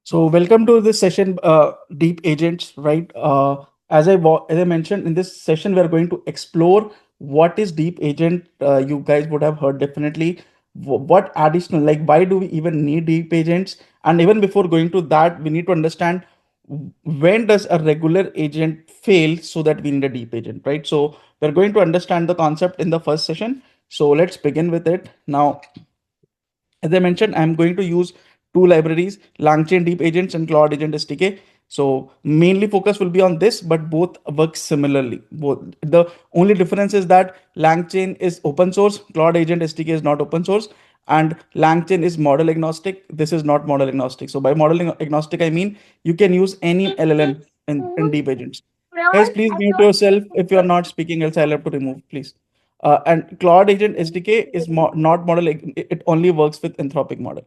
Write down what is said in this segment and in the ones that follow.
So welcome to this session, Deep Agents, right? As I mentioned in this session, we are going to explore what is Deep Agent. You guys would have heard definitely what additional, like why do we even need Deep Agents? And even before going to that, we need to understand when does a regular agent fail so that we need a Deep Agent, right? So we're going to understand the concept in the first session. So let's begin with it now. As I mentioned, I'm going to use two libraries, LangChain Deep Agents and Claude Agent SDK. So mainly focus will be on this, but both work similarly. Both the only difference is that LangChain is open source, Claude Agent SDK is not open source, and LangChain is model agnostic. This is not model agnostic. So by model agnostic, I mean you can use any LLM in Deep Agents. Guys, please mute yourself if you are not speaking, else I'll have to remove, please. And Claude Agent SDK is not model, it only works with Anthropic model.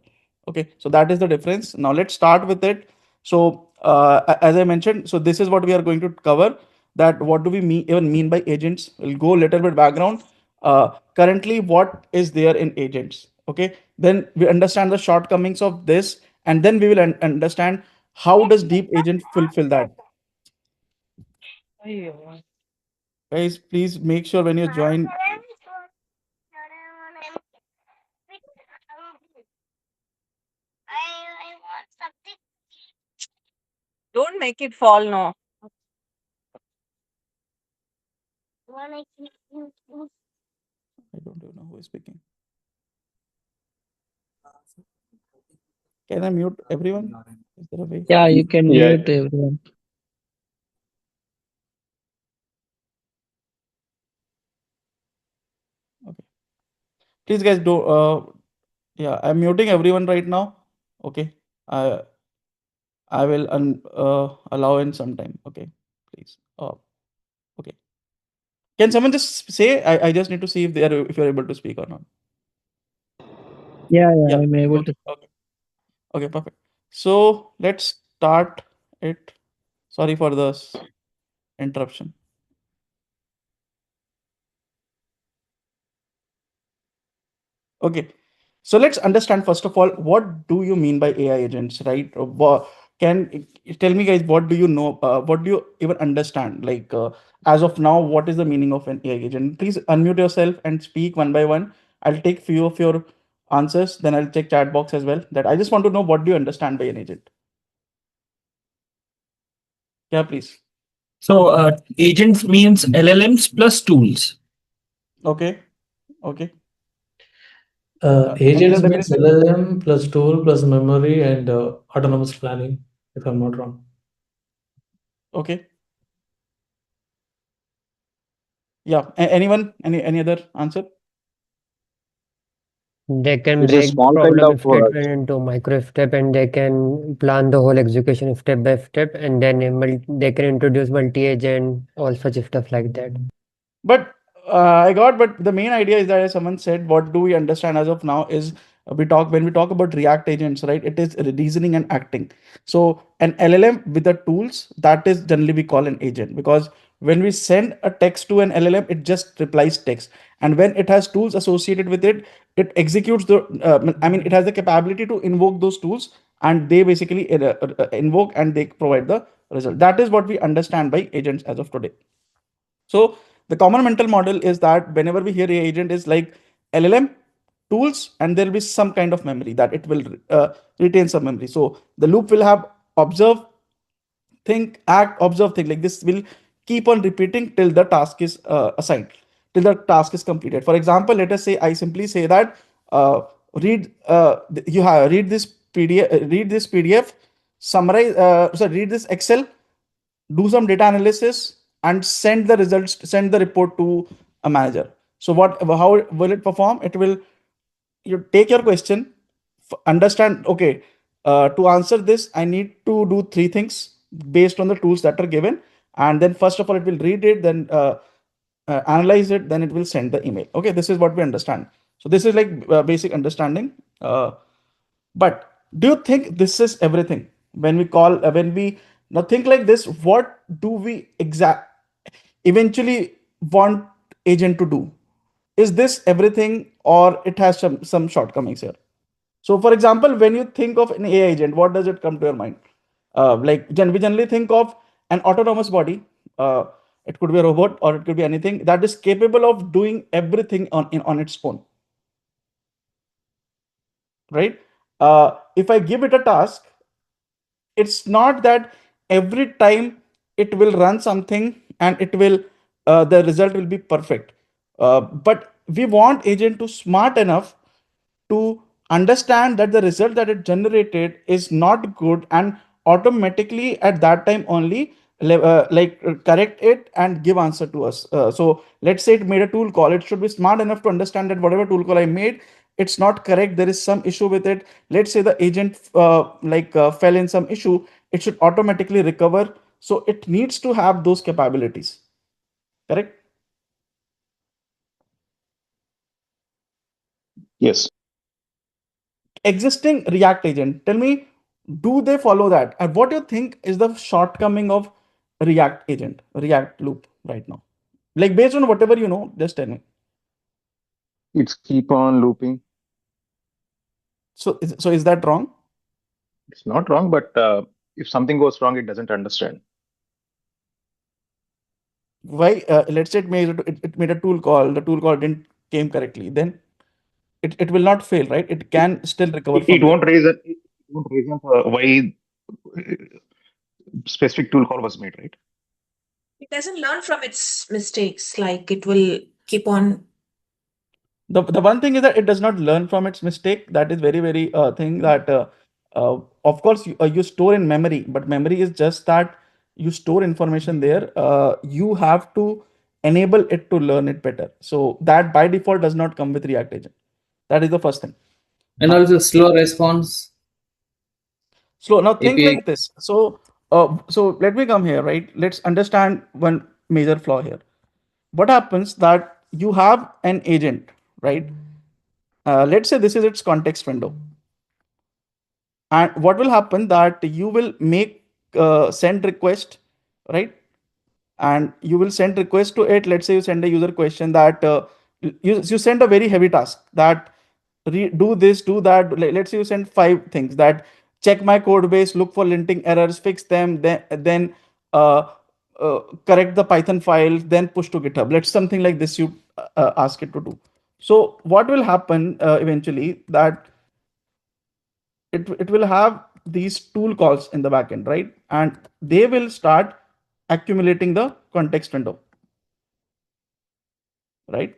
Okay, so that is the difference. Now let's start with it. So as I mentioned, so this is what we are going to cover, that what do we even mean by agents. We'll go a little bit background. Currently, what is there in agents? Okay, then we understand the shortcomings of this, and then we will understand how does deep agent fulfill that. Guys, please make sure when you join. Don't make it fall, no. I don't even know who is speaking. Can I mute everyone? Is there a way? Yeah, you can Yeah. mute everyone. Okay. Please, guys, do. Yeah, I'm muting everyone right now. Okay. I I will allow in some time. Okay. Please. Okay. Can someone just say? I just need to see if you're able to speak or not. Yeah, yeah, Yeah. I'm able Okay. to. Okay. Okay. Perfect. So let's start it. Sorry for the interruption. Okay. So let's understand first of all, what do you mean by AI agents, right? Can tell me, guys, what do you know? What do you even understand? Like as of now, what is the meaning of an AI agent? Please unmute yourself and speak one by one. I'll take few of your answers, then I'll check chat box as well. That I just want to know what do you understand by an agent? Yeah, please. So agents means LLMs plus tools. Okay. Okay. Any Agents other means guys? LLM plus tool plus memory and autonomous planning, if I'm not wrong. Okay. Yeah. Anyone? Any other answer? They can It's a break small kind problem of statement into micro step, and they can plan the whole execution step by step, and then they can introduce multi-agent, all such stuff like that. But but the main idea is that, as someone said, what do we understand as of now is when we talk about React agents, right? It is reasoning and acting. So an LLM with the tools, that is generally we call an agent, because when we send a text to an LLM, it just replies text, and when it has tools associated with it, it executes the. I mean, it has the capability to invoke those tools, and they basically invoke and they provide the result. That is what we understand by agents as of today. So the common mental model is that whenever we hear a agent is like LLM tools, and there will be some kind of memory that it will retain some memory. So the loop will have observe, think, act, observe, think. Like this will keep on repeating till the task is assigned, till the task is completed. For example, let us say I simply say that read this PDF, summarize. Read this Excel, do some data analysis, and send the results, send the report to a manager. So how will it perform? It will, you take your question, understand, okay, to answer this I need to do three things based on the tools that are given, and then first of all it will read it, then analyze it, then it will send the email. Okay, this is what we understand. So this is like basic understanding. But do you think this is everything? When we now think like this, what do we eventually want agent to do? Is this everything, or it has some shortcomings here? So for example, when you think of an AI agent, what does it come to your mind? We generally think of an autonomous body. It could be a robot or it could be anything that is capable of doing everything on its own, right? If I give it a task, it's not that every time it will run something and it will the result will be perfect. But we want agent to smart enough to understand that the result that it generated is not good and automatically at that time only correct it and give answer to us. So let's say it made a tool call, it should be smart enough to understand that whatever tool call I made, it's not correct, there is some issue with it. Let's say the agent fell in some issue, it should automatically recover. So it needs to have those capabilities, correct? Yes. Existing React agent, tell me, do they follow that? And what do you think is the shortcoming of React agent, React loop right now? Like based on whatever you know, just tell me. It's keep on looping. So is that wrong? It's not wrong, but if something goes wrong, it doesn't understand. Why? Let's say it made a tool call, the tool call didn't came correctly, then it will not fail, right? It can still recover from It there. won't raise it. It won't raise up why specific tool call was made, right? It doesn't learn from its mistakes, like it will keep on. The one thing is that it does not learn from its mistake. That is very thing that of course you store in memory, but memory is just that you store information there. You have to enable it to learn it better. So that by default does not come with React agent. That is the first thing. And also slow response. Slow. Now think API. like this. So let me come here, right? Let's understand one major flaw here. What happens that you have an agent, right? Let's say this is its context window. And what will happen that you will make send request, right? And you will send request to it. Let's say you send a user question that you send a very heavy task that do this, do that. Let's say you send 5 things that check my code base, look for linting errors, fix them, then uh, correct the Python file, then push to GitHub. Let's something like this you ask it to do. So what will happen eventually that it will have these tool calls in the backend, right? And they will start accumulating the context window, right?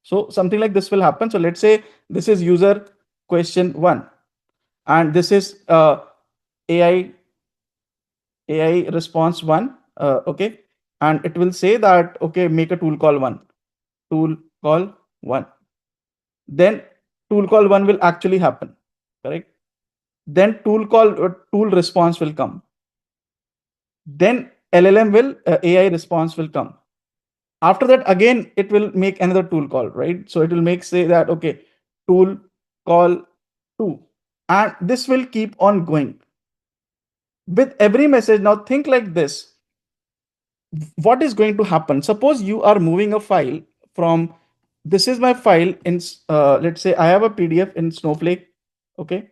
So something like this will happen. So let's say this is user question 1, and this is AI response 1. Okay, and it will say that okay, make a tool call 1, tool call 1. Then tool call 1 will actually happen, correct? Then tool response will come. Then LLM will AI response will come. After that, again, it will make another tool call, right? So it will make say that, okay, tool call 2. And this will keep on going. With every message, now think like this. What is going to happen? Suppose you are moving a file from, this is my file in, let's say I have a PDF in Snowflake, okay?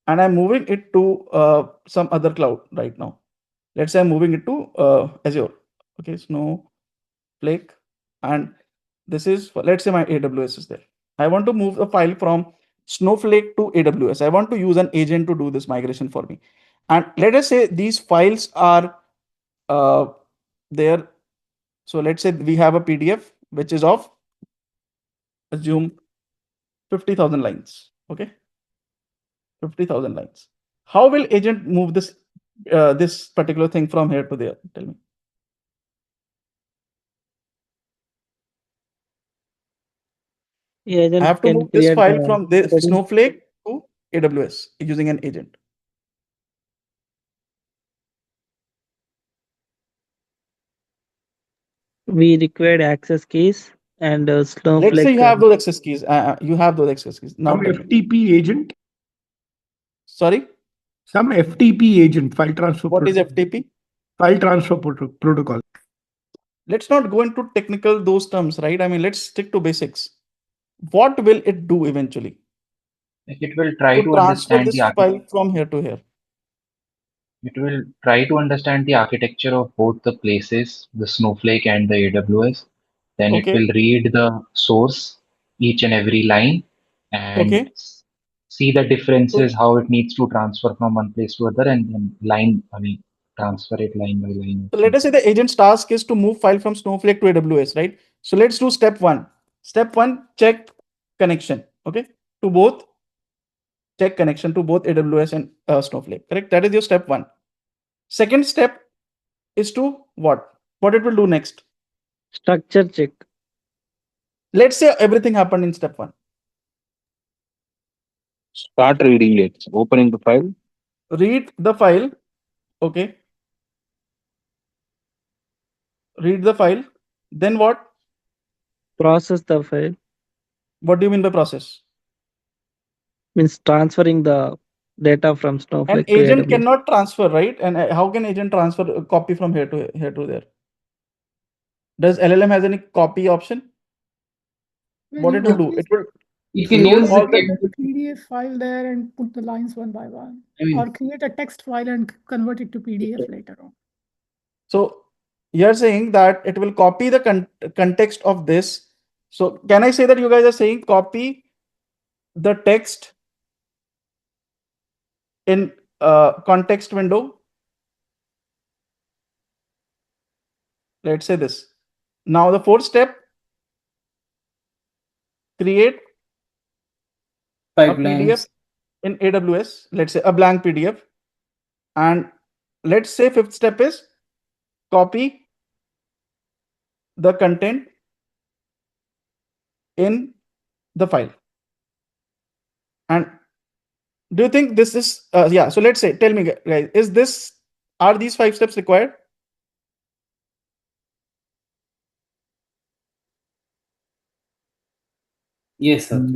And I'm moving it to some other cloud right now. Let's say I'm moving it to Azure, okay, Snowflake, and this is, let's say my AWS is there. I want to move the file from Snowflake to AWS. I want to use an agent to do this migration for me. And let us say these files are there. So let's say we have a PDF which is of, assume 50,000 lines, okay? 50,000 lines. How will agent move this this particular thing from here to there? Tell me. Yeah, I have to move this file from this Snowflake to AWS using an agent. We required access keys and Snowflake. Let's say you have those access keys. You have those access keys. Now Some tell me. FTP agent. Sorry? Some FTP agent, file transfer. What is FTP? File transfer protocol. Let's not go into technical those terms, right? I mean, let's stick to basics. what will it do eventually? It will try To to transfer understand this the file from here to here. It will try to understand the architecture of both the places, the Snowflake and the AWS. Then it Okay. will read the source, each and every line, and Okay. see the differences, how it needs to transfer from one place to other, and then transfer it line by line. So let us say the agent's task is to move file from Snowflake to AWS, right? So let's do step one. Step one, check connection. Okay, to both. Check connection to both AWS and Snowflake. Correct. That is your step one. Second step is to what? What it will do next? Structure check. Let's say everything happened in step one. Start reading it. Opening the file. Read the file. Okay. Read the file. Then what? Process the file. What do you mean by process? Means transferring the data from An Snowflake to agent AWS. cannot transfer, right? And how can agent transfer a copy from here to there? Does LLM has any copy option? What it will do? It will You can load use all the PDF file there and put the lines one by one, I mean, or create a text file and convert it to PDF later on. So you're saying that it will copy the context of this. So can I say that you guys are saying copy the text in context window? Let's say this. Now the fourth step, create a PDF in AWS, let's say a blank PDF. And let's say fifth step is copy the content in the file. And do you think this is yeah, so let's say, tell me guys, are these 5 steps required? yes, sir.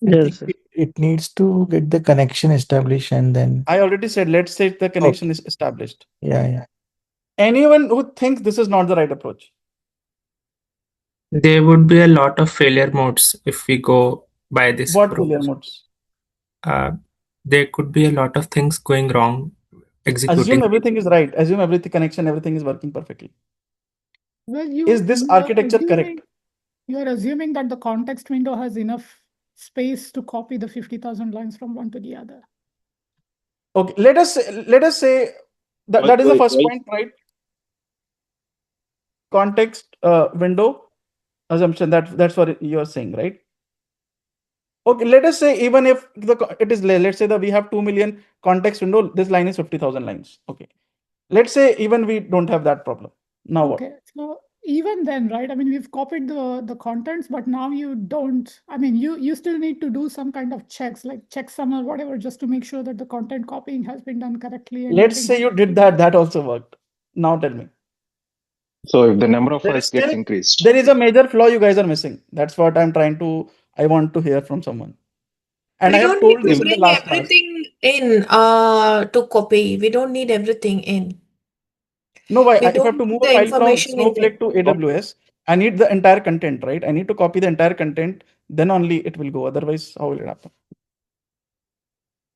Yes. It needs to get the connection established, and then I already said, let's say the connection is established. yeah. Anyone who thinks this is not the right approach? There would be a lot of failure modes if we go by this What approach. failure modes? There could be a lot of things going wrong. Assume everything is right. Assume everything connection, everything is working perfectly. Well, is this architecture correct? You are assuming that the context window has enough space to copy the 50,000 lines from one to the other. Okay, let us say that is the first point, right? Context window assumption, that's what you're saying, right? Okay, let us say even if it is, let's say that we have 2 million context window, this line is 50,000 lines. Okay, let's say even we don't have that problem. Now what? Okay, so even then, right? I mean, we've copied the contents, but now you don't. I mean, you still need to do some kind of checks, like checksum or whatever, just to make sure that the content copying has been done correctly. And let's say you did that also worked. Now tell me. So if the number of files gets increased, there is a major flaw you guys are missing. That's what I want to hear from someone. And we I have don't told need this to in the bring last class. everything in to copy. We don't need everything in. No, why? We If I have don't to need move the a file from information in Snowflake to AWS, I need the entire content, right? I need to copy the entire content, then only it will go. Otherwise, how will it happen?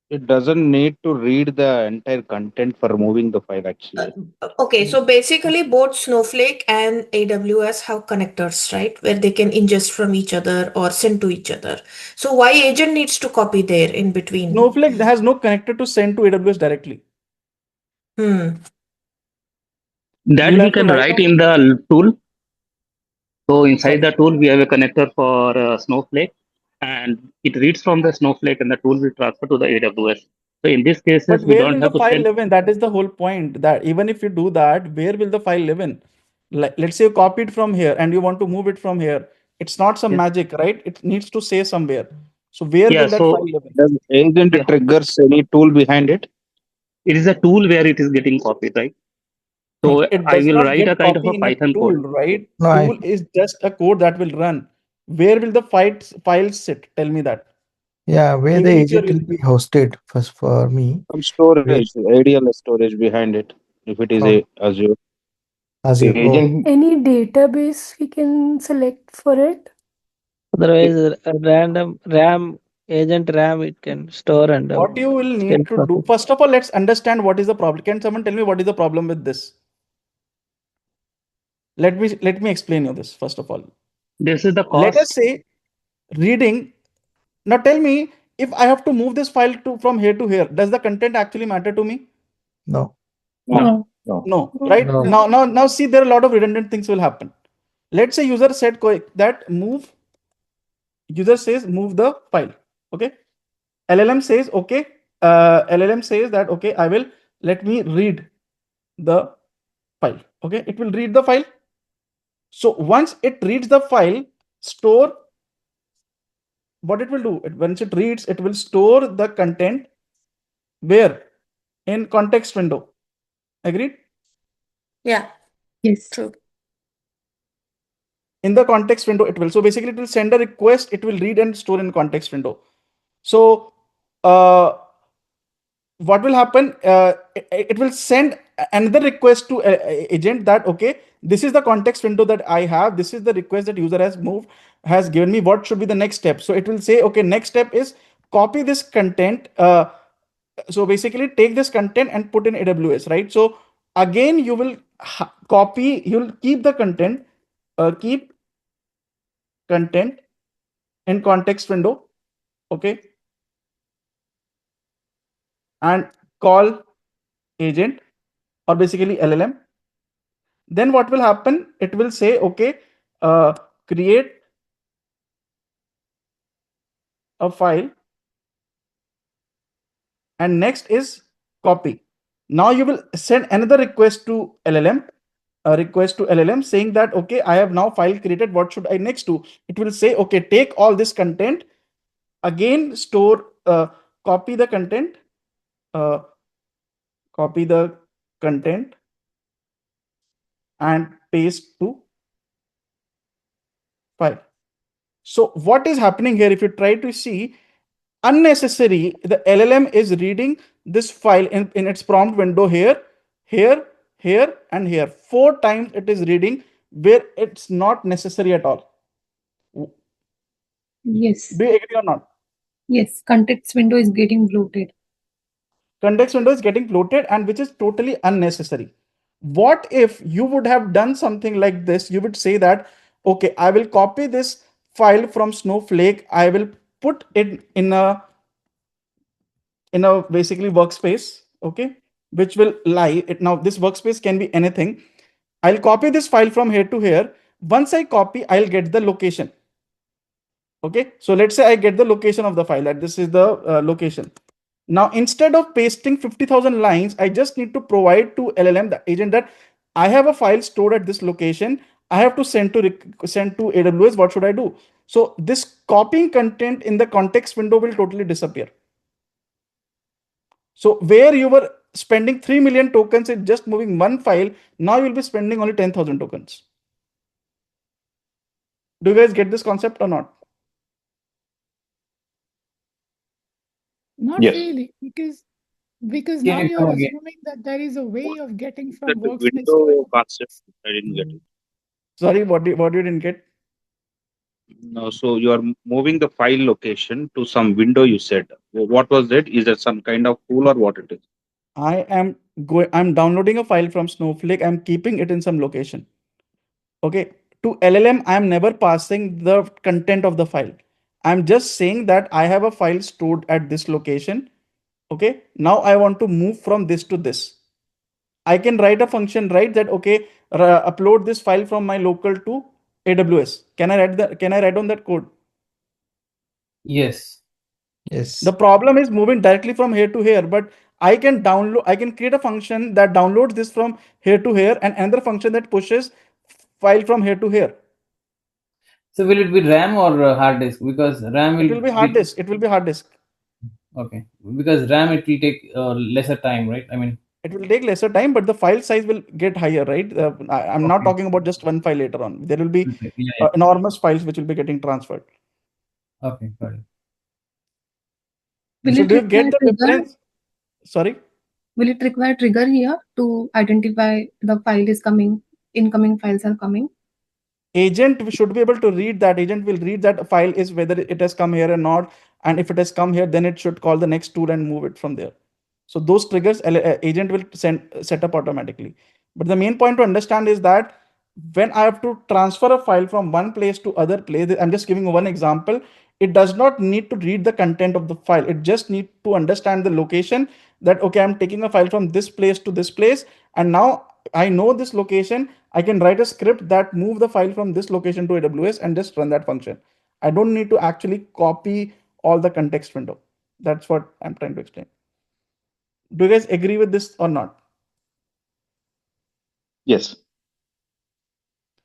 it doesn't need to read the entire content for moving the file actually. Okay, so basically both Snowflake and AWS have connectors, right? Where they can ingest from each other or send to each other. So why agent needs to copy there in between? Snowflake has no connector to send to AWS directly. That we can write in the tool. So inside the tool, we have a connector for Snowflake, and it reads from the Snowflake, and the tool will transfer to the AWS. So in these cases, But we where don't will have the to file send. live in? That is the whole point. That even if you do that, where will the file live in? Like, let's say you copied from here and you want to move it from here. It's not some magic, right? It needs to say somewhere. So where will that file live in? Does agent triggers any tool behind it? It is a tool where it is getting copied, right? So It I does will not write a get kind of copy a in a Python tool, code. right? No, Tool is just a code that will run. Where will the files sit? Tell me that. Yeah, where Even the if you're agent will be hosted first for me. Some storage, ADL storage behind it. If it is a Azure. Azure. Agent, Any database we can select for it? Otherwise, a random RAM agent RAM it can store and What you will state need to do, process. first of all, let's understand what is the problem. Can someone tell me what is the problem with this? Let me explain you this first of all. This is the Let us cost. say reading. Now tell me, if I have to move this file from here to here, does the content actually matter to me? No. No, right? No. Now see, there are a lot of redundant things will happen. Let's say user said that user says move the file. Okay. LLM says, okay. LLM says that, okay, let me read the file. Okay. It will read the file. So once it reads the file, store what it will do. Once it reads, it will store the content where? In context window. Agreed? Yeah. Yes. True. In the context window, it will. So basically, it will send a request, it will read and store in context window. So what will happen? It will send another request to agent that, okay, this is the context window that I have. This is the request that user has given me. What should be the next step? So it will say, okay, next step is copy this content. So basically take this content and put in AWS, right? So again, you will you'll keep the content, keep content in context window, okay, and call agent or basically LLM. Then what will happen? It will say, okay, create a file, and next is copy. Now you will send another request to LLM, a request to LLM saying that, okay, I have now file created. What should I next do? It will say, okay, take all this content, again store, copy the content, and paste to file. So what is happening here? If you try to see, unnecessary, the LLM is reading this file in its prompt window here, here, here, and here. 4 times it is reading where it's not necessary at all. Yes. Do you agree or not? Yes. Context window is getting bloated. Context window is getting bloated, and which is totally unnecessary. What if you would have done something like this? You would say that, okay, I will copy this file from Snowflake. I will put it in a basically workspace, okay, which will lie it. Now this workspace can be anything. I'll copy this file from here to here. Once I copy, I'll get the location. Okay, so let's say I get the location of the file, that this is the location. Now instead of pasting 50,000 lines, I just need to provide to LLM, the agent, that I have a file stored at this location. I have to send to AWS. What should I do? So this copying content in the context window will totally disappear. So where you were spending 3 million tokens in just moving one file, now you'll be spending only 10,000 tokens. Do you guys get this concept or not? Not really, because now you're assuming that there is a way of getting from workspace to Window concept, I didn't get it. Sorry, what you didn't get? No, so you are moving the file location to some window, you said. What was that? Is that some kind of tool or what it is? I'm downloading a file from Snowflake. I'm keeping it in some location. Okay. To LLM, I'm never passing the content of the file. I'm just saying that I have a file stored at this location. Okay. Now I want to move from this to this. I can write a function, right? That, okay, upload this file from my local to AWS. Can I write on that code? Yes. Yes. The problem is moving directly from here to here, but I can create a function that downloads this from here to here, and another function that pushes file from here to here. So will it be RAM or hard disk? Because RAM will. It will be hard disk. It will be hard disk. Okay. Because RAM it will take lesser time, right? I mean. It will take lesser time, but the file size will get higher, right? I'm not talking about just one file later on. There will be enormous files which will be getting transferred. Okay, got it. So do you get the difference? Sorry? Will it require trigger here to identify the file is coming, incoming files are coming? agent should be able to read that. Agent will read that file is whether it has come here or not. And if it has come here, then it should call the next tool and move it from there. So those triggers agent will set up automatically. But the main point to understand is that when I have to transfer a file from one place to other place, I'm just giving one example. It does not need to read the content of the file. It just needs to understand the location that, okay, I'm taking a file from this place to this place. And now I know this location. I can write a script that move the file from this location to AWS and just run that function. I don't need to actually copy all the context window. That's what I'm trying to explain. Do you guys agree with this or not? Yes.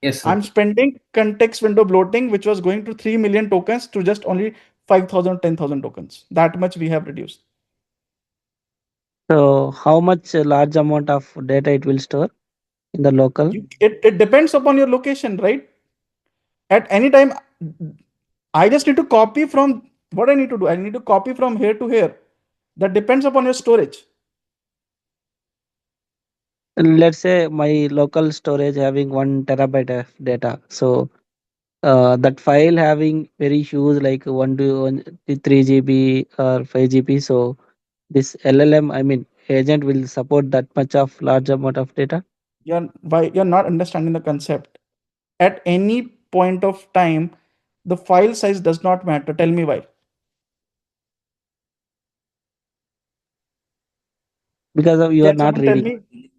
Yes, sir. I'm spending context window bloating, which was going to 3 million tokens to just only 5,000, 10,000 tokens. That much we have reduced. So how much large amount of data it will store in the local? It depends upon your location, right? At any time, I just need to copy from what I need to do. I need to copy from here to here. That depends upon your storage. Let's say my local storage having 1 terabyte of data. So that file having very huge, like 3 GB or 5 GB. So this LLM, I mean, agent will support that much of large amount of data. You're not understanding the concept. At any point of time, the file size does not matter. Tell me why. Because of you are not reading. Tell me.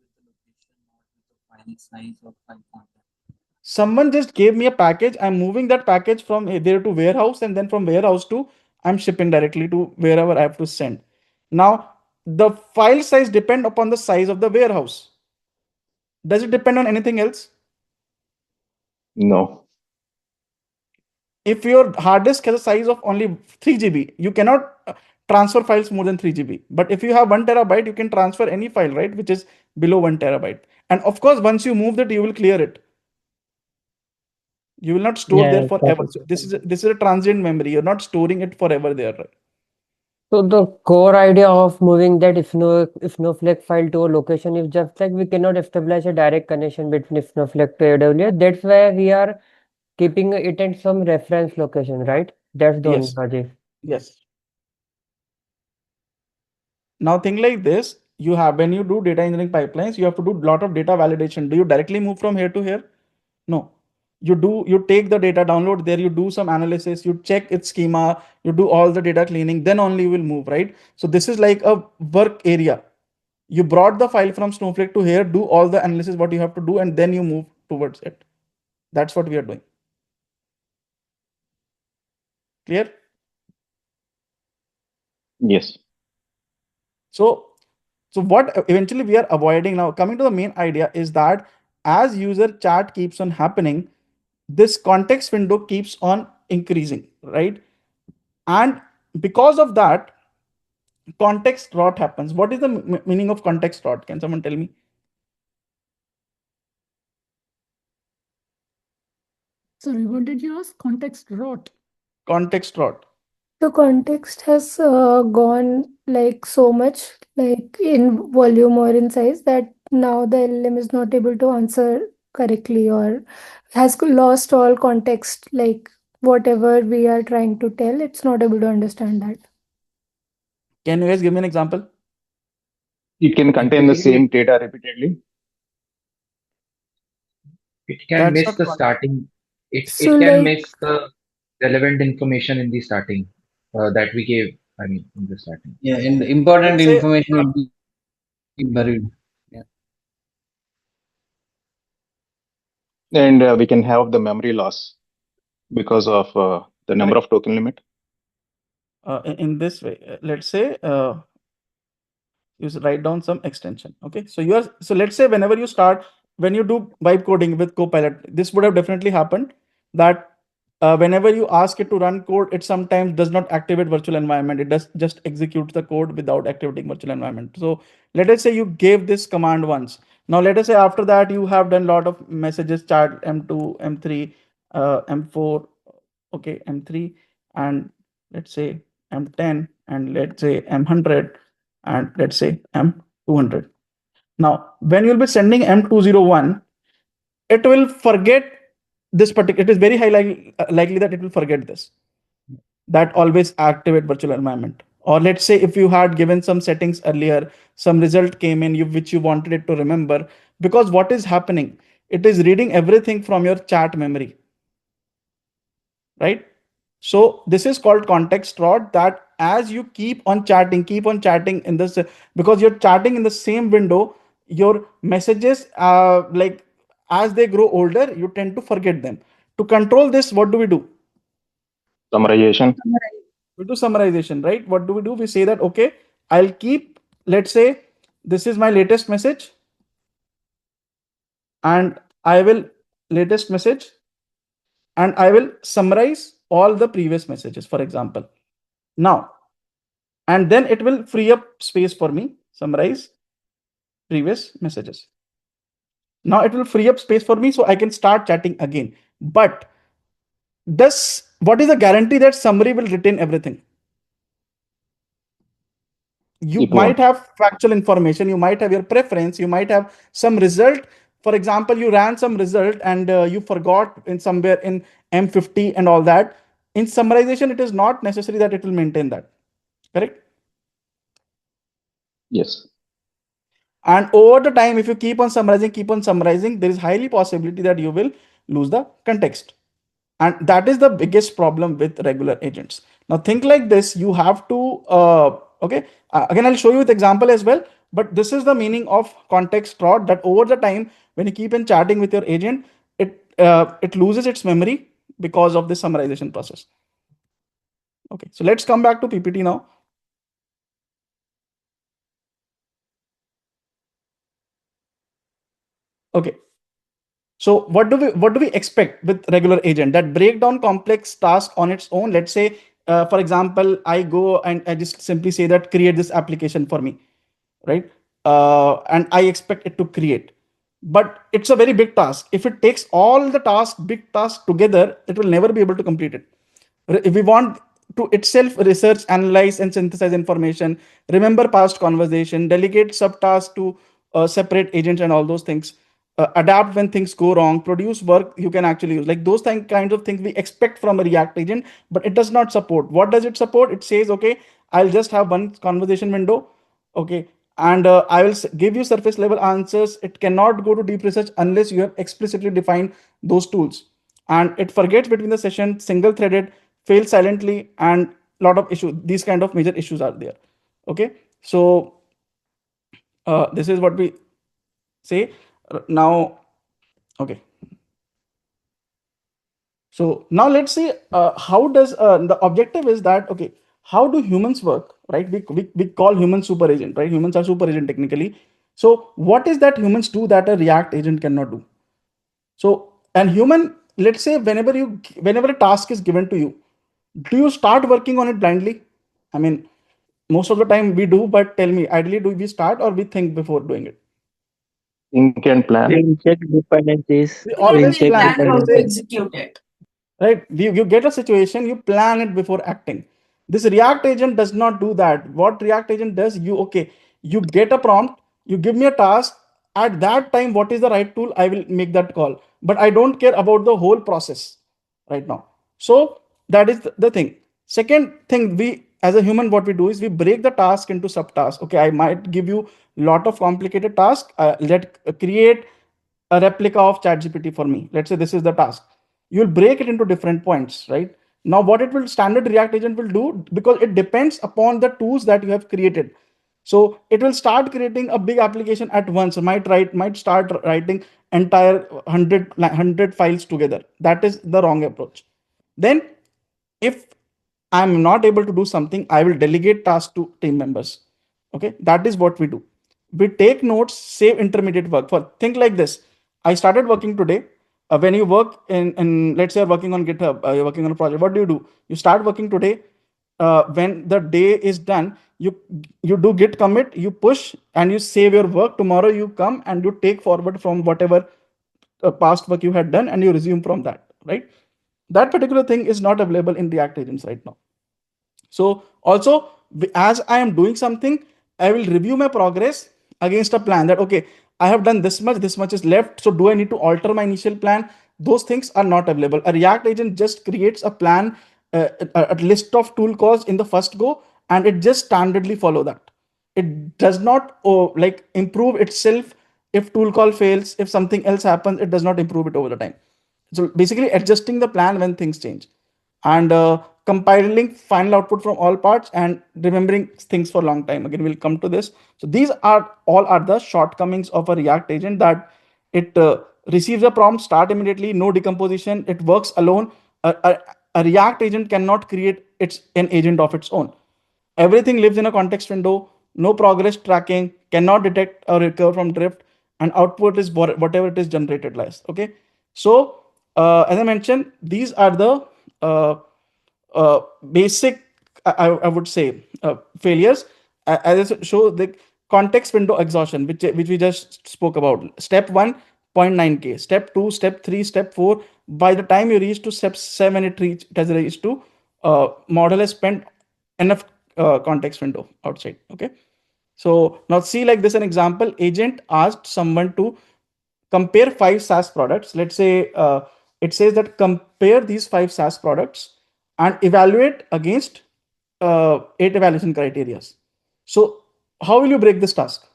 Someone just gave me a package. I'm moving that package from there to warehouse, and then from warehouse to I'm shipping directly to wherever I have to send. Now, the file size depend upon the size of the warehouse. Does it depend on anything else? No. If your hard disk has a size of only 3 GB, you cannot transfer files more than 3 GB. But if you have 1 terabyte, you can transfer any file, right, which is below 1 terabyte. And of course, once you move that, you will clear it. You will not store there forever. So this is a transient memory. You're not storing it forever there, right? So the core idea of moving that Snowflake file to a location is just like we cannot establish a direct connection between Snowflake to AWS. That's why we are keeping it at some reference location, right? That's the only logic. Yes. Now think like this. You have, when you do data engineering pipelines, you have to do a lot of data validation. Do you directly move from here to here? No. You take the data, download there, you do some analysis, you check its schema, you do all the data cleaning, then only you will move, right? So this is like a work area. You brought the file from Snowflake to here, do all the analysis, what you have to do, and then you move towards it. That's what we are doing. Clear? Yes. So what eventually we are avoiding now, coming to the main idea, is that as user chat keeps on happening, this context window keeps on increasing, right? And because of that, context rot happens. What is the meaning of context rot? Can someone tell me? Sorry, what did you ask? Context rot. Context rot. The context has gone like so much, like in volume or in size, that now the LLM is not able to answer correctly or has lost all context. Like whatever we are trying to tell, it's not able to understand that. Can you guys give me an example? It can contain the same data repeatedly. It can miss the starting. It So can like- miss the relevant information in the starting that we gave. I mean, in the starting. Yeah, and the important information will be buried. Yeah. And we can have the memory loss because of the number of token limit. In this way, let's say you write down some extension. Okay, so let's say whenever you start, when you do vibe coding with Copilot, this would have definitely happened that whenever you ask it to run code, it sometimes does not activate virtual environment. It does just execute the code without activating virtual environment. So let us say you gave this command once. Now let us say after that you have done a lot of messages, chat M2, M3, M4, okay, M3, and let's say M10, and let's say M100, and let's say M200. Now, when you'll be sending M201, it will forget this particular, it is very likely that it will forget this. That always activate virtual environment. Or let's say if you had given some settings earlier, some result came in which you wanted it to remember, because what is happening? It is reading everything from your chat memory, right? So this is called context rot, that as you keep on chatting in this, because you're chatting in the same window, your messages, like as they grow older, you tend to forget them. To control this, what do we do? Summarization. We do summarization, right? What do? We say that, okay, I'll keep, let's say, this is my latest message, and I will latest message, and I will summarize all the previous messages, for example. Now, and then it will free up space for me, summarize previous messages. Now it will free up space for me so I can start chatting again. But what is the guarantee that summary will retain everything? You might have factual information, you might have your preference, you might have some result. For example, you ran some result and you forgot in somewhere in M50 and all that. In summarization, it is not necessary that it will maintain that. Correct? Yes. And over the time, if you keep on summarizing, there is highly possibility that you will lose the context. And that is the biggest problem with regular agents. Now think like this, you have to, okay, again, I'll show you with example as well, but this is the meaning of context rot, that over the time, when you keep on chatting with your agent, it loses its memory because of the summarization process. Okay, so let's come back to PPT now. Okay. So what do we expect with regular agent? That break down complex task on its own. Let's say, for example, I go and I just simply say that create this application for me, right? And I expect it to create, but it's a very big task. If it takes all the big tasks together, it will never be able to complete it. If we want to itself research, analyze, and synthesize information, remember past conversation, delegate subtasks to separate agents and all those things, adapt when things go wrong, produce work you can actually use, like those kinds of things we expect from a React agent, but it does not support. What does it support? It says, okay, I'll just have one conversation window, okay, and I will give you surface level answers. It cannot go to deep research unless you have explicitly defined those tools, and it forgets between the session, single threaded, fails silently, and a lot of issues. These kind of major issues are there. Okay, so this is what we say now. Okay, so now let's see how does the objective is that, okay, how do humans work, right? We call humans super agent, right? Humans are super agent technically. So what is that humans do that a React agent cannot do? So, and human, let's say whenever a task is given to you, do you start working on it blindly? I mean, most of the time we do, but tell me, ideally, do we start or we think before doing it? Think and plan. We'll check dependencies. We always We'll check plan how to dependencies. execute it. Right? You get a situation, you plan it before acting. This React agent does not do that. What React agent does, you get a prompt, you give me a task. At that time, what is the right tool? I will make that call. But I don't care about the whole process right now. So that is the thing. Second thing, we as a human, what we do is we break the task into subtasks. Okay, I might give you a lot of complicated tasks. Let create a replica of ChatGPT for me. Let's say this is the task. You'll break it into different points, right? Now, what it will standard React agent will do, because it depends upon the tools that you have created. So it will start creating a big application at once. Might start writing entire 100 files together. That is the wrong approach. Then, if I'm not able to do something, I will delegate tasks to team members. Okay, that is what we do. We take notes, save intermediate work. For think like this: I started working today. When you work in, let's say you're working on GitHub, you're working on a project. What do? You start working today. When the day is done, you do git commit, you push, and you save your work. Tomorrow you come and you take forward from whatever past work you had done, and you resume from that. Right? That particular thing is not available in React agents right now. So also, as I am doing something, I will review my progress against a plan that, okay, I have done this much is left. So do I need to alter my initial plan? those things are not available. A React agent just creates a plan, a list of tool calls in the first go, and it just standardly follow that. It does not like improve itself. If tool call fails, if something else happens, it does not improve it over the time. So basically adjusting the plan when things change, and compiling final output from all parts and remembering things for a long time. Again, we'll come to this. So these are the shortcomings of a React agent, that it receives a prompt, start immediately, no decomposition, it works alone. A React agent cannot create an agent of its own. Everything lives in a context window, no progress tracking, cannot detect or recover from drift, and output is whatever it is generated last. Okay. So as I mentioned, these are the basic, I would say, failures. As I show the context window exhaustion, which we just spoke about. Step 1, 0.9K. Step 2, step 3, step 4. By the time you reach to step 7, it has reached to model has spent enough context window outside. Okay. So now see like this an example. Agent asked someone to compare 5 SaaS products. Let's say it says that compare these 5 SaaS products and evaluate against 8 evaluation criteria. So how will you break this task?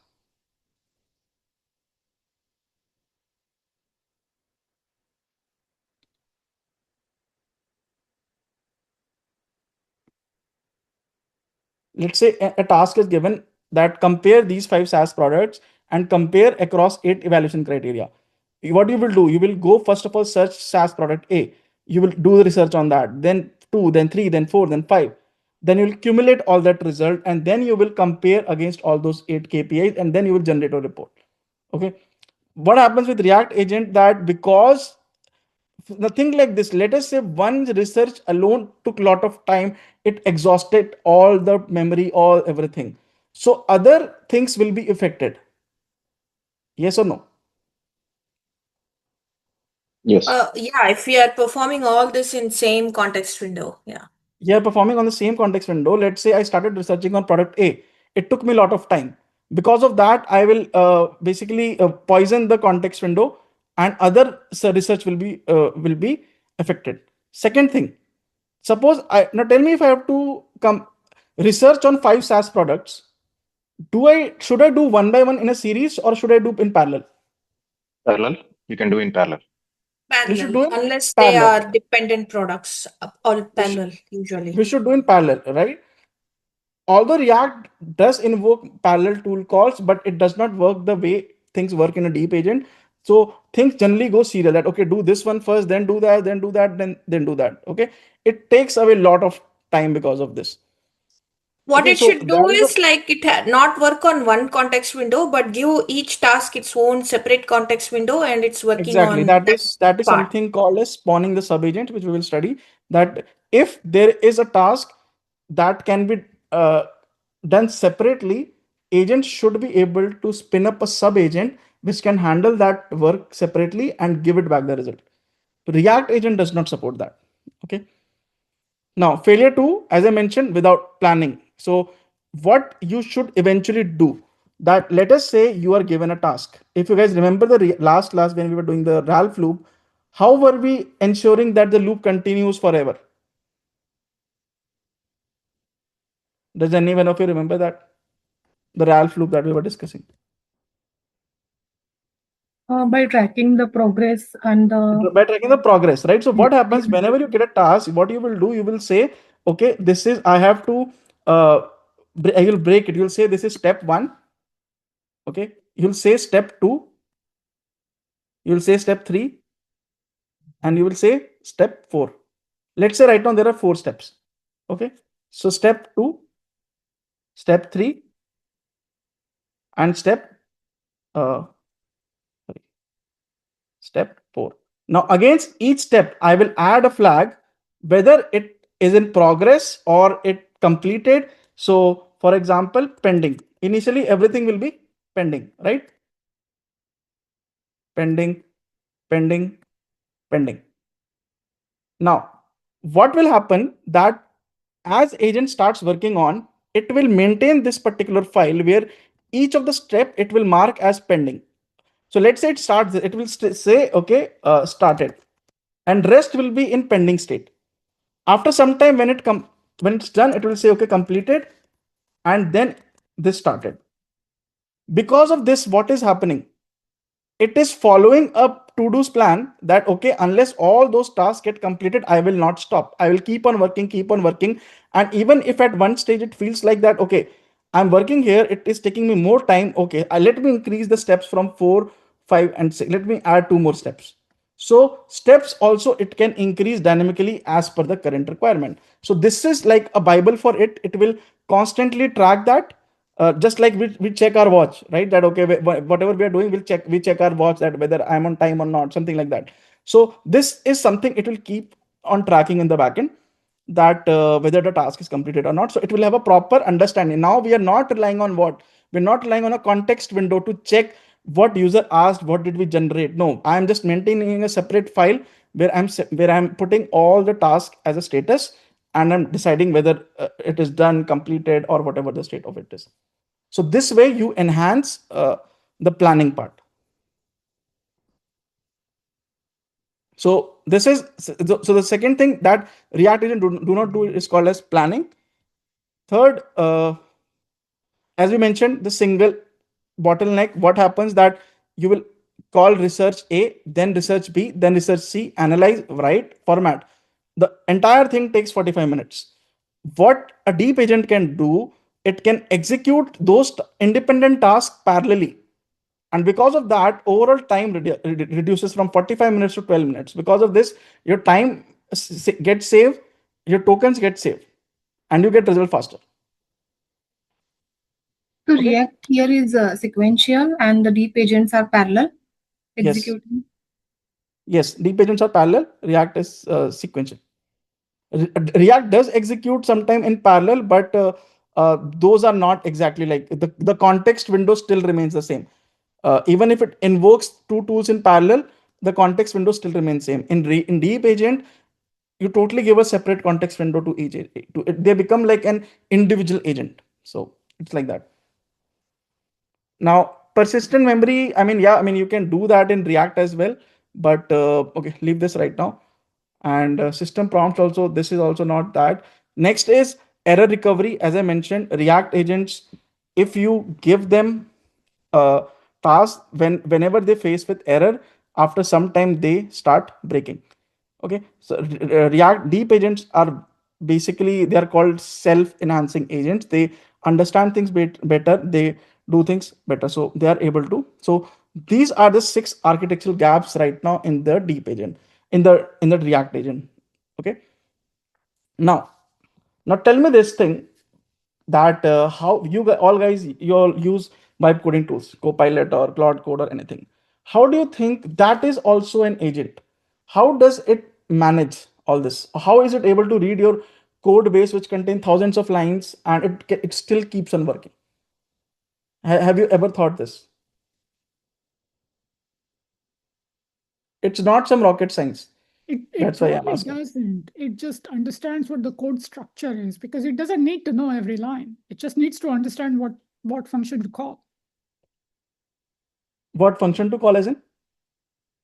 Let's say a task is given that compare these 5 SaaS products and compare across 8 evaluation criteria. What you will do, you will go first of all search SaaS product A. You will do the research on that, then 2, then 3, then 4, then 5. Then you will accumulate all that result, and then you will compare against all those 8 KPIs, and then you will generate a report. Okay. What happens with React agent, that because nothing like this, let us say one research alone took a lot of time, it exhausted all the memory, all everything. So other things will be affected. Yes or no? Yes. Yeah, if we are performing all this in same context window. Yeah. Yeah, performing on the same context window. Let's say I started researching on product A. It took me a lot of time. Because of that, I will basically poison the context window, and other research will be affected. Second thing, suppose now tell me if I have to come research on 5 SaaS products. Should I do one by one in a series, or should I do in parallel? Parallel. You can do in parallel. We should Parallel, do in unless they parallel. are dependent products, all parallel usually. We should do in parallel, right? Although React does invoke parallel tool calls, but it does not work the way things work in a deep agent. So things generally go serial, that okay, do this one first, then do that, then do that, then do that. Okay. It takes away a lot of time because of this. What Okay, it so should do that is like not work on one context window, but give each task its own separate context window, and it's working exactly on that is part. something called as spawning the sub-agent, which we will study. That if there is a task that can be done separately, agents should be able to spin up a sub-agent which can handle that work separately and give it back the result. React agent does not support that. Okay. Now, failure 2, as I mentioned, without planning. So what you should eventually do, that let us say you are given a task. If you guys remember the last class when we were doing the Ralph loop, how were we ensuring that the loop continues forever? Does anyone of you remember that? The Ralph loop that we were discussing. By tracking the progress and by tracking the progress, right? So what happens whenever you get a task, what you will do, you will say, okay, this is, I have to, I will break it. You'll say this is step 1. Okay. You'll say step 2. You'll say step 3. And you will say step 4. Let's say right now there are 4 steps. Okay. So step 2, step 3, and step 4. Now against each step, I will add a flag whether it is in progress or it completed. So for example, pending. Initially, everything will be pending, right? Pending, pending, pending. Now, what will happen, that as agent starts working on, it will maintain this particular file where each of the step it will mark as pending. So let's say it starts, it will say, okay, started. and rest will be in pending state. After some time, when it's done, it will say, okay, completed, and then this started. Because of this, what is happening? It is following a to-do's plan that, okay, unless all those tasks get completed, I will not stop. I will keep on working. And even if at one stage it feels like that, okay, I'm working here, it is taking me more time. Okay, let me increase the steps from 4, 5, and 6. Let me add 2 more steps. So steps also, it can increase dynamically as per the current requirement. So this is like a Bible for it. It will constantly track that. Just like we check our watch, right? That, okay, whatever we are doing, we check our watch, that whether I'm on time or not, something like that. So this is something it will keep on tracking in the backend, that whether the task is completed or not. So it will have a proper understanding. Now we are not relying on what? We're not relying on a context window to check what user asked, what did we generate. No, I'm just maintaining a separate file where I'm putting all the tasks as a status, and I'm deciding whether it is done, completed, or whatever the state of it is. So this way you enhance the planning part. So this is, so the second thing that React Agent do not do is called as planning. Third, as we mentioned, the single bottleneck. What happens that you will call research A, then research B, then research C, analyze, write, format. The entire thing takes 45 minutes. What a deep agent can do, it can execute those independent tasks parallelly. And because of that, overall time reduces from 45 minutes to 12 minutes. Because of this, your time gets saved, your tokens get saved, and you get result faster. So React here is sequential and the deep agents are parallel executing. Yes, deep agents are parallel. React is sequential. React does execute sometime in parallel, but those are not exactly like the context window still remains the same. Even if it invokes 2 tools in parallel, the context window still remains same. In deep agent, you totally give a separate context window to each. They become like an individual agent. So it's like that. Now, persistent memory, you can do that in React as well, but okay, leave this right now. And system prompts also, this is also not that. Next is error recovery. As I mentioned, React agents, if you give them a task, whenever they face with error, after some time they start breaking. Okay, so React deep agents are basically, they are called self-enhancing agents. They understand things better, they do things better, so they are able to. So these are the 6 architectural gaps right now in the deep agent, in the React agent. Okay, now tell me this thing, that how you all guys, you all use vibe coding tools, Copilot or Claude Code or anything. How do you think that is also an agent? How does it manage all this? How is it able to read your code base, which contain thousands of lines, and it still keeps on working? Have you ever thought this? It's not some rocket science. It probably doesn't. It just understands what the code structure is, because it doesn't need to know every line. It just needs to understand what function to call. What function to call, as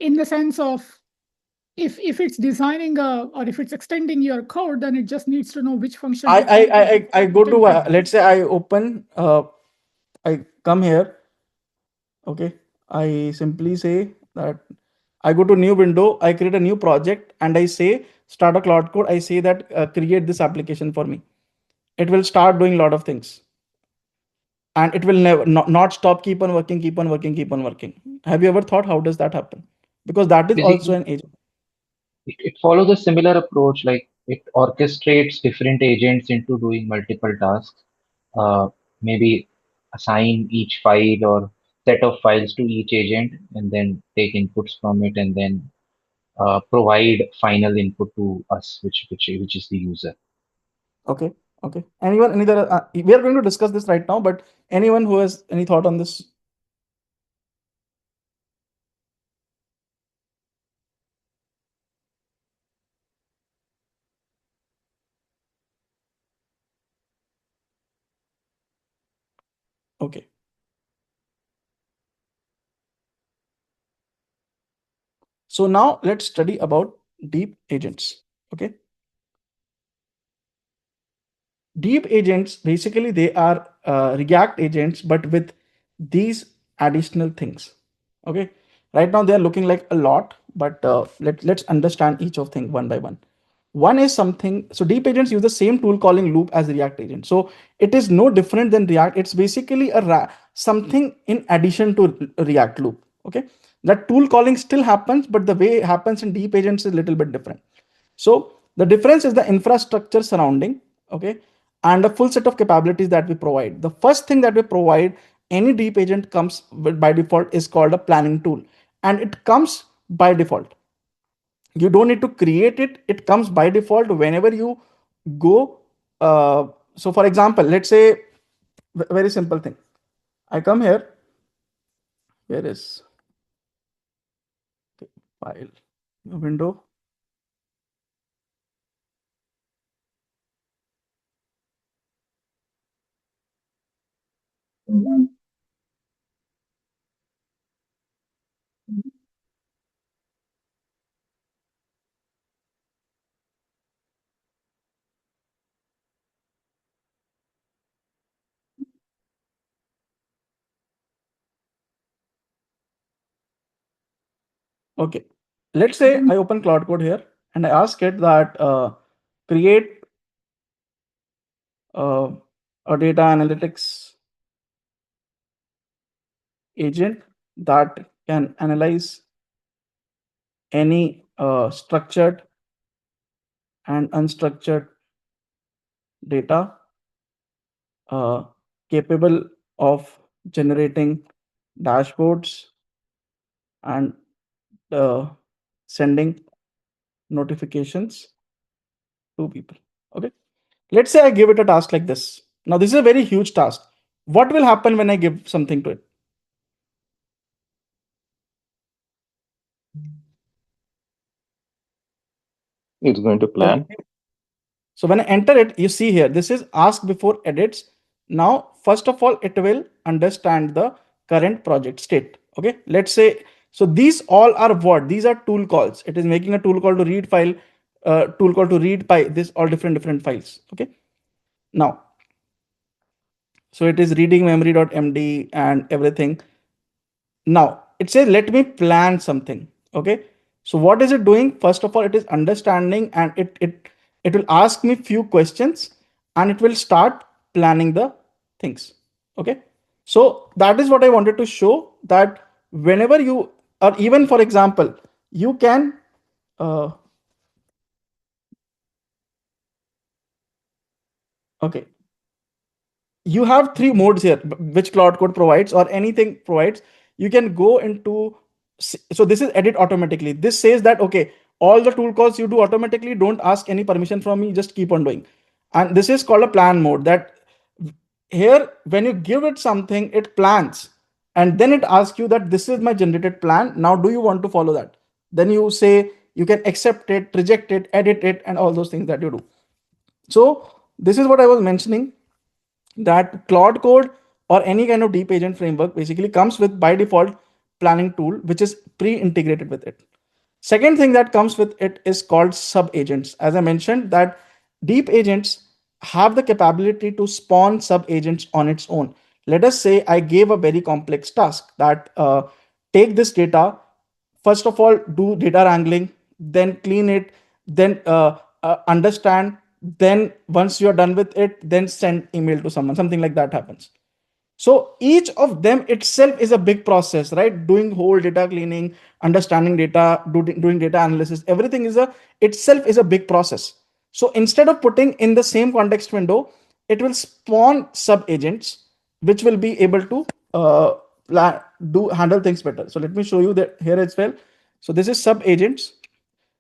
in the sense of, if it's designing or if it's extending your code, then it just needs to know which function. I go to let's say I open I come here. Okay, I simply say that I go to new window, I create a new project, and I say start a Claude Code. I say that create this application for me. It will start doing a lot of things, and it will never not stop, keep on working. Have you ever thought how does that happen? Because that is also an agent. It follows a similar approach, like it orchestrates different agents into doing multiple tasks. Maybe assign each file or set of files to each agent, and then take inputs from it, and then provide final input to us, which is the user. Okay. Anyone? We are going to discuss this right now, but anyone who has any thought on this? Okay. So now let's study about deep agents. Okay. Deep agents, basically they are React agents, but with these additional things. Okay. Right now they are looking like a lot, but let's understand each of thing one by one. One is something, so deep agents use the same tool calling loop as React agent. So it is no different than React. It's basically something in addition to React loop. Okay. That tool calling still happens, but the way it happens in deep agents is a little bit different. So the difference is the infrastructure surrounding, okay, and a full set of capabilities that we provide. The first thing that we provide, any deep agent comes with by default is called a planning tool, and it comes by default. You don't need to create it. It comes by default whenever you go. So for example, let's say very simple thing. I come here. Here is file, window. Okay, let's say I open Cloud Code here and I ask it that create a data analytics agent that can analyze any structured and unstructured data, capable of generating dashboards and sending notifications to people. Okay, let's say I give it a task like this. Now this is a very huge task. What will happen when I give something to it? It's going to plan. So when I enter it, you see here, this is ask before edits. Now, first of all, it will understand the current project state. Okay, let's say, so these all are what? These are tool calls. It is making a tool call to read file, tool call to read by this all different files. Okay. Now, so it is reading memory.md and everything. Now it says, let me plan something. Okay. So what is it doing? First of all, it is understanding, and it will ask me few questions and it will start planning the things. Okay. So that is what I wanted to show, that whenever you, or even for example, you can okay, you have three modes here which Cloud Code provides, or anything provides. You can go into, so this is edit automatically. This says that, okay, all the tool calls you do automatically, don't ask any permission from me, just keep on doing. And this is called a plan mode, that here when you give it something, it plans, and then it asks you that this is my generated plan, now do you want to follow that? Then you say, you can accept it, reject it, edit it, and all those things that you do. So this is what I was mentioning, that Claude Code or any kind of deep agent framework basically comes with by default planning tool, which is pre-integrated with it. Second thing that comes with it is called sub agents. As I mentioned, that deep agents have the capability to spawn sub agents on its own. Let us say I gave a very complex task that take this data, first of all do data wrangling, then clean it, then understand, then once you're done with it, then send email to someone, something like that happens. So each of them itself is a big process, right? Doing whole data cleaning, understanding data, doing data analysis, everything is itself is a big process. So instead of putting in the same context window, it will spawn sub agents which will be able to handle things better. So let me show you that here as well. So this is sub agents.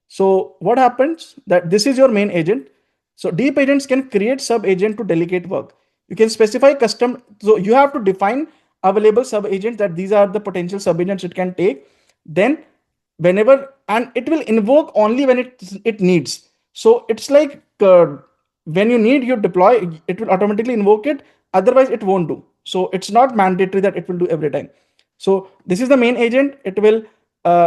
So what happens, that this is your main agent. So deep agents can create sub agent to delegate work. You can specify custom. So you have to define available sub agents, that these are the potential sub agents it can take. Then whenever, and it will invoke only when it needs. So it's like when you need, you deploy, it will automatically invoke it. Otherwise it won't do. So it's not mandatory that it will do every time. So this is the main agent. It will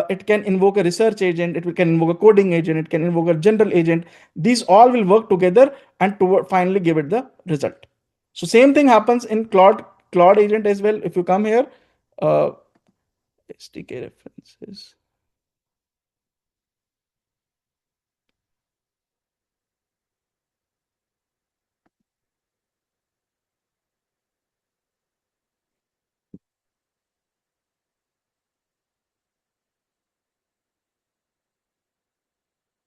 it can invoke a research agent, it can invoke a coding agent, it can invoke a general agent. These all will work together and to finally give it the result. So same thing happens in Claude agent as well. If you come here, SDK references.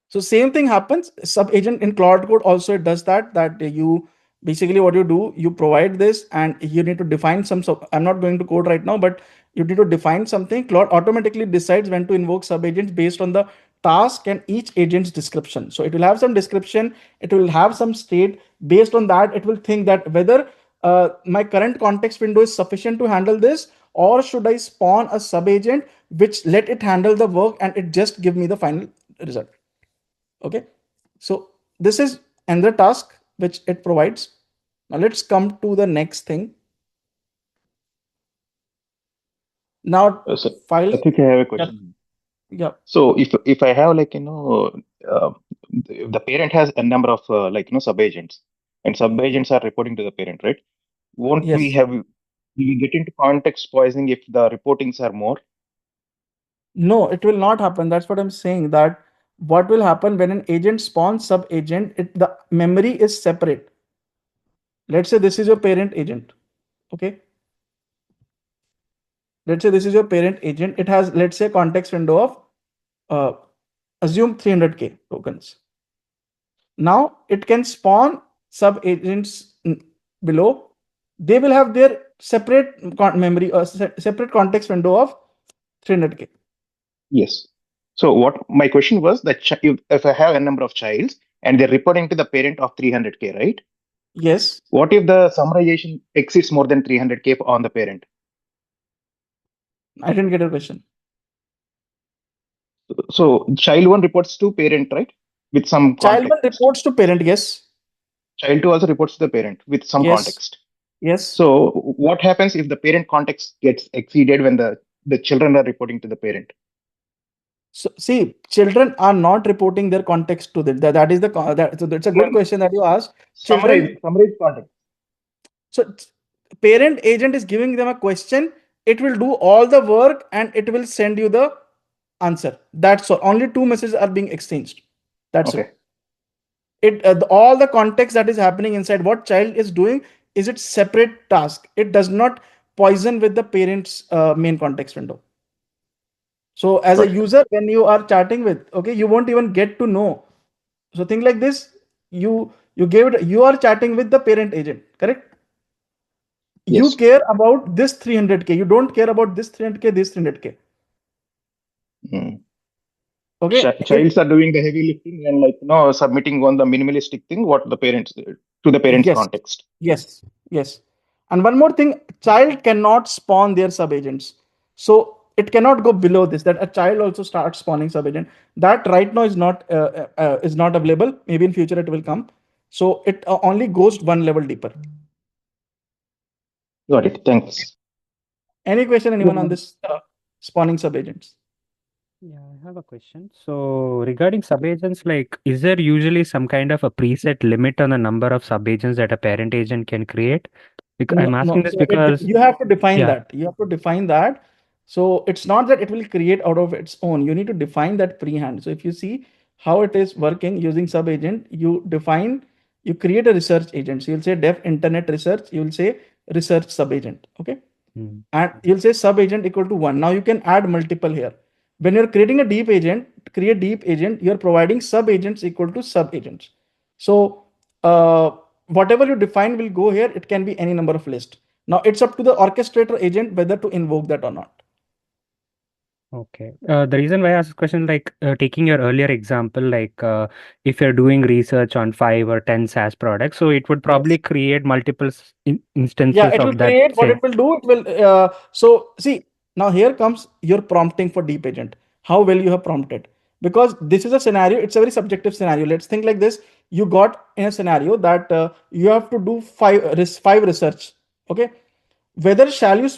So same thing happens. Sub agent in Claude Code also it does that you basically what you do, you provide this and you need to define some. So I'm not going to code right now, but you need to define something. Claude automatically decides when to invoke sub agents based on the task and each agent's description. So it will have some description, it will have some state. Based on that, it will think that whether my current context window is sufficient to handle this, or should I spawn a sub agent which let it handle the work and it just give me the final result. Okay, so this is another task which it provides. Now let's come to the next thing. Now, So, file. I think I have a question. Yeah. So if I have like the parent has a number of sub agents, and sub agents are reporting to the parent, right? Won't Yes. we get into context poisoning if the reportings are more? No, it will not happen. That's what I'm saying, that what will happen when an agent spawns sub agent, the memory is separate. Let's say this is your parent agent. Okay. Let's say this is your parent agent. It has, let's say, context window of assume 300K tokens. Now it can spawn sub agents below. They will have their separate memory or separate context window of 300K. Yes. So what my question was that if I have a number of childs and they're reporting to the parent of 300K, right? Yes. What if the summarization exceeds more than 300K on the parent? I didn't get a question. So child 1 reports to parent, right? With some Child 1 context. reports to parent, yes. Child 2 also reports to the parent with some context. Yes. So what happens if the parent context gets exceeded when the children are reporting to the parent? So see, children are not reporting their context to that is the so that's a good question that you asked. Summarize context. So parent agent is giving them a question, it will do all the work and it will send you the answer. That's all. Only 2 messages are being exchanged. That's Okay. all the context that is happening inside what child is doing is its separate task. It does not poison with the parent's main context window. So as a user, when you are chatting with, okay, you won't even get to know. So think like this, you are chatting with the parent agent, correct? Yes. You care about this 300K. You don't care about this 300K, this 300K. Okay. Childs are doing the heavy lifting and submitting on the minimalistic thing what the parents to the parents context. Yes. And one more thing, child cannot spawn their subagents. So it cannot go below this, that a child also starts spawning subagent. That right now is not available. Maybe in future it will come. So it only goes one level deeper. Got it. Thanks. Any question, anyone on this spawning subagents? Yeah, I have a question. So regarding subagents, like, is there usually some kind of a preset limit on the number of subagents that a parent agent can create? I'm asking this So because you have to define yeah. that. You have to define that. So it's not that it will create out of its own. You need to define that freehand. So if you see how it is working using sub agent, you create a research agent. So you'll say def internet research. You'll say research sub agent. Okay. And you'll say sub agent equal to 1. Now you can add multiple here. When you're creating a deep agent, you're providing sub agents equal to sub agents. So whatever you define will go here. It can be any number of list. Now it's up to the orchestrator agent whether to invoke that or not. Okay. The reason why I asked this question, like taking your earlier example, like if you're doing research on 5 or 10 SaaS products, so it would probably create multiple instances Yeah, it will of that create what same. it will do. It will. So see, now here comes your prompting for deep agent. How well you have prompted. Because this is a scenario, it's a very subjective scenario. Let's think like this. You got in a scenario that you have to do five research. Okay. Whether shall you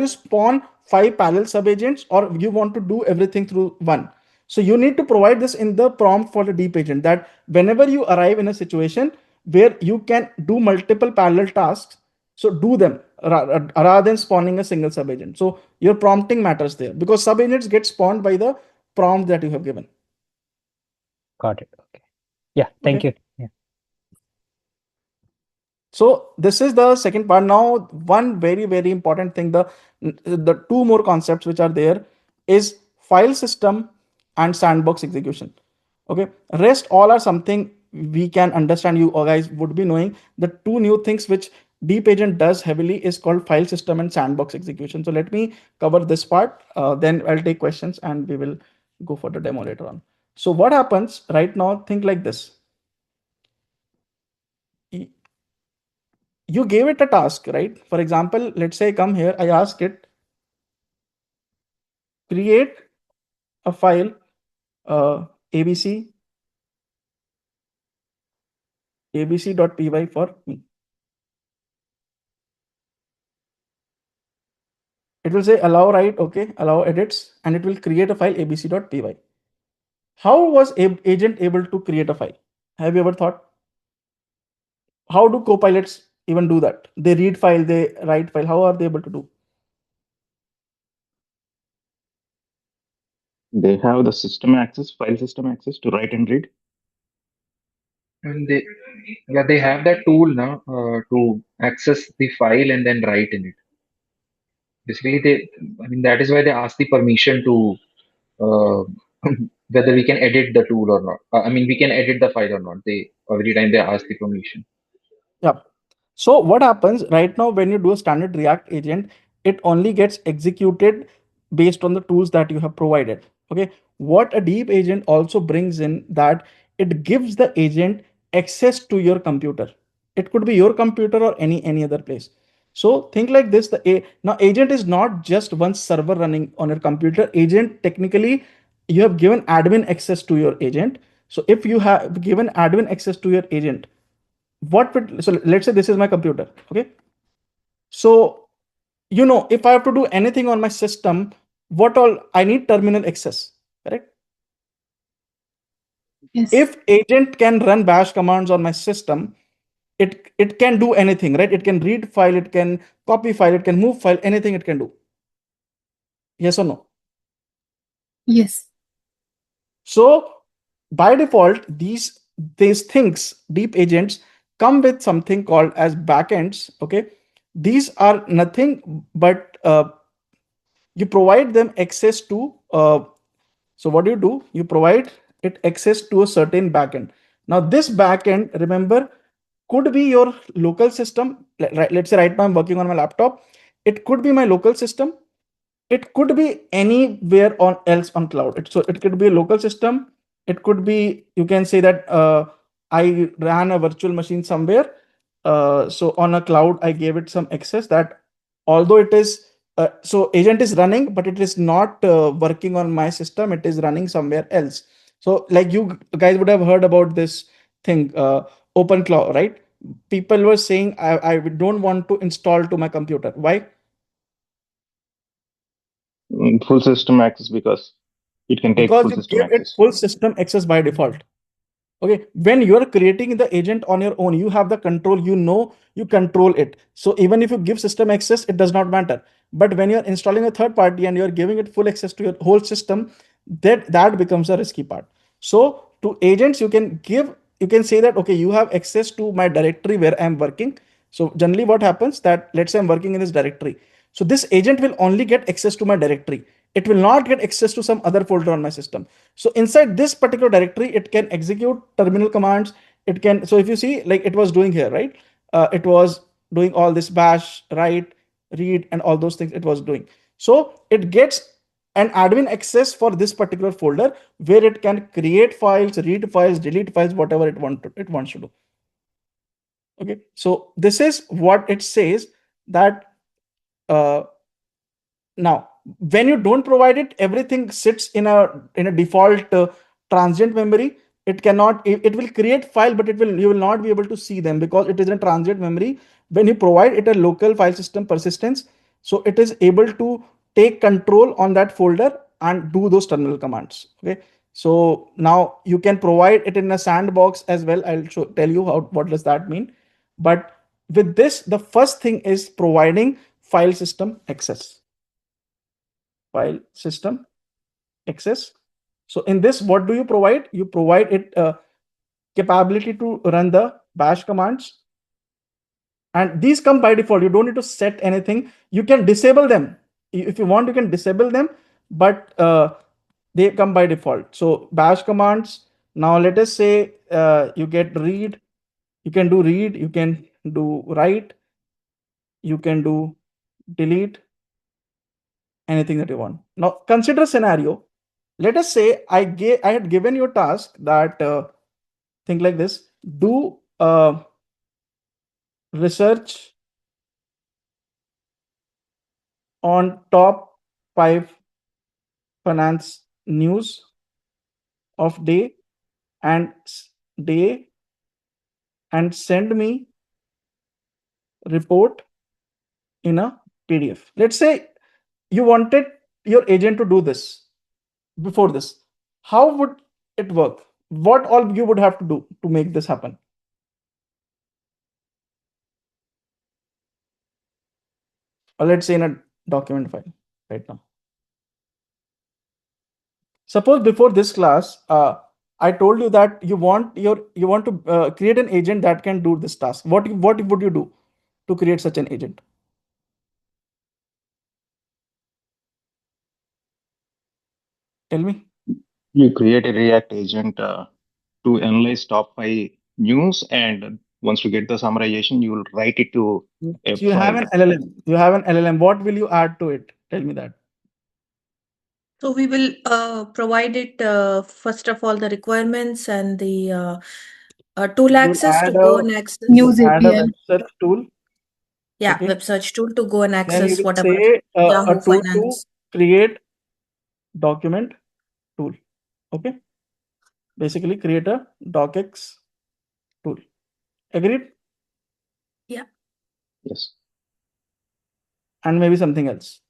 spawn 5 parallel subagents, or you want to do everything through one. So you need to provide this in the prompt for the deep agent, that whenever you arrive in a situation where you can do multiple parallel tasks, so do them rather than spawning a single subagent. So your prompting matters there, because subagents get spawned by the prompt that you have given. Got it. Okay. Yeah. Thank you. Yeah. So this is the second part. Now, one very, very important thing, the two more concepts which are there is file system and sandbox execution. Okay, rest all are something we can understand. You guys would be knowing. The two new things which Deep Agent does heavily is called file system and sandbox execution. So let me cover this part. Then I'll take questions and we will go for the demo later on. So what happens right now? Think like this. You gave it a task, right? For example, let's say come here, I ask it, create a file, @abc.py for me. It will say allow write, okay, allow edits, and it will create a file abc.py. How was agent able to create a file? Have you ever thought? How do copilots even do that? They read file, they write file. How are they able to do? They have the system access, file system access to write and read. And they have that tool now to access the file and then write in it. Basically, that is why they ask the permission to whether we can edit the tool or not. We can edit the file or not. Every time they ask the permission. Yeah. So what happens right now when you do a standard React agent, it only gets executed based on the tools that you have provided. Okay. What a deep agent also brings in, that it gives the agent access to your computer. It could be your computer or any other place. So think like this, now agent is not just one server running on your computer. Agent, technically, you have given admin access to your agent. So if you have given admin access to your agent, so let's say this is my computer. Okay. So, if I have to do anything on my system, what all I need? Terminal access, correct? Yes. If agent can run bash commands on my system, it can do anything, right? It can read file, it can copy file, it can move file, anything it can do. Yes or no? Yes. So by default, these things, deep agents, come with something called as backends. Okay. These are nothing but you provide them access to so what do? You provide it access to a certain backend. Now this backend, remember, could be your local system. Let's say right now I'm working on my laptop. It could be my local system. It could be anywhere else on cloud. So it could be a local system. It could be, you can say that I ran a virtual machine somewhere. So on a cloud, I gave it some access that, although it is, so agent is running, but it is not working on my system. It is running somewhere else. So like you guys would have heard about this thing, open cloud, right? People were saying, I don't want to install to my computer. Why? Full system access, because it can take Because full you system give it access. full system access by default. Okay, when you're creating the agent on your own, you have the control, you control it. So even if you give system access, it does not matter. But when you're installing a third party and you're giving it full access to your whole system, that becomes a risky part. So to agents, you can say that, okay, you have access to my directory where I'm working. So generally what happens, that let's say I'm working in this directory. So this agent will only get access to my directory. It will not get access to some other folder on my system. So inside this particular directory, it can execute terminal commands. It can, so if you see, like it was doing here, right? It was doing all this bash, write, read, and all those things it was doing. So it gets an admin access for this particular folder where it can create files, read files, delete files, whatever it wants to do. Okay, so this is what it says, that now when you don't provide it, everything sits in a default transient memory. It will create file, but you will not be able to see them because it is in transient memory. When you provide it a local file system persistence, so it is able to take control on that folder and do those terminal commands. Okay, so now you can provide it in a sandbox as well. I'll tell you what does that mean. But with this, the first thing is providing file system access. File system access. So in this, what do you provide? You provide it capability to run the bash commands. And these come by default. You don't need to set anything. You can disable them. If you want, you can disable them, but they come by default. So bash commands. Now let us say you get read. You can do read. You can do write. You can do delete. Anything that you want. Now consider a scenario. Let us say I had given you a task that think like this. Do research on top 5 finance news of day and send me report in a PDF. Let's say you wanted your agent to do this before this. How would it work? What all you would have to do to make this happen? Or let's say in a document file right now. Suppose before this class, I told you that you want to create an agent that can do this task. What would you do to create such an agent? Tell me. You create a React agent to analyze top 5 news, and once you get the summarization, you will write it to a So you have an LLM. You have an LLM. What will you add to it? Tell me that. So we will provide it first of all the requirements and the tool access to go and access. News Add a API. web search tool. Yeah, Okay. web search tool to go and Then you access will whatever say a Yahoo tool to Finance. create document tool. Okay. Basically create a docx tool. Agreed? Yeah. Yes. And maybe something else.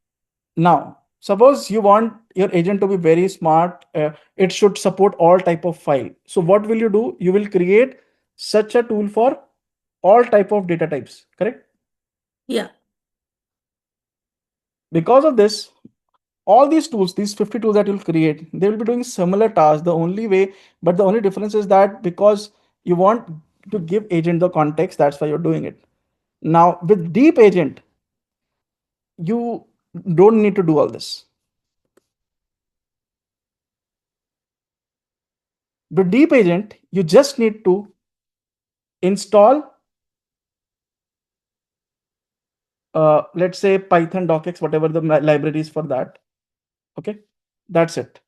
Now, suppose you want your agent to be very smart. It should support all type of file. So what will you do? You will create such a tool for all type of data types, correct? Yeah. Because of this, all these tools, these 50 tools that you'll create, they will be doing similar tasks. The only difference is that because you want to give agent the context, that's why you're doing it. Now with deep agent, you don't need to do all this. With deep agent, you just need to install, let's say Python docx, whatever the libraries for that. Okay, that's it.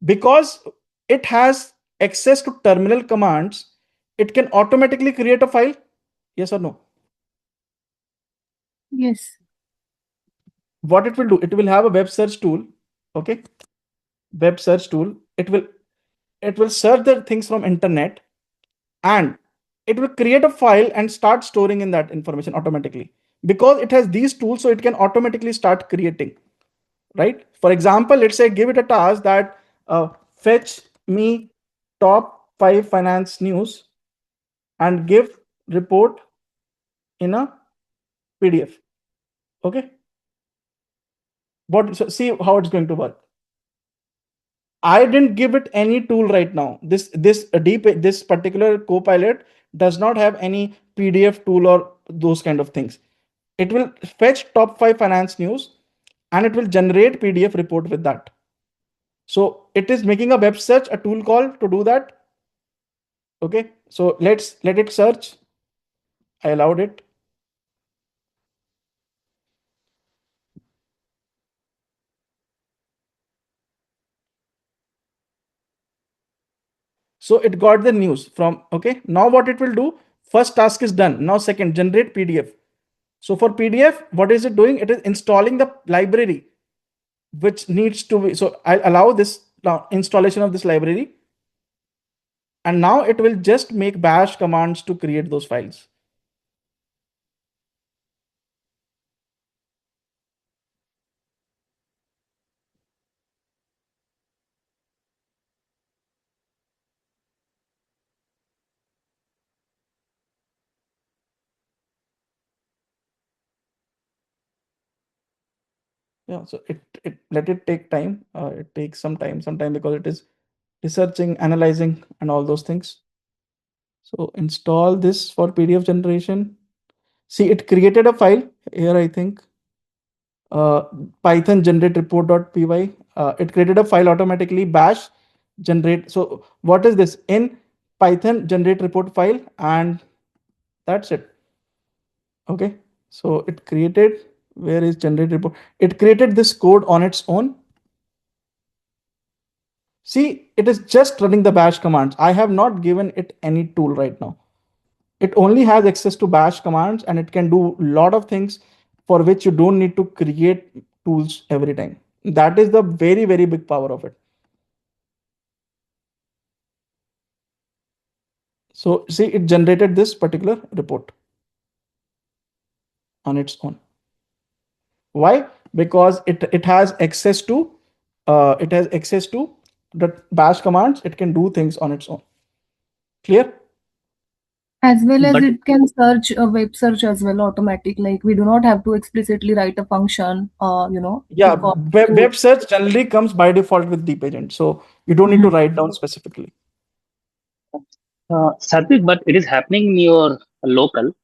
Because it has access to terminal commands, it can automatically create a file. Yes or no? Yes. What it will do, it will have a web search tool. Okay, web search tool. It will search the things from internet, and it will create a file and start storing in that information automatically. Because it has these tools, so it can automatically start creating. Right? For example, let's say give it a task that fetch me top 5 finance news and give report in a PDF. Okay. So see how it's going to work. I didn't give it any tool right now. This particular Copilot does not have any PDF tool or those kind of things. It will fetch top 5 finance news and it will generate PDF report with that. So it is making a web search, a tool call to do that. Okay, so let it search. I allowed it. So it got the news from, okay, now what it will do, first task is done. Now second, generate PDF. So for PDF, what is it doing? It is installing the library, which needs to be, so I'll allow this installation of this library. And now it will just make bash commands to create those files. Yeah, so it let it take time. It takes some time because it is researching, analyzing, and all those things. So install this for PDF generation. See, it created a file here, I think. Python generate report.py. It created a file automatically, bash generate. So what is this? In Python generate report file, and that's it. Okay, so it created, where is generate report? It created this code on its own. See, it is just running the bash commands. I have not given it any tool right now. It only has access to bash commands, and it can do a lot of things for which you don't need to create tools every time. That is the very, very big power of it. So see, it generated this particular report on its own. Why? Because it has access to the bash commands. It can do things on its own. Clear? As well as But it can search a web search as well, automatic. Like we do not have to explicitly write a function, Yeah, to call web search generally comes by default with deep agent, so you don't need to write down specifically. Satvik, but it is happening in your local.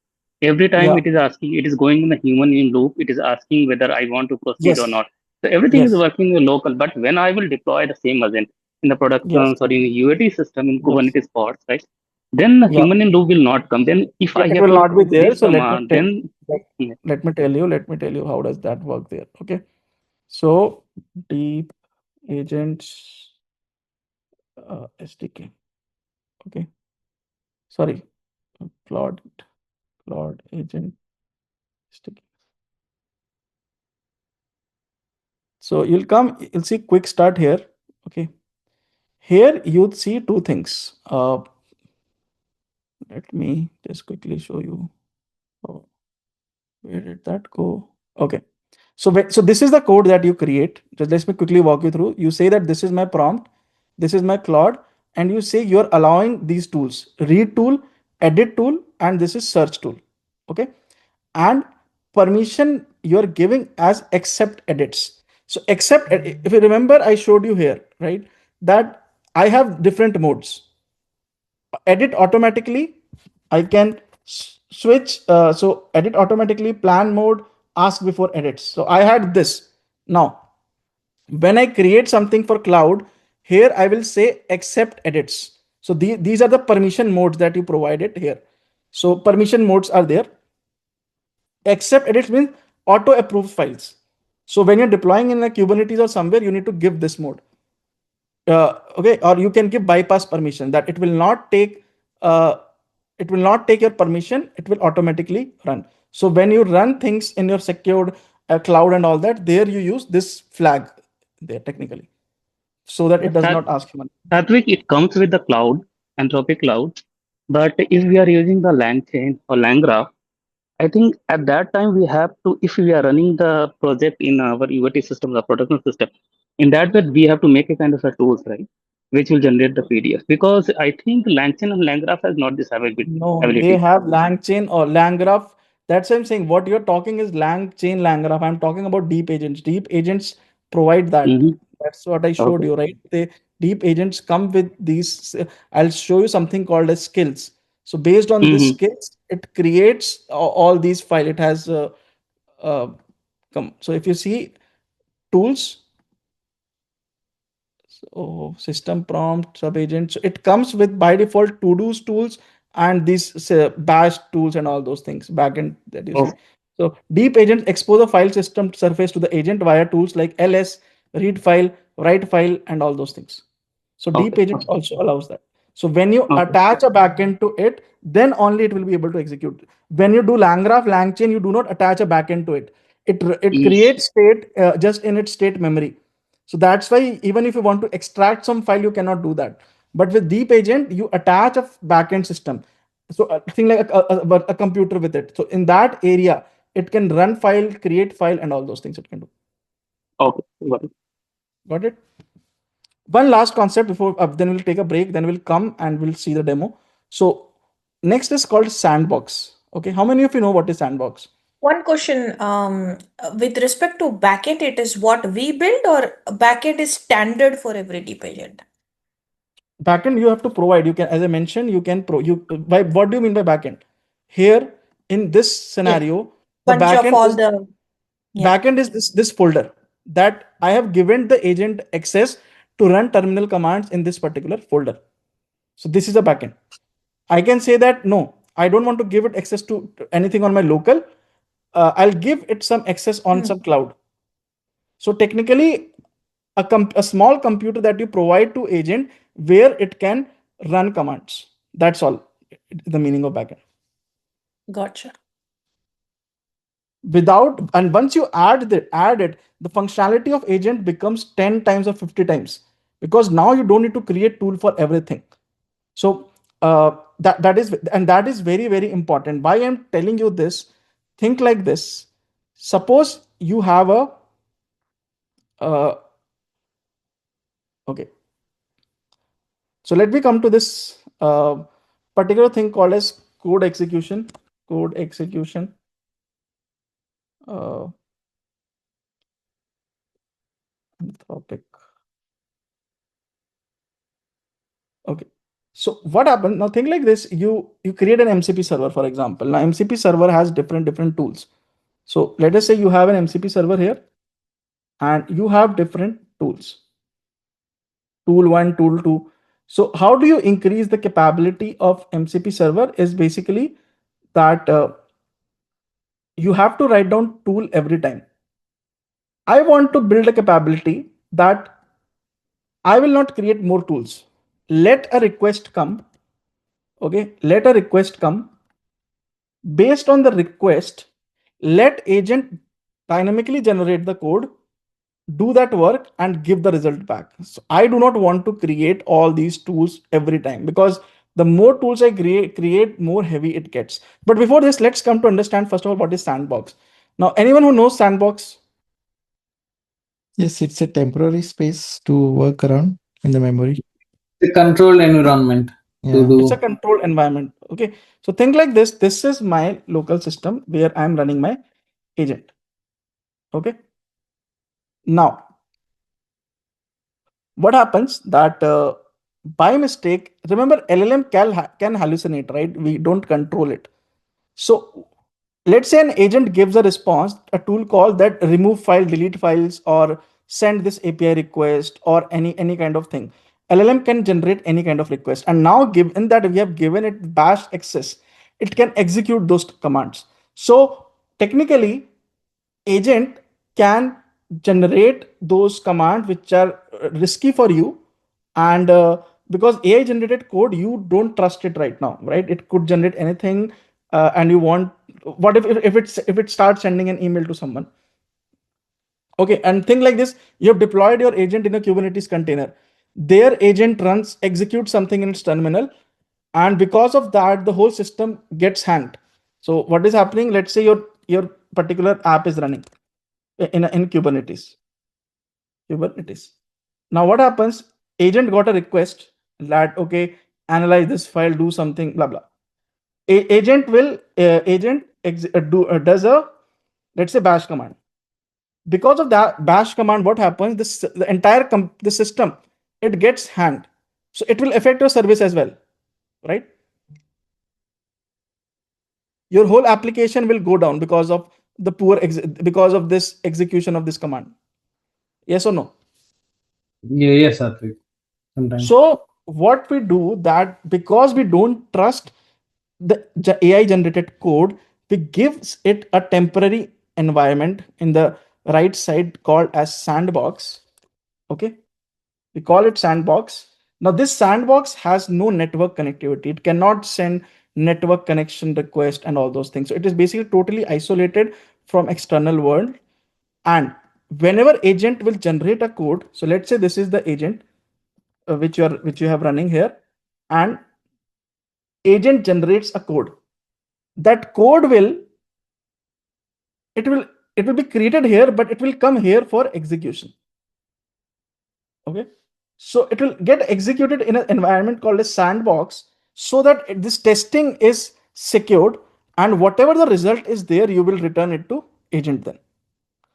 Every time Yeah. it is asking, it is going in the human in loop. It is asking whether I want to proceed or Yes. not. So everything is Yes. working in the local. But when I will deploy the same agent in the production Yes. or in the UAT system in Yes. Kubernetes pods, right? Then the Yeah. human in loop will not come. Then if Yeah, I it have will to not be put there. this So command, then yeah. let me tell you how does that work there. Okay. So deep agents SDK. Okay. Sorry. Claude agent SDK. So you'll see quick start here. Okay. Here you'd see two things. Let me just quickly show you. Oh, where did that go? Okay. So this is the code that you create. Just let me quickly walk you through. You say that this is my prompt, this is my Claude, and you say you're allowing these tools: read tool, edit tool, and this is search tool. Okay. And permission you're giving as accept edits. So if you remember, I showed you here, right, that I have different modes. Edit automatically, I can switch. So edit automatically, plan mode, ask before edits. So I had this. Now, when I create something for cloud, here I will say accept edits. So these are the permission modes that you provided here. So permission modes are there. Accept edits means auto approve files. So when you're deploying in a Kubernetes or somewhere, you need to give this mode. Okay, or you can give bypass permission, that it will not take your permission, it will automatically run. So when you run things in your secured cloud and all that, there you use this flag there technically, so that it does not ask human. Satvik, it comes with the cloud, Anthropic cloud. But if we are using the LangChain or LangGraph, I think at that time we have to, if we are running the project in our UAT system, the production system, in that way we have to make a kind of a tools, right, which will generate the PDF. Because I think LangChain and LangGraph has not this No, they ability. have LangChain or LangGraph. That's what I'm saying. What you're talking is LangChain, LangGraph. I'm talking about deep agents. Deep agents provide that. That's what I showed Okay. you, right? The deep agents come with these. I'll show you something called as skills. So based on this skills, it creates all these files. It has so if you see tools, so system prompt, sub agent. So it comes with by default to-dos tools and these bash tools and all those things backend that you see. So deep agents expose a file system surface to the agent via tools like ls, read file, write file, and all those things. So deep agent also allows that. So when you attach a backend to it, then only it will be able to execute. When you do LangGraph, LangChain, you do not attach a backend to it. It creates state just in its state memory. So that's why even if you want to extract some file, you cannot do that. But with deep agent, you attach a backend system. So a thing like a computer with it. So in that area, it can run file, create file, and all those things it can do. Okay, Got it? One last concept before then we'll take a break, then we'll come and we'll see the demo. So next is called sandbox. Okay, how many of you know what is sandbox? One question, with respect to backend, it is what we build or backend is standard for every deep agent? Backend you have to provide. You can, as I mentioned, you can what do you mean by backend? Here in this scenario, the Bunch of backend all is the backend is this folder that I have given the agent access to run terminal commands in this particular folder. So this is a backend. I can say that no, I don't want to give it access to anything on my local. I'll give it some access on some cloud. So technically, a small computer that you provide to agent where it can run commands. That's all the meaning of backend. Gotcha. And once you add it, the functionality of agent becomes 10 times or 50 times, because now you don't need to create tool for everything. So that is very, very important. Why I'm telling you this, think like this. Suppose you have a okay. So let me come to this particular thing called as code execution. Code execution. Anthropic. Okay. So what happened now? Think like this: you create an MCP server, for example. Now MCP server has different tools. So let us say you have an MCP server here, and you have different tools. Tool 1, tool 2. So how do you increase the capability of MCP server? Is basically that you have to write down tool every time. I want to build a capability that I will not create more tools. Let a request come. Okay, let a request come. Based on the request, let agent dynamically generate the code, do that work, and give the result back. So I do not want to create all these tools every time, because the more tools I create, more heavy it gets. But before this, let's come to understand first of all what is sandbox. Now, anyone who knows sandbox? Yes, it's a temporary space to work around in the memory. The controlled environment. Yeah. It's a controlled environment. Okay. So think like this. This is my local system where I'm running my agent. Okay. Now, what happens that by mistake, remember LLM can hallucinate, right? We don't control it. So let's say an agent gives a response, a tool called that remove file, delete files, or send this API request, or any kind of thing. LLM can generate any kind of request. And now given that we have given it bash access, it can execute those commands. So technically, agent can generate those commands which are risky for you. And because AI generated code, you don't trust it right now, right? It could generate anything. And you want, what if it starts sending an email to someone? Okay, and think like this: you have deployed your agent in a Kubernetes container. Their agent executes something in its terminal, and because of that, the whole system gets hanged. So what is happening? Let's say your particular app is running in Kubernetes. Now what happens? Agent got a request that, okay, analyze this file, do something, blah blah. Agent does a, let's say, bash command. Because of that bash command, what happens? The entire the system, it gets hanged. So it will affect your service as well, right? Your whole application will go down because of the because of this execution of this command. Yes or no? Yeah, yes, Satvik. Sometimes. So what we do, that because we don't trust the AI generated code, we gives it a temporary environment in the right side called as sandbox. Okay, we call it sandbox. Now this sandbox has no network connectivity. It cannot send network connection request and all those things. So it is basically totally isolated from external world. And whenever agent will generate a code, so let's say this is the agent which you have running here, and agent generates a code. That code will be created here, but it will come here for execution. Okay, so it will get executed in an environment called a sandbox, so that this testing is secured. and whatever the result is there, you will return it to agent then.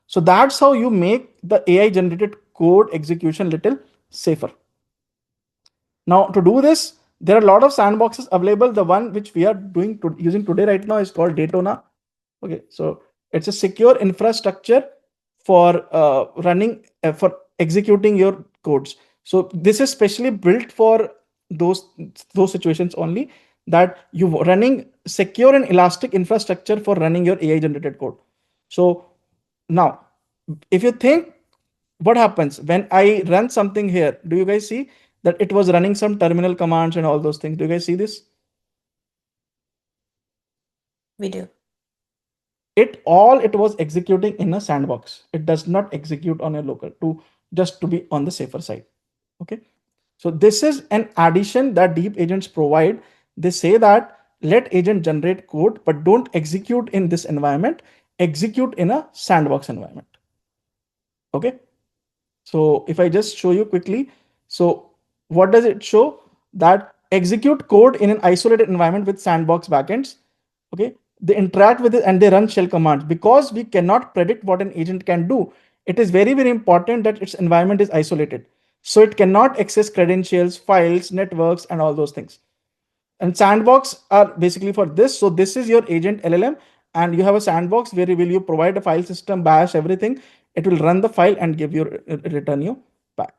So that's how you make the AI generated code execution little safer. Now to do this, there are a lot of sandboxes available. The one which we are using today right now is called Daytona. Okay, so it's a secure infrastructure for running for executing your codes. So this is specially built for those situations only, that you running secure and elastic infrastructure for running your AI generated code. So now, if you think what happens when I run something here, do you guys see that it was running some terminal commands and all those things? Do you guys see this? We do. It was executing in a sandbox. It does not execute on a local just to be on the safer side. Okay. So this is an addition that deep agents provide. They say that let agent generate code, but don't execute in this environment, execute in a sandbox environment. Okay. So if I just show you quickly, so what does it show? That execute code in an isolated environment with sandbox backends. Okay. They interact with it and they run shell commands. Because we cannot predict what an agent can do, it is very, very important that its environment is isolated. So it cannot access credentials, files, networks, and all those things. And sandbox are basically for this. So this is your agent LLM, and you have a sandbox where you provide a file system, bash, everything. It will run the file and give you return you back.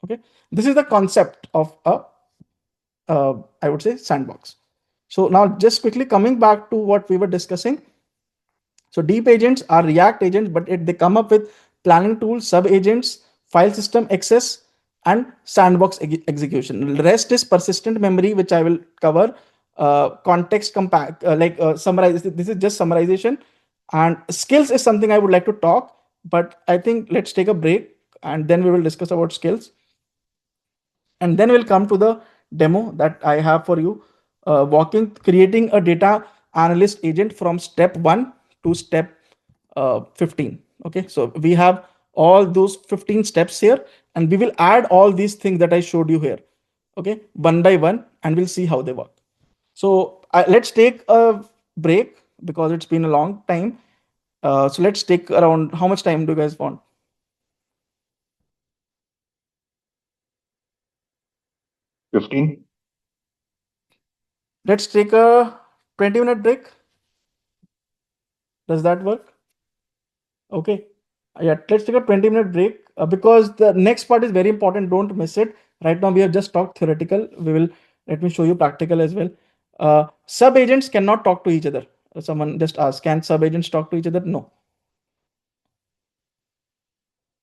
Okay, this is the concept of a I would say sandbox. So now just quickly coming back to what we were discussing. So deep agents are React agents, but they come up with planning tools, sub agents, file system access, and sandbox execution. The rest is persistent memory, which I will cover. Context compact, summarize. This is just summarization, and skills is something I would like to talk, but I think let's take a break and then we will discuss about skills. And then we'll come to the demo that I have for you, creating a data analyst agent from step 1 to step 15. Okay, so we have all those 15 steps here, and we will add all these things that I showed you here, okay, one by one, and we'll see how they work. So let's take a break because it's been a long time. So let's take around, how much time do you guys want? 15. Let's take a 20-minute break. Does that work? Okay. Yeah, let's take a 20-minute break because the next part is very important. Don't miss it. Right now, we have just talked theoretical. Let me show you practical as well. Sub agents cannot talk to each other. Someone just asked, can sub agents talk to each other? No.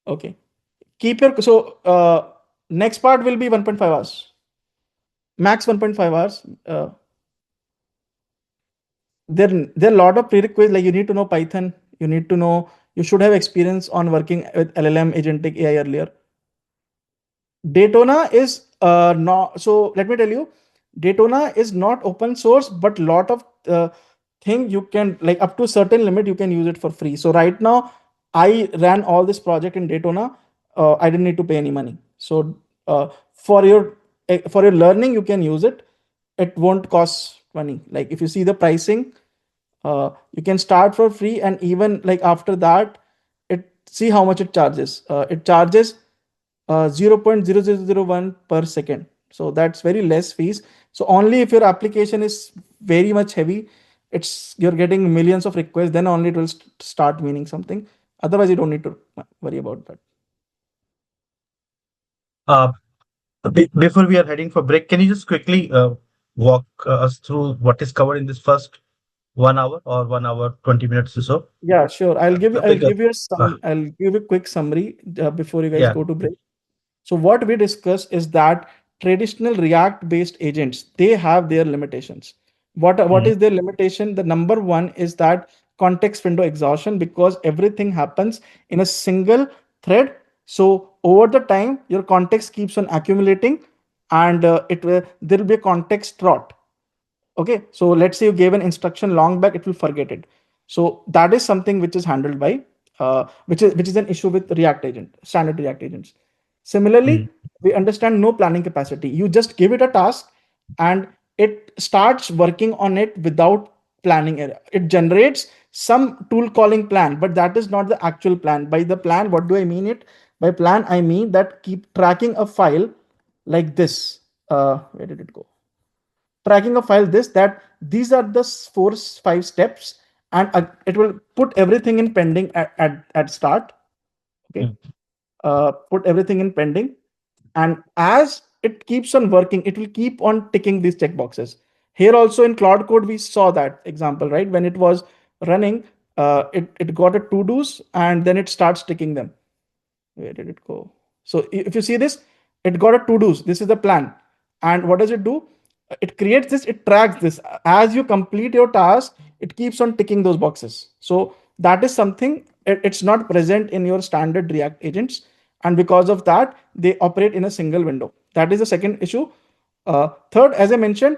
Okay. Next part will be 1.5 hours. Max 1.5 hours. There are a lot of prerequisites, like you need to know Python. You should have experience on working with LLM agentic AI earlier. Daytona is not, so let me tell you, Daytona is not open source, but lot of thing you can, like up to a certain limit, you can use it for free. So right now, I ran all this project in Daytona. I didn't need to pay any money. So for your learning, you can use it. It won't cost money. Like if you see the pricing, you can start for free, and even like after that, see how much it charges. It charges 0.0001 per second. So that's very less fees. So only if your application is very much heavy, you're getting millions of requests, then only it will start meaning something. Otherwise, you don't need to worry about that. Before we are heading for break, can you just quickly walk us through what is covered in this first 1 hour or 1 hour 20 minutes or so? Yeah, sure. I'll give you a quick summary before you guys go to break. So what we discussed is that traditional React based agents, they have their limitations. What is their limitation? The number one is that context window exhaustion, because everything happens in a single thread. So over the time, your context keeps on accumulating, and there will be a context rot. Okay, so let's say you gave an instruction long back, it will forget it. So that is something which is handled by which is an issue with React agent, standard React agents. Similarly, we understand no planning capacity. You just give it a task and it starts working on it without planning error. It generates some tool calling plan, but that is not the actual plan. By the plan, what do I mean it? By plan, I mean that keep tracking a file like this. Where did it go? Tracking a file that these are the 4-5 steps, and it will put everything in pending at start. Okay. Put everything in pending, and as it keeps on working, it will keep on ticking these checkboxes. Here also in Claude Code, we saw that example, right? When it was running, it got a to-dos and then it starts ticking them. Where did it go? So if you see this, it got a to-dos. This is the plan. And what does it do? It creates this, it tracks this. As you complete your task, it keeps on ticking those boxes. So that is something, it's not present in your standard React agents. And because of that, they operate in a single window. That is the second issue. Third, as I mentioned,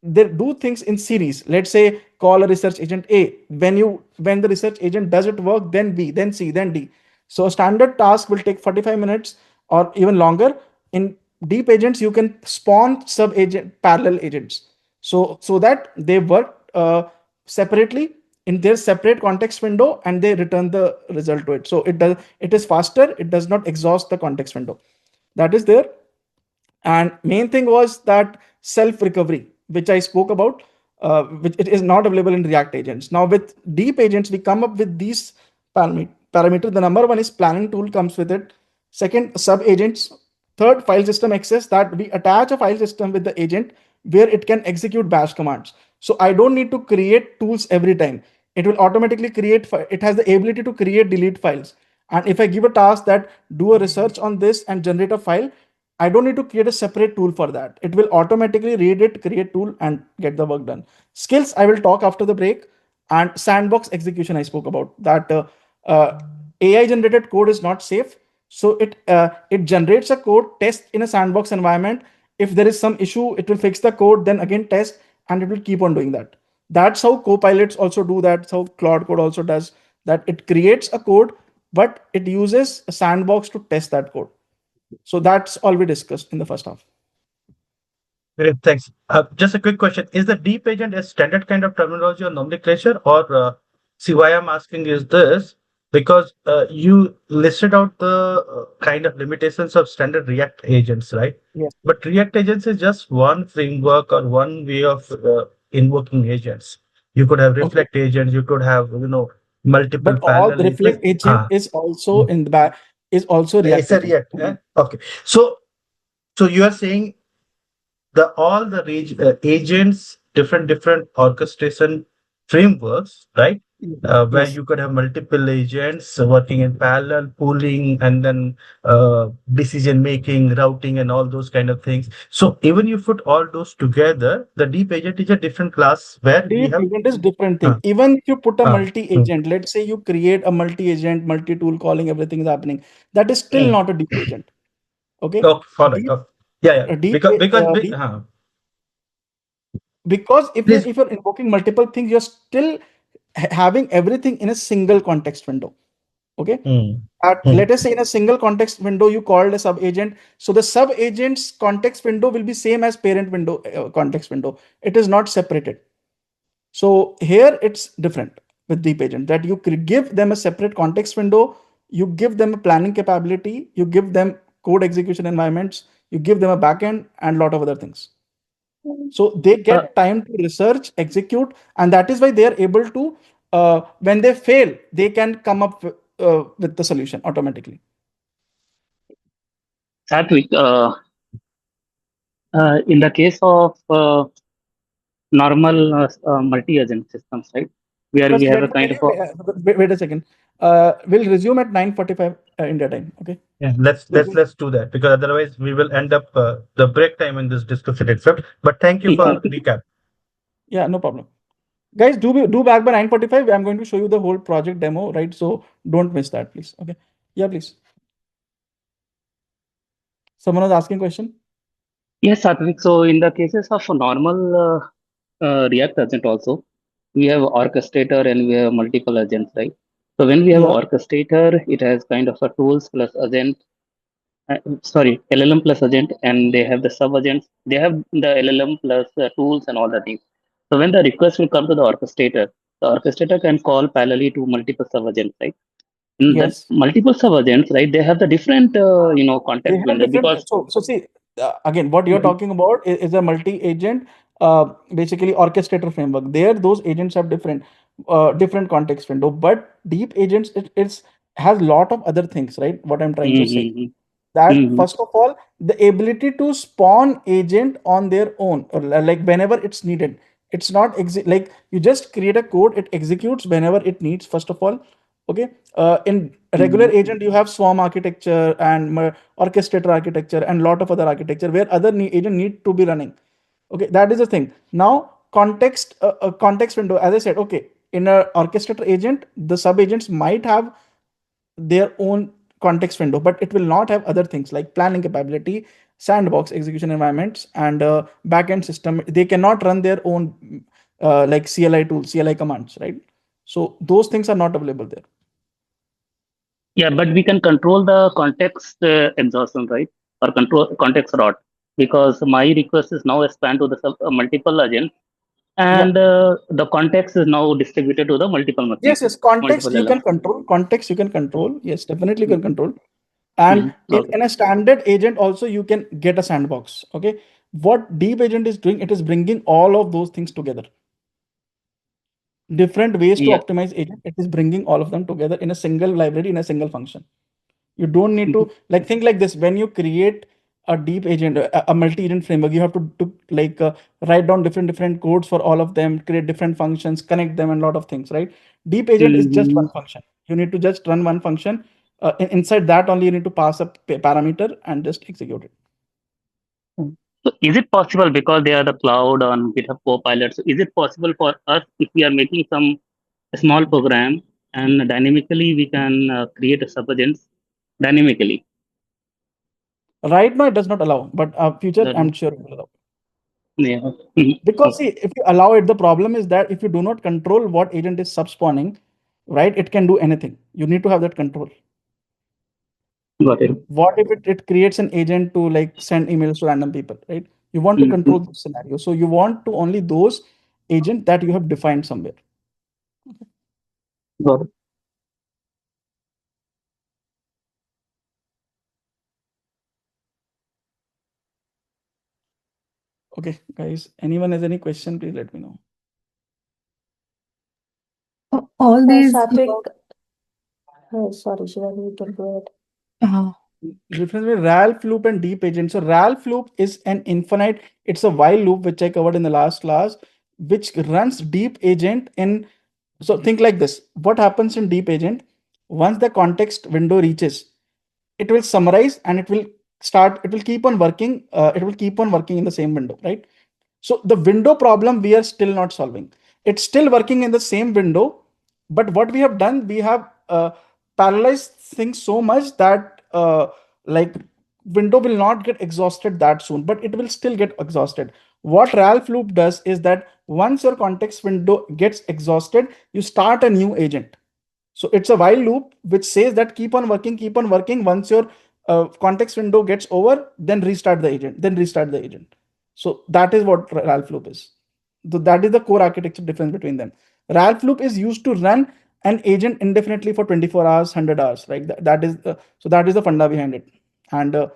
they do things in series. Let's say call a research agent A. When the research agent doesn't work, then B, then C, then D. So a standard task will take 45 minutes or even longer. In deep agents, you can spawn sub-agent parallel agents. So that they work separately in their separate context window and they return the result to it. So it is faster. It does not exhaust the context window. That is there. And main thing was that self-recovery, which I spoke about, which it is not available in React agents. Now with deep agents, we come up with these parameters. The number one is planning tool comes with it. Second, sub-agents. Third, file system access, that we attach a file system with the agent where it can execute bash commands. So I don't need to create tools every time. It will automatically create, it has the ability to create delete files. And if I give a task that do a research on this and generate a file, I don't need to create a separate tool for that. It will automatically read it, create tool, and get the work done. Skills, I will talk after the break. And sandbox execution, I spoke about that. AI generated code is not safe. So it generates a code, test in a sandbox environment. If there is some issue, it will fix the code, then again test, and it will keep on doing that. That's how copilots also do that. That's how Claude Code also does that. It creates a code, but it uses a sandbox to test that code. So that's all we discussed in the first half. Great, thanks. Just a quick question. Is the deep agent a standard kind of terminology or nomenclature? Or see, why I'm asking is this, because you listed out the kind of limitations of standard React agents, right? Yes. But React agents is just one framework or one way of invoking agents. You could have reflect agents, you could have, multiple But all parallel the reflect agent is also in the back, is also React. It's a React. Okay. So you are saying all the agents, different orchestration frameworks, right? Where you could have multiple agents working in parallel, pooling, and then decision making, routing, and all those kind of things. So even you put all those together, the deep agent is a different class where deep agent is different thing. Even if you put a multi-agent, let's say you create a multi-agent, multi-tool calling, everything is happening. That is still not a deep agent. Okay. Follow it. Yeah. Because if you're invoking multiple things, you're still having everything in a single context window. Okay. Let us say in a single context window, you called a sub agent. So the sub agent's context window will be same as parent window context window. It is not separated. So here it's different with deep agent, that you give them a separate context window, you give them a planning capability, you give them code execution environments, you give them a backend and a lot of other things. So they get time to research, execute, and that is why they are able to, when they fail, they can come up with the solution automatically. Satwik, in the case of normal multi-agent systems, right? Where we have a kind of wait a second. We'll resume at 9:45 India time. Okay. Yeah, let's do that, because otherwise we will end up the break time in this discussion itself. But thank you for recap. Yeah, no problem. Guys, do back by 9:45. I'm going to show you the whole project demo, right? So don't miss that, please. Okay. Yeah, please. Someone was asking question. Yes, Satwik. So in the cases of normal React agent also, we have orchestrator and we have multiple agents, right? So when we have orchestrator, it has kind of a tools plus agent, LLM plus agent, and they have the sub agents. They have the LLM plus tools and all the things. So when the request will come to the orchestrator can call parallelly to multiple sub-agents, right? In the Yes. multiple sub-agents, right, they have the different, They context have window different. because. So see, again, what you're talking about is a multi-agent, basically orchestrator framework. There, those agents have different context window. But deep agents, it's has lot of other things, right? What I'm trying to say, that first of all, the ability to spawn agent on their own, or like whenever it's needed. It's not like you just create a code, it executes whenever it needs. First of all, okay. In regular agent, you have swarm architecture and orchestrator architecture and lot of other architecture where other agent need to be running. Okay, that is the thing. Now, context window, as I said, okay, in a orchestrator agent, the sub agents might have their own context window, but it will not have other things like planning capability, sandbox execution environments, and backend system. They cannot run their own like CLI tools, CLI commands, right? So those things are not available there. Yeah, but we can control the context exhaustion, right? Or control context rot, because my request is now expand to the multiple agents, and the context is now distributed to the multiple machines. Yes, context multiple you can LLMs. control. Context you can control. Yes, definitely can control. And in a standard agent also you can get a sandbox. Okay, what deep agent is doing, it is bringing all of those things together. Different ways to optimize agent, it is bringing all of them together in a single library, in a single function. You don't need to like think like this. When you create a deep agent, a multi-agent framework, you have to like write down different codes for all of them, create different functions, connect them, and a lot of things, right? Deep agent is just one function. You need to just run one function. Inside that only you need to pass a parameter and just execute it. So is it possible, because they are the cloud on GitHub Copilot, so is it possible for us, if we are making some small program and dynamically we can create a sub-agents dynamically? Right now it does not allow, but future I'm sure it will allow. Yeah. Because see, if you allow it, the problem is that if you do not control what agent is subspawning, right, it can do anything. You need to have that control. Got it. What if it creates an agent to like send emails to random people, right? You want to control the scenario. So you want to only those agents that you have defined somewhere. Got it. Okay, guys, anyone has any question, please let me know. All these. Satvik, sorry, Shiva, you can go ahead. Difference between Ralph loop and deep agent. So Ralph loop is an infinite, it's a while loop, which I covered in the last class, which runs deep agent in. So think like this. What happens in deep agent? Once the context window reaches, it will summarize and it will keep on working. It will keep on working in the same window, right? So the window problem we are still not solving. It's still working in the same window, but what we have done, we have parallelized things so much that like window will not get exhausted that soon, but it will still get exhausted. What Ralph loop does is that once your context window gets exhausted, you start a new agent. So it's a while loop which says that keep on working, keep on working. Once your context window gets over, then restart the agent. So that is what Ralph loop is. So that is the core architecture difference between them. Ralph loop is used to run an agent indefinitely for 24 hours, 100 hours, right? That is the funda behind it. And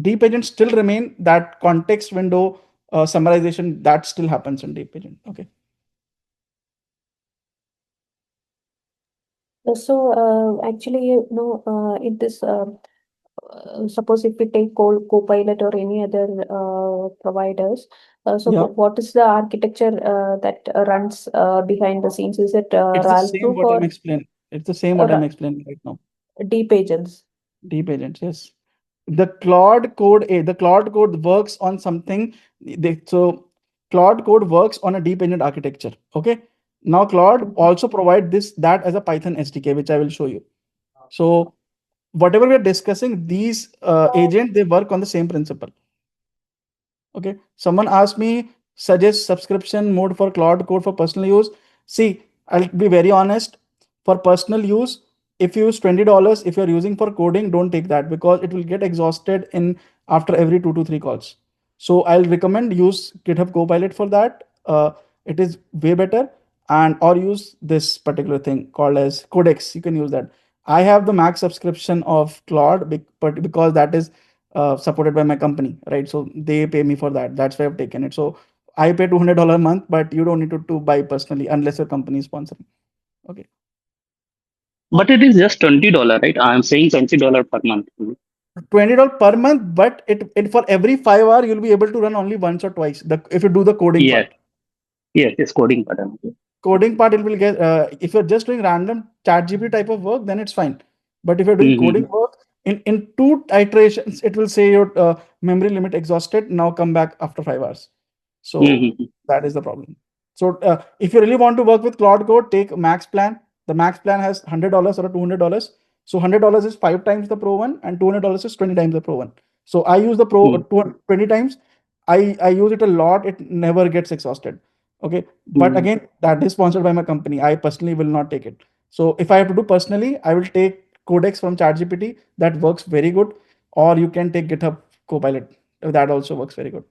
deep agent still remain that context window summarization that still happens in deep agent. Okay. So actually, in this, suppose if we take Copilot or any other providers, what is the architecture that runs behind the scenes? Is it It's the Ralph same loop what I'm or explaining. It's the same what I'm explaining right now. deep agents? Deep agents, yes. The Claude Code works on something. So Claude Code works on a deep agent architecture. Okay. Now Claude also provide that as a Python SDK, which I will show you. So whatever we are discussing, these agents, they work on the same principle. Okay. Someone asked me, suggest subscription mode for Claude Code for personal use. See, I'll be very honest. For personal use, if you use $20, if you're using for coding, don't take that because it will get exhausted in after every 2 to 3 calls. So I'll recommend use GitHub Copilot for that. it is way better. And or use this particular thing called as Codex. You can use that. I have the max subscription of Claude, but because that is supported by my company, right? So they pay me for that. That's why I've taken it. So I pay $200 a month, but you don't need to buy personally unless your company is sponsoring. Okay. But it is just $20, right? I am saying $20 per month. $20 per month, but it for every 5 hour you'll be able to run only once or twice. If you do the coding Yes, part. yes, it's coding part. Coding part, it will get if you're just doing random ChatGPT type of work, then it's fine. But if you're doing coding work, in 2 iterations, it will say your memory limit exhausted. Now come back after 5 hours. So that is the problem. So if you really want to work with Claude Code, take Max plan. The Max plan has $100 or $200. So $100 is 5 times the Pro one, and $200 is 20 times the Pro one. So I use the Pro 20 times. I use it a lot. It never gets exhausted. Okay. But again, that is sponsored by my company. I personally will not take it. So if I have to do personally, I will take Codex from ChatGPT. That works very good. Or you can take GitHub Copilot. That also works very good.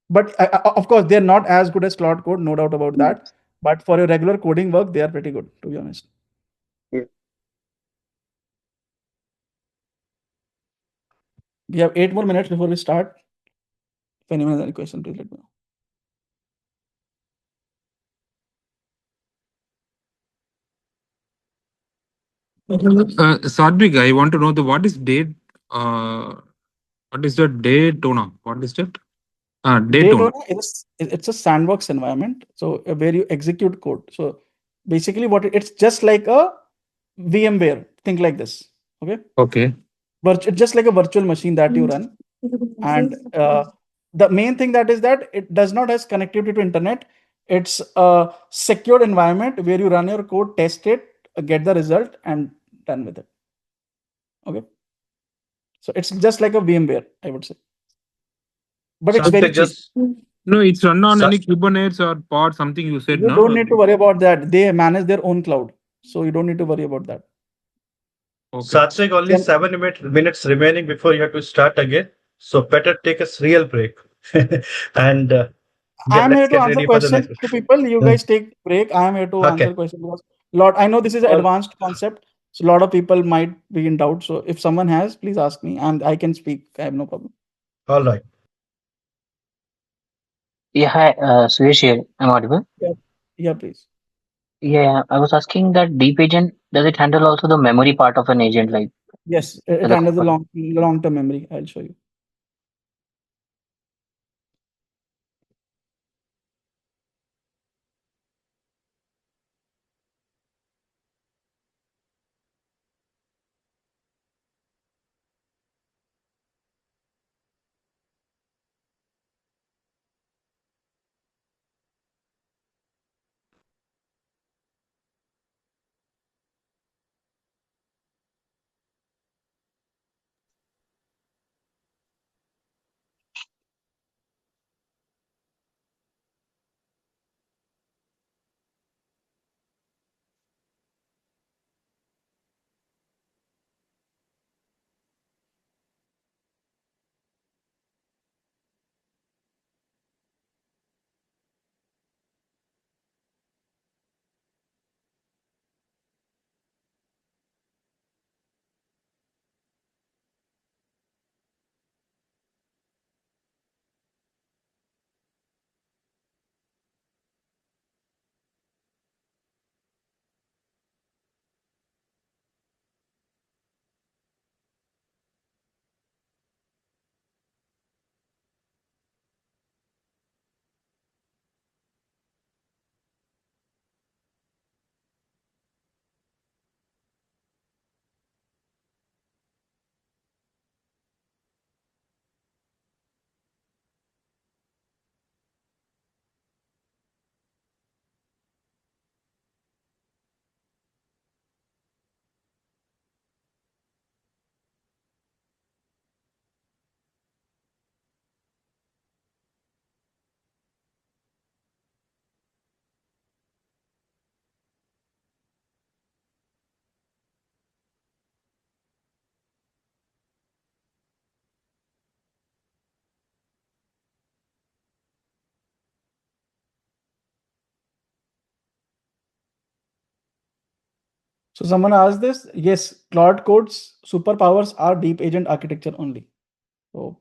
But of course, they're not as good as Claude Code, no doubt about that. But for your regular coding work, they are pretty good, to be honest. We have 8 more minutes before we start. If anyone has any question, please let me know. Sadvik, I want to know what is date. What is the Daytona? What is that? Daytona. It's a sandbox environment, so where you execute code. So basically, it's just like a VMware. Think like this. Okay. Okay. It's just like a virtual machine that you run, and the main thing that it does not has connectivity to internet. It's a secured environment where you run your code, test it, get the result, and done with it. Okay. So it's just like a VMware, I would say. But it's very cheap. No, it's run on any Kubernetes or pod, something you said, You no? don't need to worry about that. They manage their own cloud. So you don't need to worry about that. Satvik, only 7 minutes remaining before you have to start again. So better take a real break. And I'm here let's to get answer ready for the questions next. to people. You guys take break. I am here to answer questions because I know this is an advanced concept. So a lot of people might be in doubt. So if someone has, please ask me and I can speak. I have no problem. All right. Yeah, hi, Suresh here. I'm audible. Yeah, please. Yeah, I was asking that deep agent, does it handle also the memory part of an agent, like? Yes, it handles the long-term memory. I'll show you. So someone asked this. Yes, Claude Code's superpowers are deep agent architecture only. So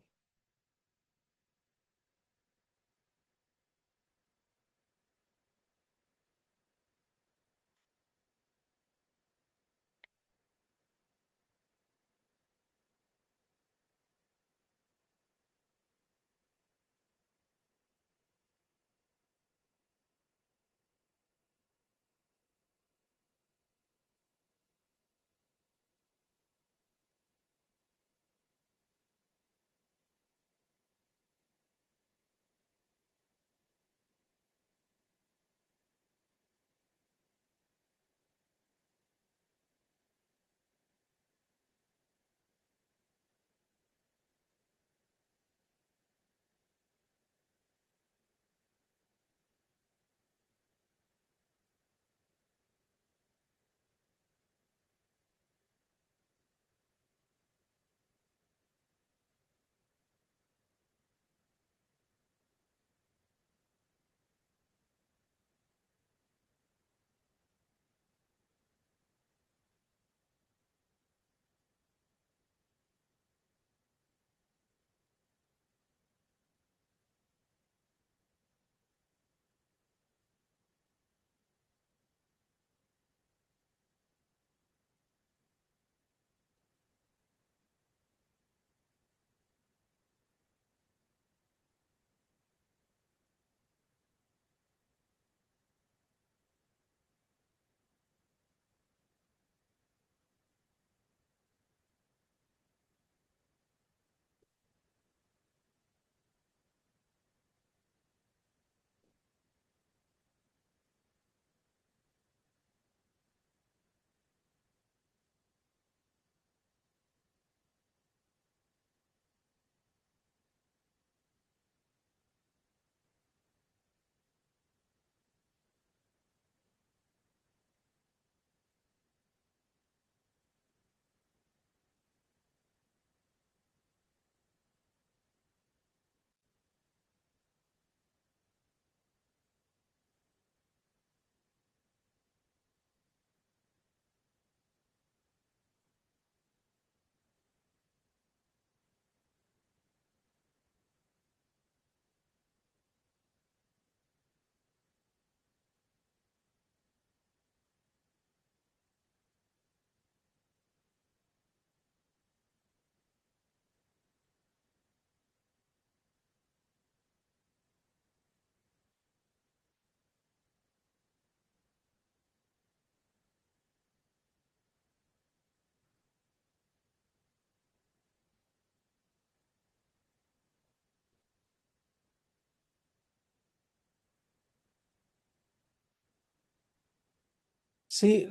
see,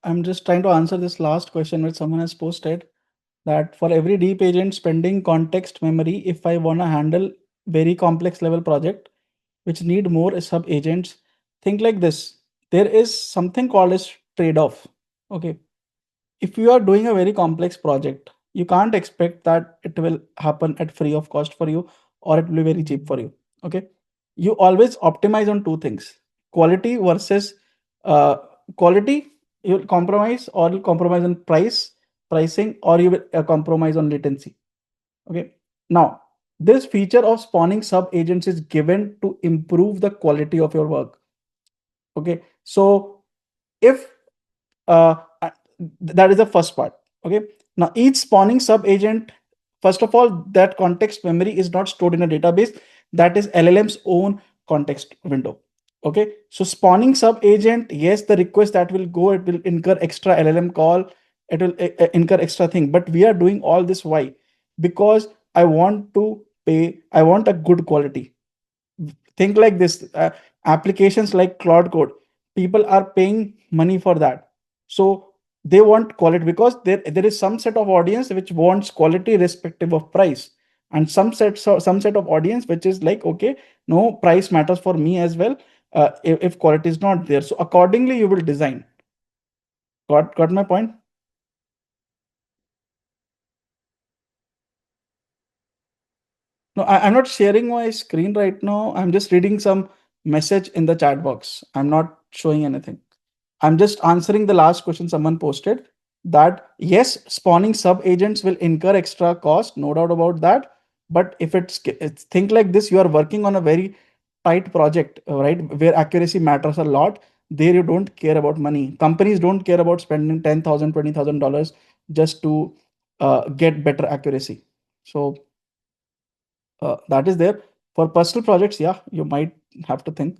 I'm just trying to answer this last question which someone has posted, that for every deep agent spending context memory, if I want to handle very complex level project which need more sub agents, think like this. There is something called as trade-off. Okay. If you are doing a very complex project, you can't expect that it will happen at free of cost for you or it will be very cheap for you. Okay. You always optimize on two things: quality versus quality. You'll compromise, or you'll compromise on pricing, or you will compromise on latency. Okay. Now, this feature of spawning sub agents is given to improve the quality of your work. Okay. So if uh, uh, that is the first part. Okay. Now each spawning sub agent, first of all, that context memory is not stored in a database. That is LLM's own context window. Okay. So spawning sub agent, yes, the request that will go, it will incur extra LLM call. It will incur extra thing. But we are doing all this. Why? Because I want to pay. I want a good quality. Think like this. Applications like Claude Code, people are paying money for that. So they want quality because there is some set of audience which wants quality irrespective of price, and some set of audience which is like, okay, no, price matters for me as well, if quality is not there. So accordingly you will design. Got my point? No, I'm not sharing my screen right now. I'm just reading some message in the chat box. I'm not showing anything. I'm just answering the last question someone posted, that yes, spawning sub agents will incur extra cost, no doubt about that. But if it's think like this, you are working on a very tight project, right, where accuracy matters a lot. There you don't care about money. Companies don't care about spending $10,000, $20,000 just to get better accuracy. So that is there. For personal projects, yeah, you might have to think.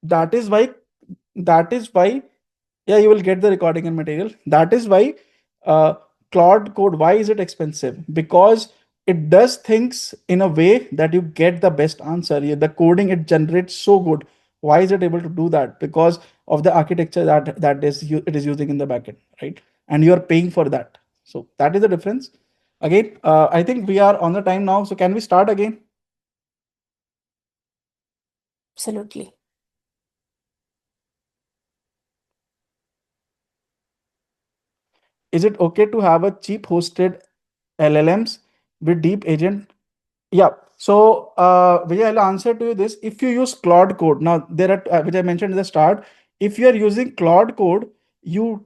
That is why yeah, you will get the recording and material. That is why Claude Code, why is it expensive? Because it does things in a way that you get the best answer. The coding it generates so good. Why is it able to do that? Because of the architecture that it is using in the backend, right? And you are paying for that. So that is the difference. Again, I think we are on the time now. So can we start again? Absolutely. Is it okay to have a cheap hosted LLMs with deep agent? Yeah. So Vijay, I'll answer to you this. If you use Claude Code, now there are which I mentioned in the start. If you are using Claude Code, you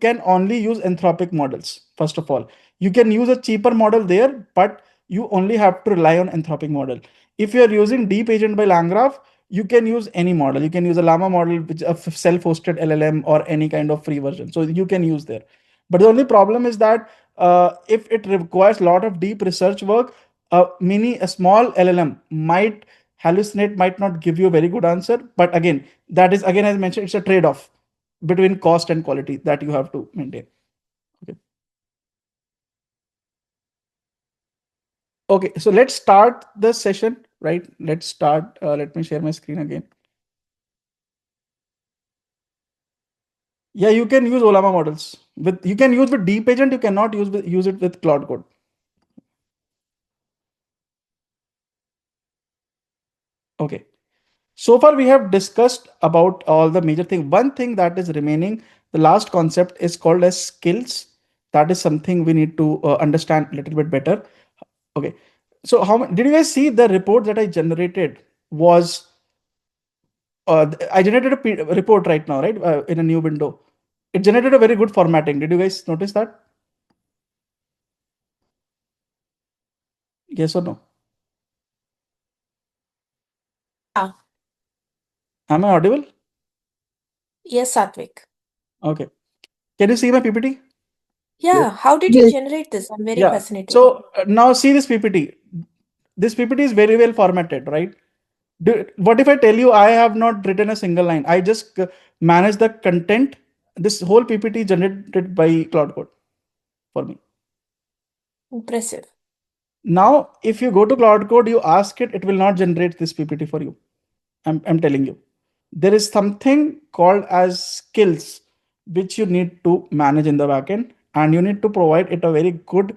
can only use Anthropic models. First of all, you can use a cheaper model there, but you only have to rely on Anthropic model. If you are using Deep Agent by LangGraph, you can use any model. You can use a Llama model, which a self-hosted LLM or any kind of free version. So you can use there. But the only problem is that if it requires a lot of deep research work, a small LLM might hallucinate, might not give you a very good answer. But again, that is, again, as I mentioned, it's a trade-off between cost and quality that you have to maintain. Okay. Okay, so let's start the session, right? Let's start. Let me share my screen again. Yeah, you can use Llama models. You can use with Deep Agent. You cannot use it with Claude Code. Okay. So far, we have discussed about all the major things. One thing that is remaining, the last concept is called as skills. That is something we need to understand a little bit better. Okay. So did you guys see the report that I generated was, I generated a report right now, right? In a new window. It generated a very good formatting. Did you guys notice that? Yes or no? Yeah. Am I audible? Yes, Satvik. Okay. Can you see my PPT? Yeah. How did you generate this? I'm very Yeah. fascinated. So now see this PPT. This PPT is very well formatted, right? What if I tell you I have not written a single line? I just manage the content. This whole PPT generated by Claude Code for me. Impressive. Now, if you go to Claude Code, you ask it, it will not generate this PPT for you. I'm telling you. There is something called as skills, which you need to manage in the backend, and you need to provide it a very good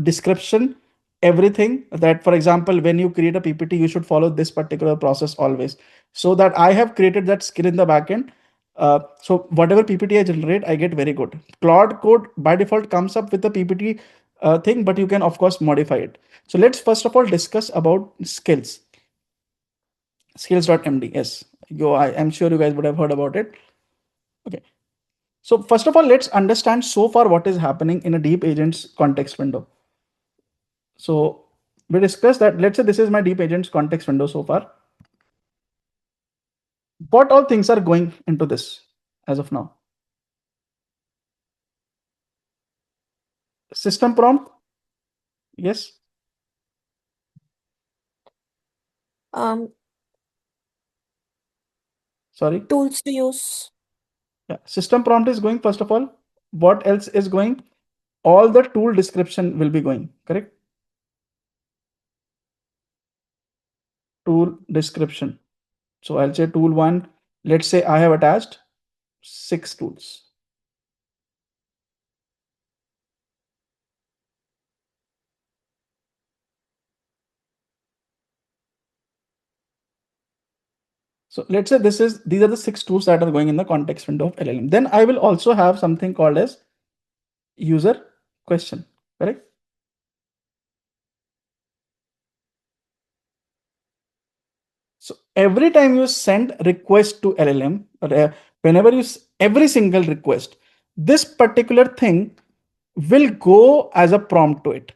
description. Everything that, for example, when you create a PPT, you should follow this particular process always. So that I have created that skill in the backend. So whatever PPT I generate, I get very good. Claude Code by default comes up with the PPT thing, but you can of course modify it. So let's first of all discuss about skills. Skills.md. Yes, I'm sure you guys would have heard about it. Okay. So first of all, let's understand so far what is happening in a deep agents context window. So we discussed that, let's say this is my deep agents context window so far. What all things are going into this as of now? System prompt. Yes. Sorry. Tools to use. Yeah. System prompt is going first of all. What else is going? All the tool description will be going, correct? Tool description. So I'll say tool 1. Let's say I have attached 6 tools. So let's say these are the 6 tools that are going in the context window of LLM. Then I will also have something called as user question, correct? So every time you send request to LLM, whenever you every single request, this particular thing will go as a prompt to it.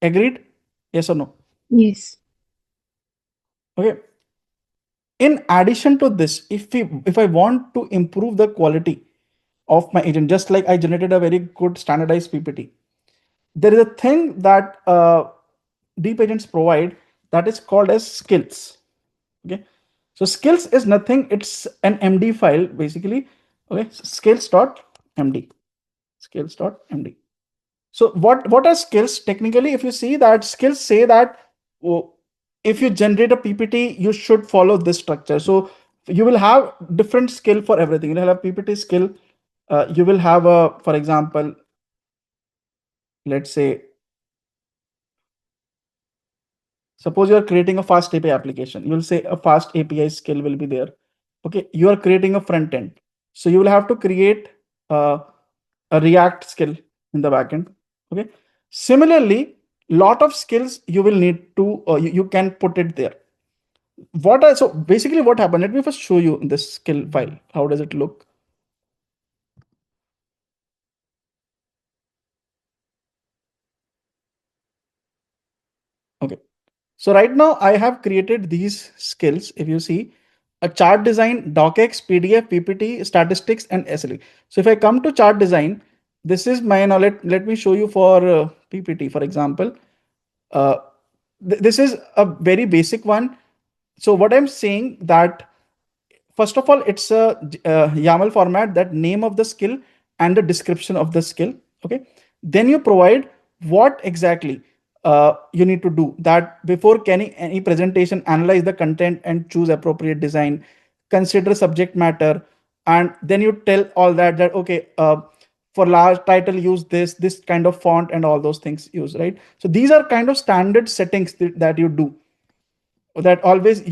Agreed? Yes or no? Yes. Okay. In addition to this, if I want to improve the quality of my agent, just like I generated a very good standardized PPT, there is a thing that deep agents provide that is called as skills. Okay, so skills is nothing, it's an MD file basically. Okay, skills.md. So what are skills technically? If you see that, skills say that, oh, if you generate a PPT, you should follow this structure. So you will have different skill for everything. You'll have a PPT skill. You will have a, for example, let's say, suppose you are creating a fast API application. You'll say a fast API skill will be there. Okay, you are creating a front end. So you will have to create a React skill in the backend. Okay. Similarly, lot of skills you will need to, you can put it there. So basically what happened, let me first show you this skill file. How does it look? Okay. So right now I have created these skills. If you see, a chart design, docx, PDF, PPT, statistics, and SLE. So if I come to chart design, this is my, now let me show you for PPT, for example. This is a very basic one. So what I'm saying that, first of all, it's a YAML format, that name of the skill and the description of the skill. Okay. Then you provide what exactly you need to do. That before any presentation, analyze the content and choose appropriate design, consider subject matter. And then you tell all that okay, for large title, use this kind of font and all those things use, right? So these are kind of standard settings that you do, that always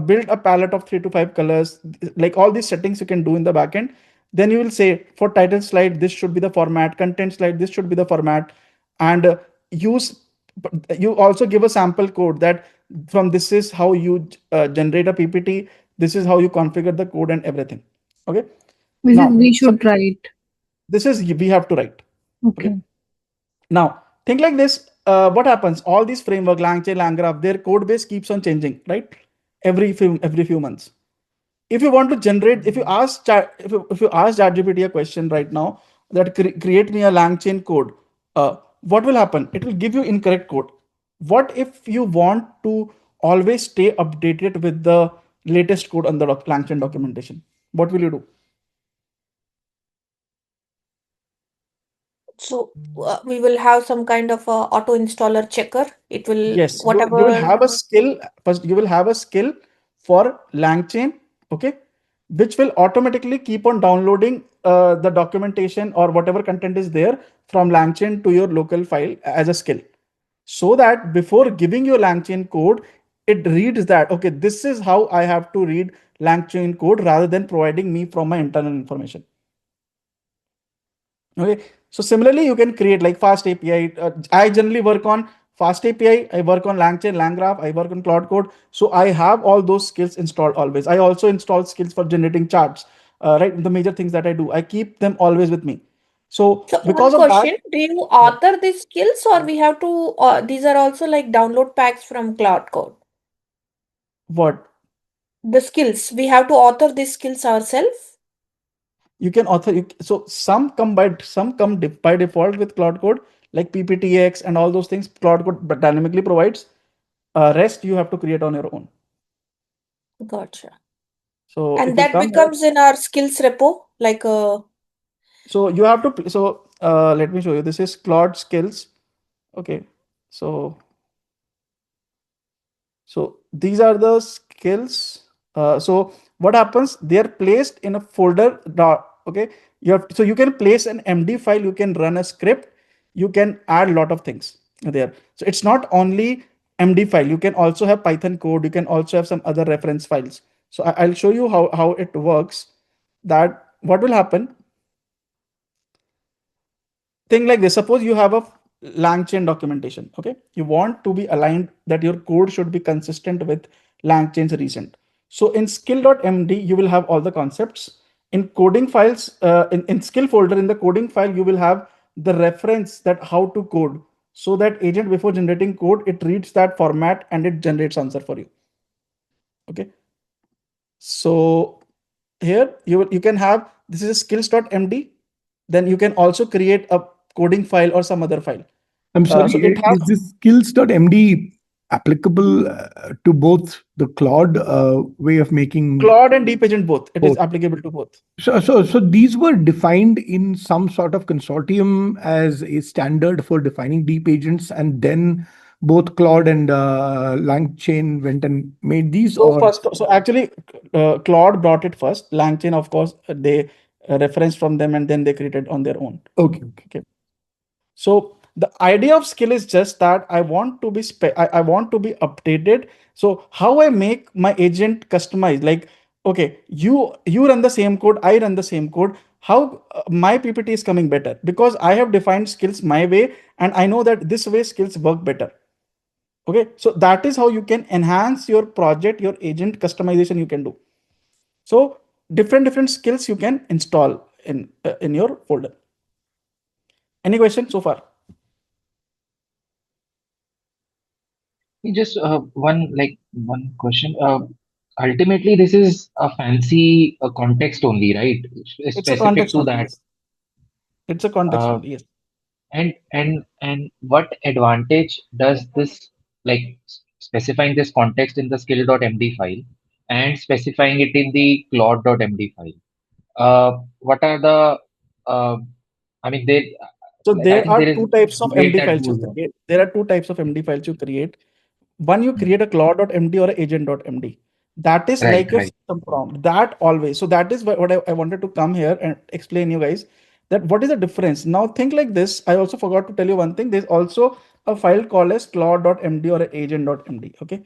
build a palette of 3 to 5 colors, like all these settings you can do in the backend. Then you will say for title slide, this should be the format, content slide, this should be the format, and you also give a sample code that from this is how you generate a PPT, this is how you configure the code and everything. Okay. This Now is we should write. this is we have to write. Okay. Now think like this. What happens? All these framework, LangChain, LangGraph, their code base keeps on changing, right? Every few months. If you want to generate, if you ask ChatGPT a question right now, that create me a LangChain code, what will happen? It will give you incorrect code. What if you want to always stay updated with the latest code on the LangChain documentation? What will you do? So we will have some kind of a auto installer checker. It will, Yes, whatever. you will have a skill. First, you will have a skill for LangChain, okay, which will automatically keep on downloading the documentation or whatever content is there from LangChain to your local file as a skill. So that before giving your LangChain code, it reads that, okay, this is how I have to read LangChain code rather than providing me from my internal information. Okay, so similarly, you can create like fast API. I generally work on fast API. I work on LangChain, LangGraph. I work on Claude Code. So I have all those skills installed always. I also install skills for generating charts. Right, the major things that I do, I keep them always with me. So because One of question: that, do you author these skills, or we have to? These are also like download packs from Cloud Code. what The skills we have to author these skills ourselves. you can author, so some come by default with Claude Code, like PPTX and all those things. Claude Code but dynamically provides. Rest you have to create on your own. Gotcha. So And if you that come becomes in our skills repo, like so you have to, so let me show you. This is Claude skills. Okay, so these are the skills. So what happens? They are placed in a folder. Okay, so you can place an MD file. You can run a script. You can add a lot of things there. So it's not only MD file. You can also have Python code. You can also have some other reference files. So I'll show you how it works. That what will happen? Thing like this. Suppose you have a LangChain documentation. Okay, you want to be aligned that your code should be consistent with LangChain's recent. So in skill.md, you will have all the concepts. In coding files, in skill folder, in the coding file, you will have the reference that how to code, so that agent, before generating code, it reads that format and it generates answer for you. Okay. So here you can have, this is skills.md. Then you can also create a coding file or some other file. I'm sorry, So it has is this skills.md applicable to both the Claude way of making Claude and Deep Agent both? It is applicable to both. So these were defined in some sort of consortium as a standard for defining deep agents, and then both Claude and LangChain went and made these. So actually, Claude brought it first. LangChain, of course, they referenced from them and then they created on their own. Okay. So the idea of skill is just that I want to be I want to be updated. So how I make my agent customized, like, okay, you run the same code, I run the same code. How my PPT is coming better because I have defined skills my way, and I know that this way skills work better. Okay, so that is how you can enhance your project, your agent customization you can do. So different skills you can install in your folder. Any question so far? Just one question. Ultimately, this is a fancy context only, right? It's a Specific context to only, that. yes. It's a context Uh, only, yes. and what advantage does this, like specifying this context in the skill.md file and specifying it in the claude.md file? What are the I mean, they So like I there think there are is two types of debate MD that files you goes on. create. There are two types of MD files you create. One, you create a claude.md or a agent.md. That is like your Right. system prompt. That always. So that is what I wanted to come here and explain you guys that what is the difference. Now think like this. I also forgot to tell you one thing. There's also a file called as claude.md or agent.md. Okay.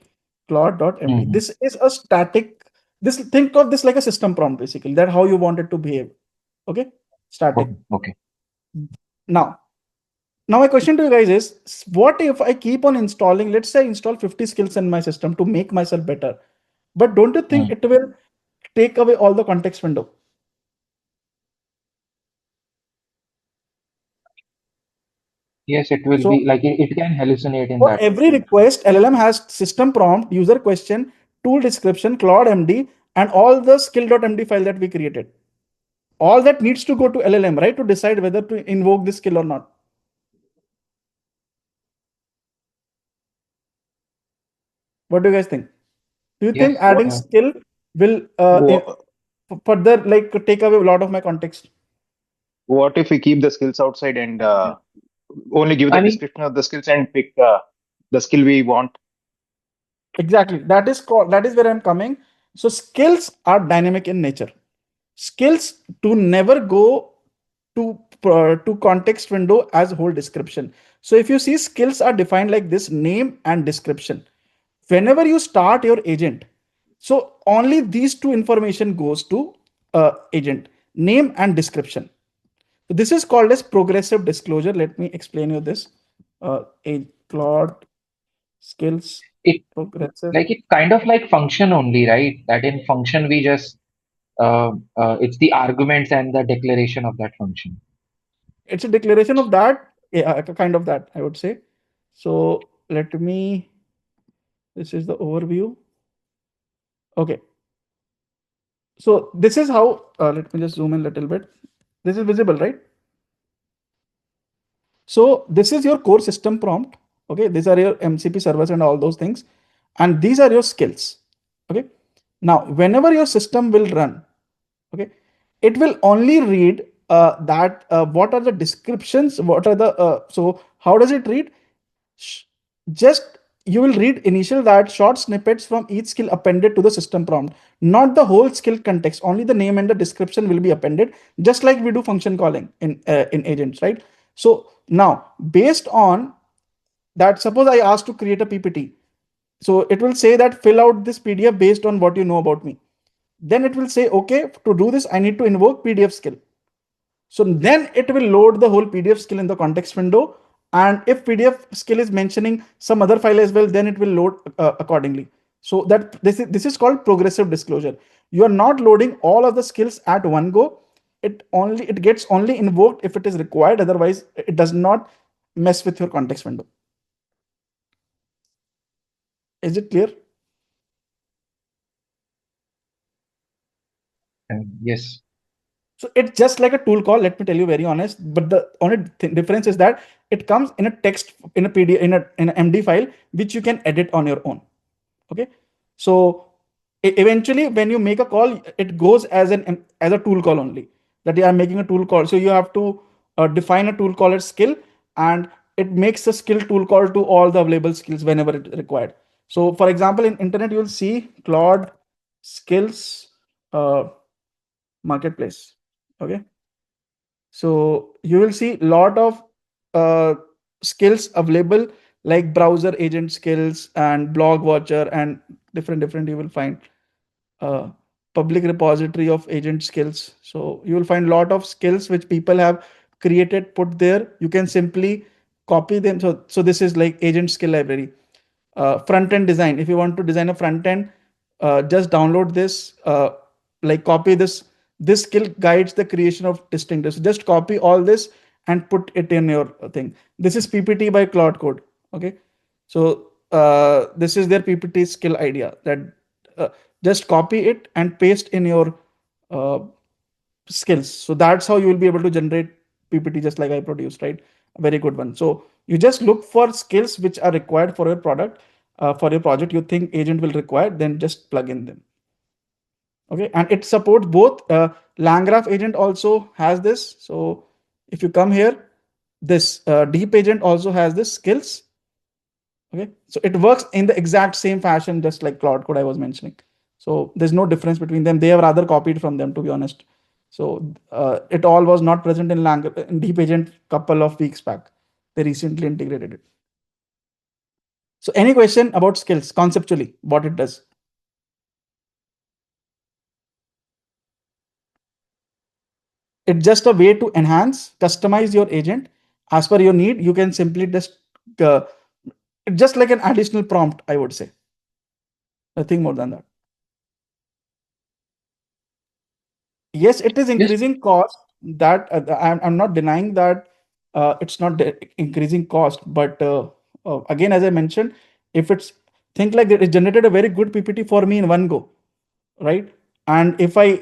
Claude.md. This is a static. Think of this like a system prompt basically. That how you want it to behave. Okay. Static. Okay. Now my question to you guys is, what if I keep on installing, let's say I install 50 skills in my system to make myself better, but don't you think it will take away all the context window? Yes, it will So be like it can hallucinate in for that. every request, LLM has system prompt, user question, tool description, Claude MD, and all the skill.md file that we created. All that needs to go to LLM, right, to decide whether to invoke this skill or not. What do you guys think? Do you think adding skill will further like take away a lot of my context? What if we keep the skills outside and only give the description of the skills and pick the skill we want? Exactly. That is where I'm coming. So skills are dynamic in nature. Skills to never go to context window as whole description. So if you see, skills are defined like this: name and description. Whenever you start your agent, so only these two information goes to agent: name and description. So this is called as progressive disclosure. Let me explain you this. A Claude skills progressive. Like it's kind of like function only, right? That in function we just it's the arguments and the declaration of that function. It's a declaration of that, kind of that, I would say. So let me, this is the overview. Okay. So this is how, let me just zoom in a little bit. This is visible, right? So this is your core system prompt. Okay. These are your MCP servers and all those things. And these are your skills. Okay. Now, whenever your system will run, okay, it will only read that what are the descriptions, what are the, so how does it read? Just you will read initial that short snippets from each skill appended to the system prompt, not the whole skill context. Only the name and the description will be appended, just like we do function calling in agents, right? So now, based on that, suppose I ask to create a PPT, so it will say that fill out this PDF based on what you know about me. Then it will say, okay, to do this, I need to invoke PDF skill. So then it will load the whole PDF skill in the context window. And if PDF skill is mentioning some other file as well, then it will load accordingly. So that this is called progressive disclosure. You are not loading all of the skills at one go. It gets only invoked if it is required. Otherwise, it does not mess with your context window. Is it clear? Yes. So it's just like a tool call. Let me tell you very honest. But the only difference is that it comes in a text, in a PDF, in an MD file, which you can edit on your own. Okay. So eventually, when you make a call, it goes as a tool call only. That you are making a tool call. So you have to define a tool caller skill, and it makes a skill tool call to all the available skills whenever it is required. So for example, in internet, you will see Claude skills marketplace. Okay. So you will see a lot of skills available, like browser agent skills and blog watcher and different you will find public repository of agent skills. So you will find a lot of skills which people have created, put there. You can simply copy them. So this is like agent skill library. Front end design. If you want to design a front end, just download this, like copy this. This skill guides the creation of distinctives. Just copy all this and put it in your thing. This is PPT by Claude Code. Okay. So this is their PPT skill idea, that just copy it and paste in your skills. So that's how you will be able to generate PPT just like I produced, right? A very good one. So you just look for skills which are required for your product, for your project you think agent will require, then just plug in them. Okay, and it supports both. LangGraph agent also has this. So if you come here, this deep agent also has this skills. Okay, so it works in the exact same fashion, just like Claude Code I was mentioning. So there's no difference between them. They have rather copied from them, to be honest. So it all was not present in Deep Agent couple of weeks back. They recently integrated it. So any question about skills conceptually, what it does? It's just a way to enhance, customize your agent as per your need. You can simply just like an additional prompt, I would say. Nothing more than that. Yes, it is increasing cost. That I'm not denying that it's not increasing cost, but again, as I mentioned, if it's think like it generated a very good PPT for me in one go, right? And if I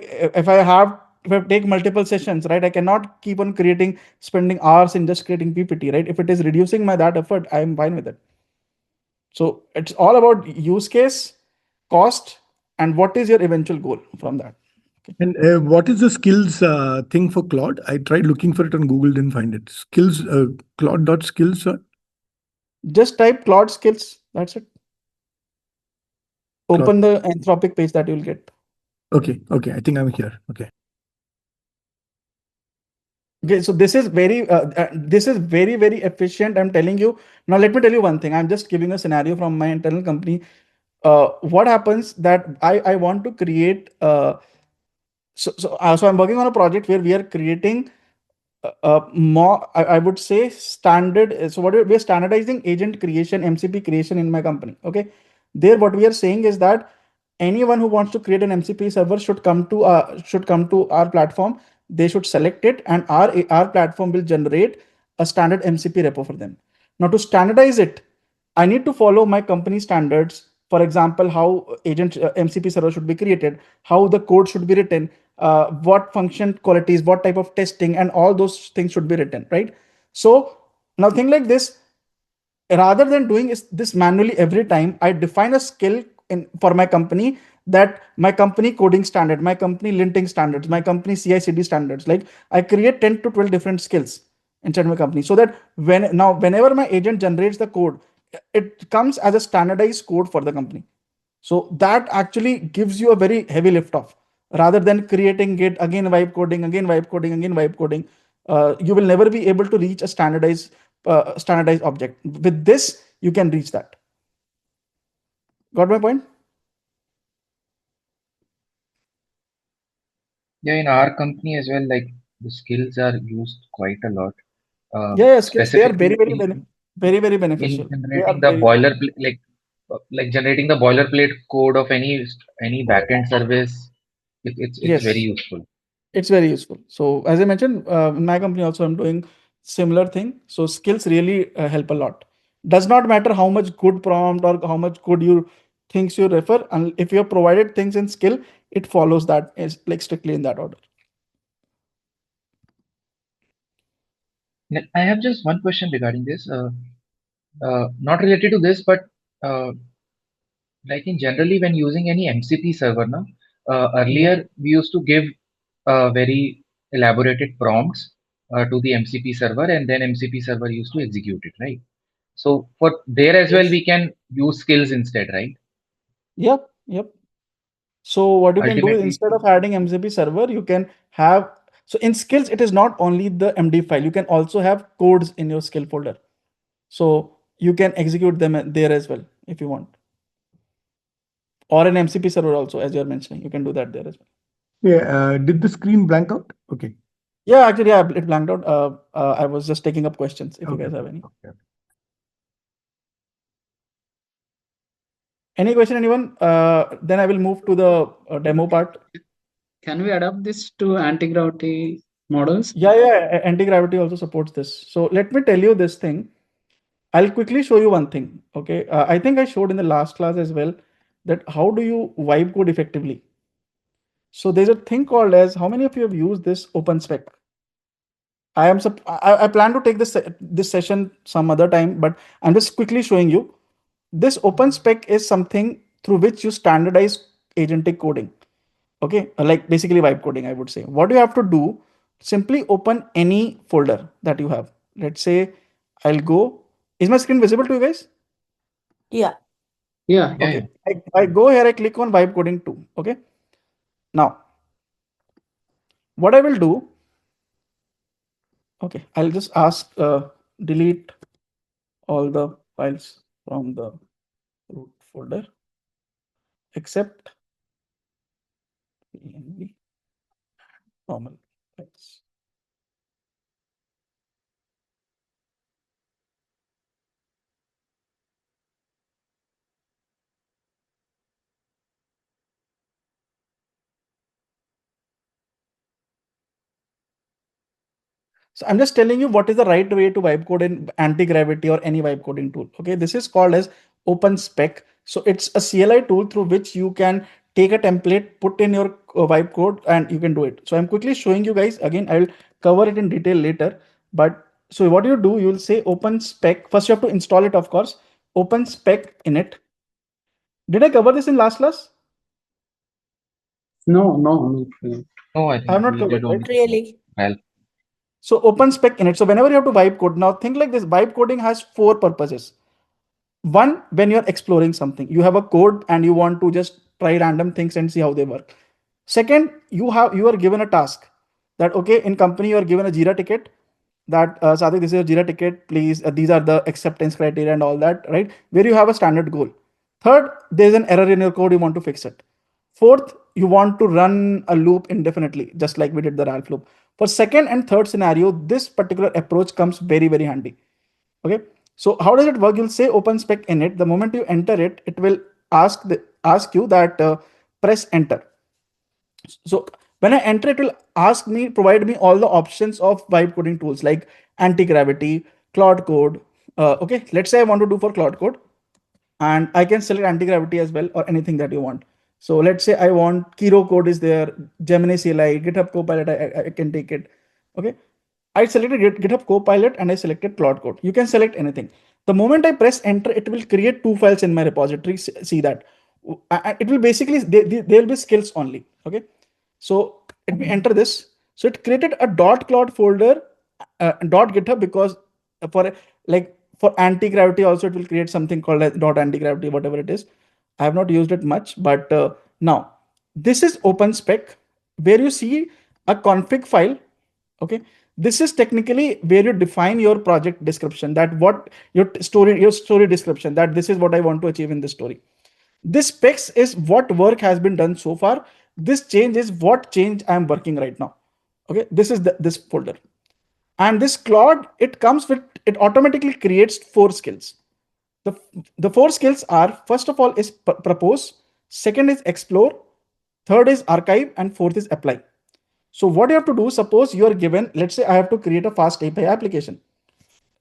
take multiple sessions, right, I cannot keep on spending hours in just creating PPT, right? If it is reducing that effort, I'm fine with it. So it's all about use case, cost, and what is your eventual goal from that. And what is the skills thing for Claude? I tried looking for it on Google, didn't find it. Skills, Claude.skills. Just type Claude skills. That's it. Open the Anthropic page that you'll get. Okay. I think I'm here. Okay. Okay, so this is very very efficient. I'm telling you. Now let me tell you one thing. I'm just giving a scenario from my internal company. What happens that I want to create. So I'm working on a project where we are creating more. I would say standard. So we're standardizing agent creation, MCP creation in my company. Okay, there what we are saying is that anyone who wants to create an MCP server should come to our platform. They should select it, and our platform will generate a standard MCP repo for them. Now to standardize it, I need to follow my company standards. For example, how agent MCP server should be created, how the code should be written, what function qualities, what type of testing, and all those things should be written, right? So now thing like this, rather than doing this manually every time, I define a skill for my company, that my company coding standard, my company linting standards, my company CI/CD standards. Like I create 10 to 12 different skills inside my company, so that whenever my agent generates the code, it comes as a standardized code for the company. So that actually gives you a very heavy lift off, rather than creating it again, vibe coding, again vibe coding, again vibe coding. You will never be able to reach a standardized object. With this, you can reach that. Got my point? Yeah, in our company as well, like the skills are used quite a lot. Skills, they are very Specifically very beneficial. in They are generating the very boilerplate, like like generating the boilerplate code of any backend service. It's Yes. very useful. It's very useful. So as I mentioned, in my company also I'm doing similar thing. So skills really help a lot. Does not matter how much good prompt or how much good you things you refer, and if you have provided things in skill, it follows that is like strictly in that order. I have just one question regarding this. Not related to this, but like in generally when using any MCP server, now earlier we used to give very elaborated prompts to the MCP server, and then MCP server used to execute it, right? So for there as well, we can use skills instead, right? Yep. So what you can do is Ultimately, instead of adding MCP server, you can have, so in skills, it is not only the MD file, you can also have codes in your skill folder. So you can execute them there as well if you want. Or an MCP server also, as you're mentioning, you can do that there as well. Yeah, did the screen blank out? Okay. Yeah, actually, yeah, it blanked out. I was just taking up questions if you guys have any. Okay. Any question, anyone? Then I will move to the demo part. Can we adapt this to anti-gravity models? Yeah, anti-gravity also supports this. So let me tell you this thing. I'll quickly show you one thing. Okay, I think I showed in the last class as well that how do you vibe code effectively. So there's a thing called as, how many of you have used this OpenSpec? I plan to take this session some other time, but I'm just quickly showing you. This OpenSpec is something through which you standardize agentic coding. Okay, like basically vibe coding, I would say. What you have to do, simply open any folder that you have. Let's say I'll go. Is my screen visible to you guys? Yeah. Yeah. Okay. I go here, I click on vibe coding 2. Okay. Now, what I will do, okay, I'll just ask delete all the files from the root folder except PNG normal files. So I'm just telling you what is the right way to vibe code in anti-gravity or any vibe coding tool. Okay, this is called as OpenSpec. So it's a CLI tool through which you can take a template, put in your vibe code, and you can do it. So I'm quickly showing you guys. Again, I'll cover it in detail later. But so what you do, you'll say OpenSpec. First, you have to install it, of course. OpenSpec init. Did I cover this in last class? No. no, I think I have not covered, right? Really? Well, so OpenSpec init. So whenever you have to vibe code, now think like this: vibe coding has 4 purposes. One, when you're exploring something, you have a code and you want to just try random things and see how they work. Second, you are given a task that, okay, in company you are given a Jira ticket that Sadik, this is a Jira ticket, please. These are the acceptance criteria and all that, right? Where you have a standard goal. Third, there's an error in your code, you want to fix it. Fourth, you want to run a loop indefinitely, just like we did the Ralph loop. For second and third scenario, this particular approach comes very, very handy. Okay, so how does it work? You'll say OpenSpec init. The moment you enter it, it will ask you that press enter. So when I enter, it will provide me all the options of vibe coding tools like anti-gravity, Claude Code. Okay, let's say I want to do for Claude Code, and I can select anti-gravity as well, or anything that you want. So let's say I want Kiro code is there, Gemini CLI, GitHub Copilot, I can take it. Okay, I selected GitHub Copilot and I selected Claude Code. You can select anything. The moment I press enter, it will create 2 files in my repository. See that? It will basically, there will be skills only. Okay. So let me enter this. So it created a .Claude folder, .GitHub, because for anti-gravity also it will create something called as .anti-gravity, whatever it is. I have not used it much, but now this is OpenSpec, where you see a config file. Okay, this is technically where you define your project description, that what your story description, that this is what I want to achieve in this story. This specs is what work has been done so far. This change is what change I am working right now. Okay, this is this folder. And this Claude, it automatically creates 4 skills. The four skills are, first of all is propose, second is explore, third is archive, and fourth is apply. So what you have to do, suppose you are given, let's say I have to create a fast API application.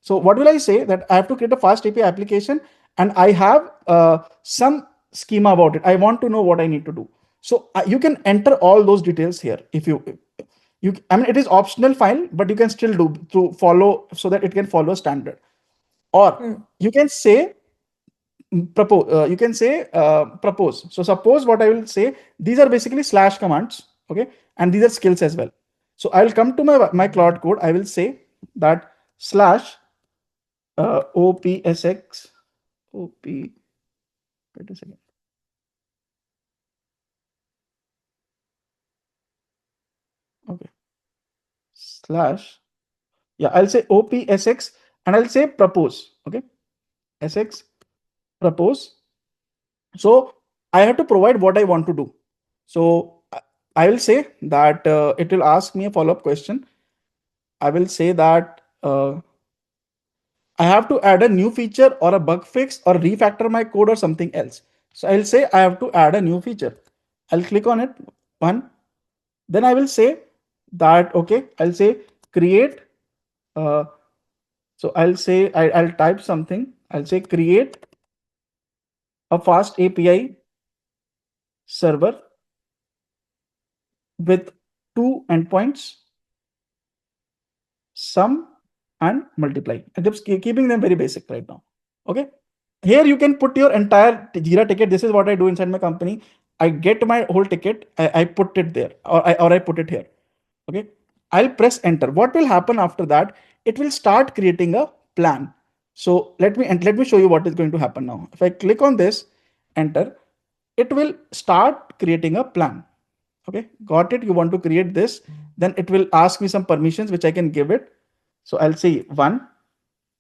So what will I say? That I have to create a fast API application and I have some schema about it. I want to know what I need to do. So you can enter all those details here. If you, I mean, it is optional file, but you can still do to follow so that it can follow standard. Or you can say propose. You can say propose. So suppose what I will say, these are basically slash commands, okay, and these are skills as well. So I will come to my Claude code. I will say that slash OPSX OP. Wait a second. Okay. Slash. Yeah, I'll say OPSX and I'll say propose. Okay. SX propose. So I have to provide what I want to do. So I will say that it will ask me a follow-up question. I will say that I have to add a new feature or a bug fix or refactor my code or something else. So I'll say I have to add a new feature. I'll click on it. One. Then I will say that, okay, I'll say create. So I'll say, I'll type something. I'll say create a fast API server with 2 endpoints, sum and multiply. I'm just keeping them very basic right now. Okay. Here you can put your entire Jira ticket. This is what I do inside my company. I get my whole ticket. I put it there, or I put it here. Okay. I'll press enter. What will happen after that? It will start creating a plan. So let me show you what is going to happen now. If I click on this, enter, it will start creating a plan. Okay, got it. You want to create this, then it will ask me some permissions which I can give it. So I'll say 1,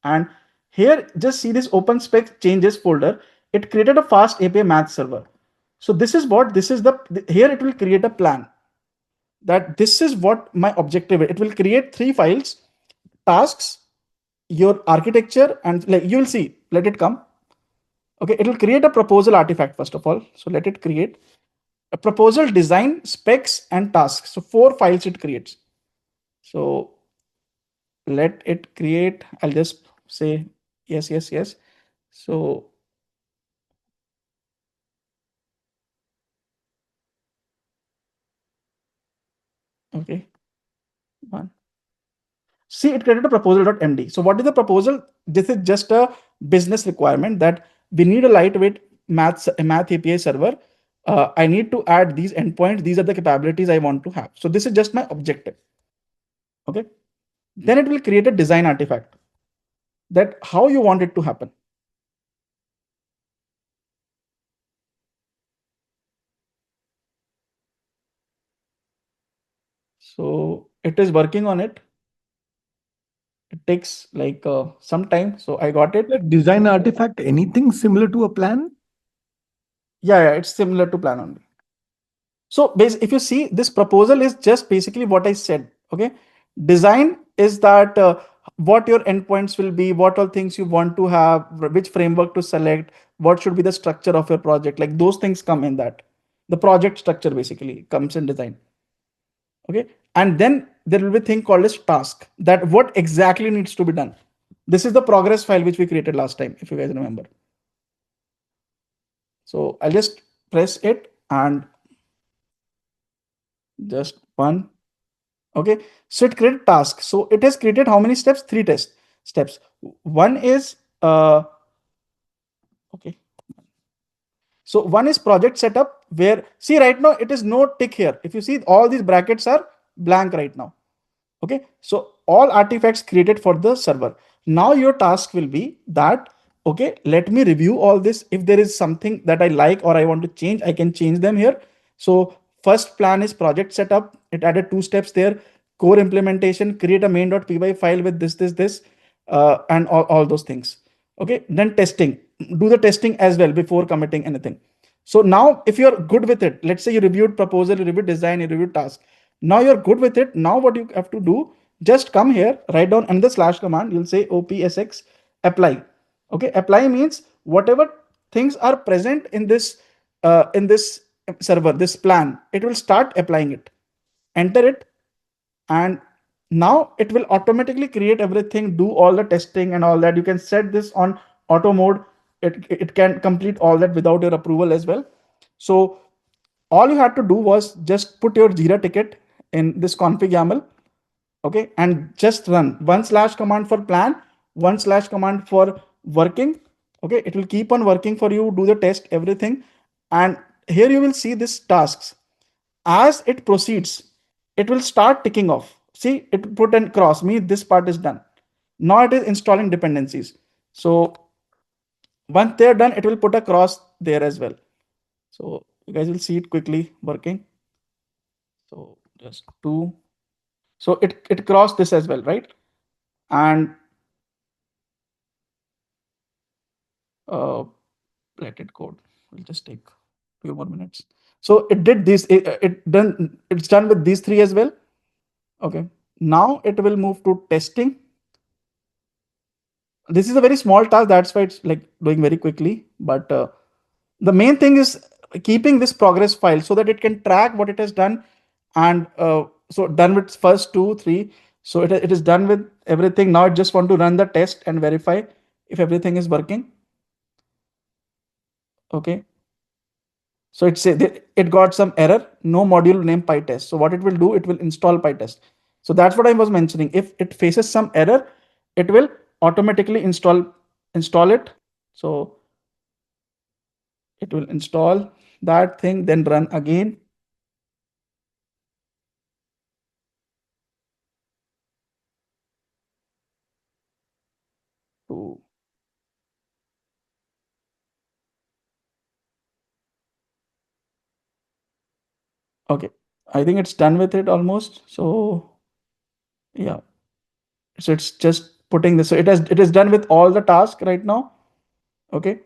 and here just see this open spec changes folder. It created a fast API math server. So this is what this is here it will create a plan. That this is what my objective is. It will create 3 files, tasks, your architecture, and like you will see, let it come. Okay, it will create a proposal artifact first of all. So let it create a proposal, design, specs, and tasks. So 4 files it creates. So let it create. I'll just say yes, yes, yes. So okay, 1. See, it created a proposal.md. So what is the proposal? This is just a business requirement that we need a lightweight math API server. I need to add these endpoints. These are the capabilities I want to have. So this is just my objective. Okay. Then it will create a design artifact that how you want it to happen. So it is working on it. It takes like some time. So I got it. The design artifact, anything similar to a plan? Yeah, it's similar to plan only. So if you see, this proposal is just basically what I said. Okay. Design is that what your endpoints will be, what all things you want to have, which framework to select, what should be the structure of your project. Like those things come in that. The project structure basically comes in design. Okay. And then there will be a thing called as task, that what exactly needs to be done. This is the progress file which we created last time, if you guys remember. So I'll just press it and just 1. Okay. So it created task. So it has created how many steps? 3 steps. One is okay. So one is project setup, where see right now it is no tick here. If you see, all these brackets are blank right now. Okay. So all artifacts created for the server. Now your task will be that, okay, let me review all this. If there is something that I like or I want to change, I can change them here. So first plan is project setup. It added 2 steps there. Core implementation, create a main.py file with this, and all those things. Okay. Then testing, do the testing as well before committing anything. So now if you're good with it, let's say you reviewed proposal, you reviewed design, you reviewed task. Now you're good with it. Now what you have to do, just come here, write down another slash command. You'll say OPSX apply. Okay. Apply means whatever things are present in this server, this plan, it will start applying it. Enter it, and now it will automatically create everything, do all the testing and all that. You can set this on auto mode. It can complete all that without your approval as well. So all you had to do was just put your Jira ticket in this config YAML, okay, and just run // command for plan, // command for working, okay. It will keep on working for you, do the test, everything. And here you will see this tasks. As it proceeds, it will start ticking off. See, it put an cross, means this part is done. Now it is installing dependencies. So once they're done, it will put a cross there as well. So you guys will see it quickly working. So just 2. So it crossed this as well, right? And let it code. We'll just take a few more minutes. So it did this. It's done with these 3 as well. Okay. Now it will move to testing. This is a very small task, that's why it's like doing very quickly. But the main thing is keeping this progress file so that it can track what it has done. And so done with first 2, 3. So it is done with everything. Now it just want to run the test and verify if everything is working. Okay. So it got some error, no module name PyTest. So what it will do, it will install PyTest. So that's what I was mentioning. If it faces some error, it will automatically install it. So it will install that thing, then run again. Okay, I think it's done with it almost. So yeah, so it's just putting this. So it is done with all the tasks right now. Okay,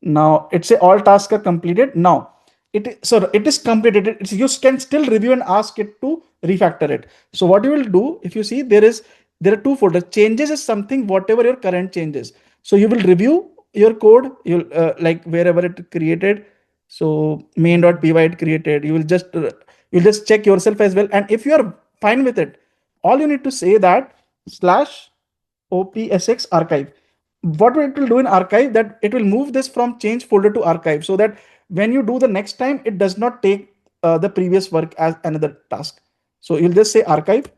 now it's a all tasks are completed. Now it is completed. You can still review and ask it to refactor it. So what you will do, if you see, there are 2 folders. Changes is something whatever your current changes. So you will review your code. You'll like wherever it created. So main.py it created. You will just check yourself as well. And if you are fine with it, all you need to say that /opsx archive. What it will do in archive, that it will move this from change folder to archive, so that when you do the next time, it does not take the previous work as another task. So you'll just say archive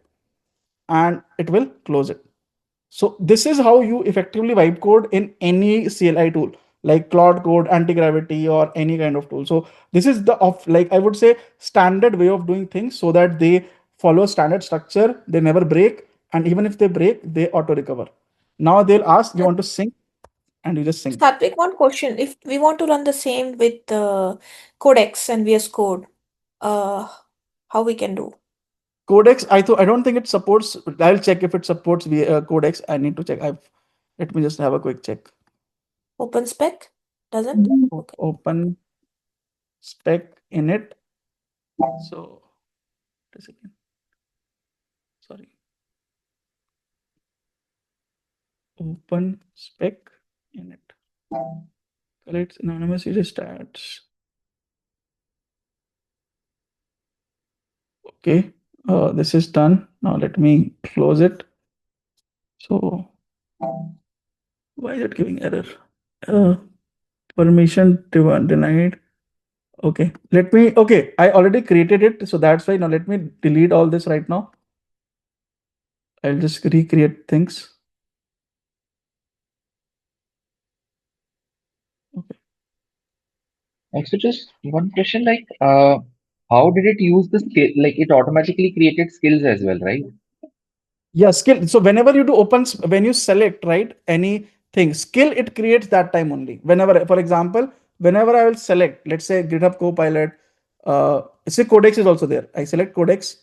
and it will close it. So this is how you effectively wipe code in any CLI tool like Claude Code, anti-gravity, or any kind of tool. So this is like I would say standard way of doing things, so that they follow standard structure, they never break, and even if they break, they auto recover. Now they'll ask, you want to sync, and you just sync. Satvik, one question. If we want to run the same with Codex and VS Code, how we can do? Codex, I don't think it supports. I'll check if it supports Codex. I need to check. Let me just have a quick check. OpenSpec doesn't? Okay. Open spec init. So just a second. Sorry. Open spec init. Collects anonymous user stats. Okay. This is done. Now let me close it. So why is it giving error? Permission denied. Okay, okay, I already created it, so that's why. Now let me delete all this right now. I'll just recreate things. Okay. So just one question, like, how did it use the skill? Like, it automatically created skills as well, right? Yeah, skill. So whenever you do when you select, right, anything, skill, it creates that time only. Whenever, for example, whenever I will select, let's say GitHub Copilot, say Codex is also there. I select Codex,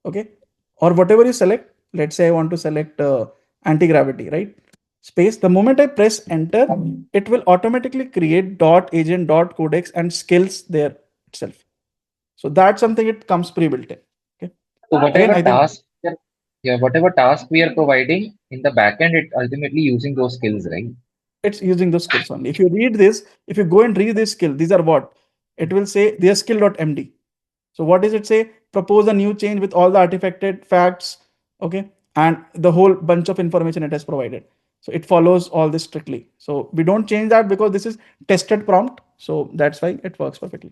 okay, or whatever you select. Let's say I want to select anti-gravity, right? Space. The moment I press enter, it will automatically create .agent, .codex, and skills there itself. So that's something it comes pre-built in. Okay. So whatever whatever task we are providing in the backend, it ultimately using those skills, right? it's using the skills only. If you read this, if you go and read this skill, these are what? It will say their skill.md. So what does it say? Propose a new change with all the artifacted facts, okay, and the whole bunch of information it has provided. So it follows all this strictly. So we don't change that because this is tested prompt. So that's why it works perfectly.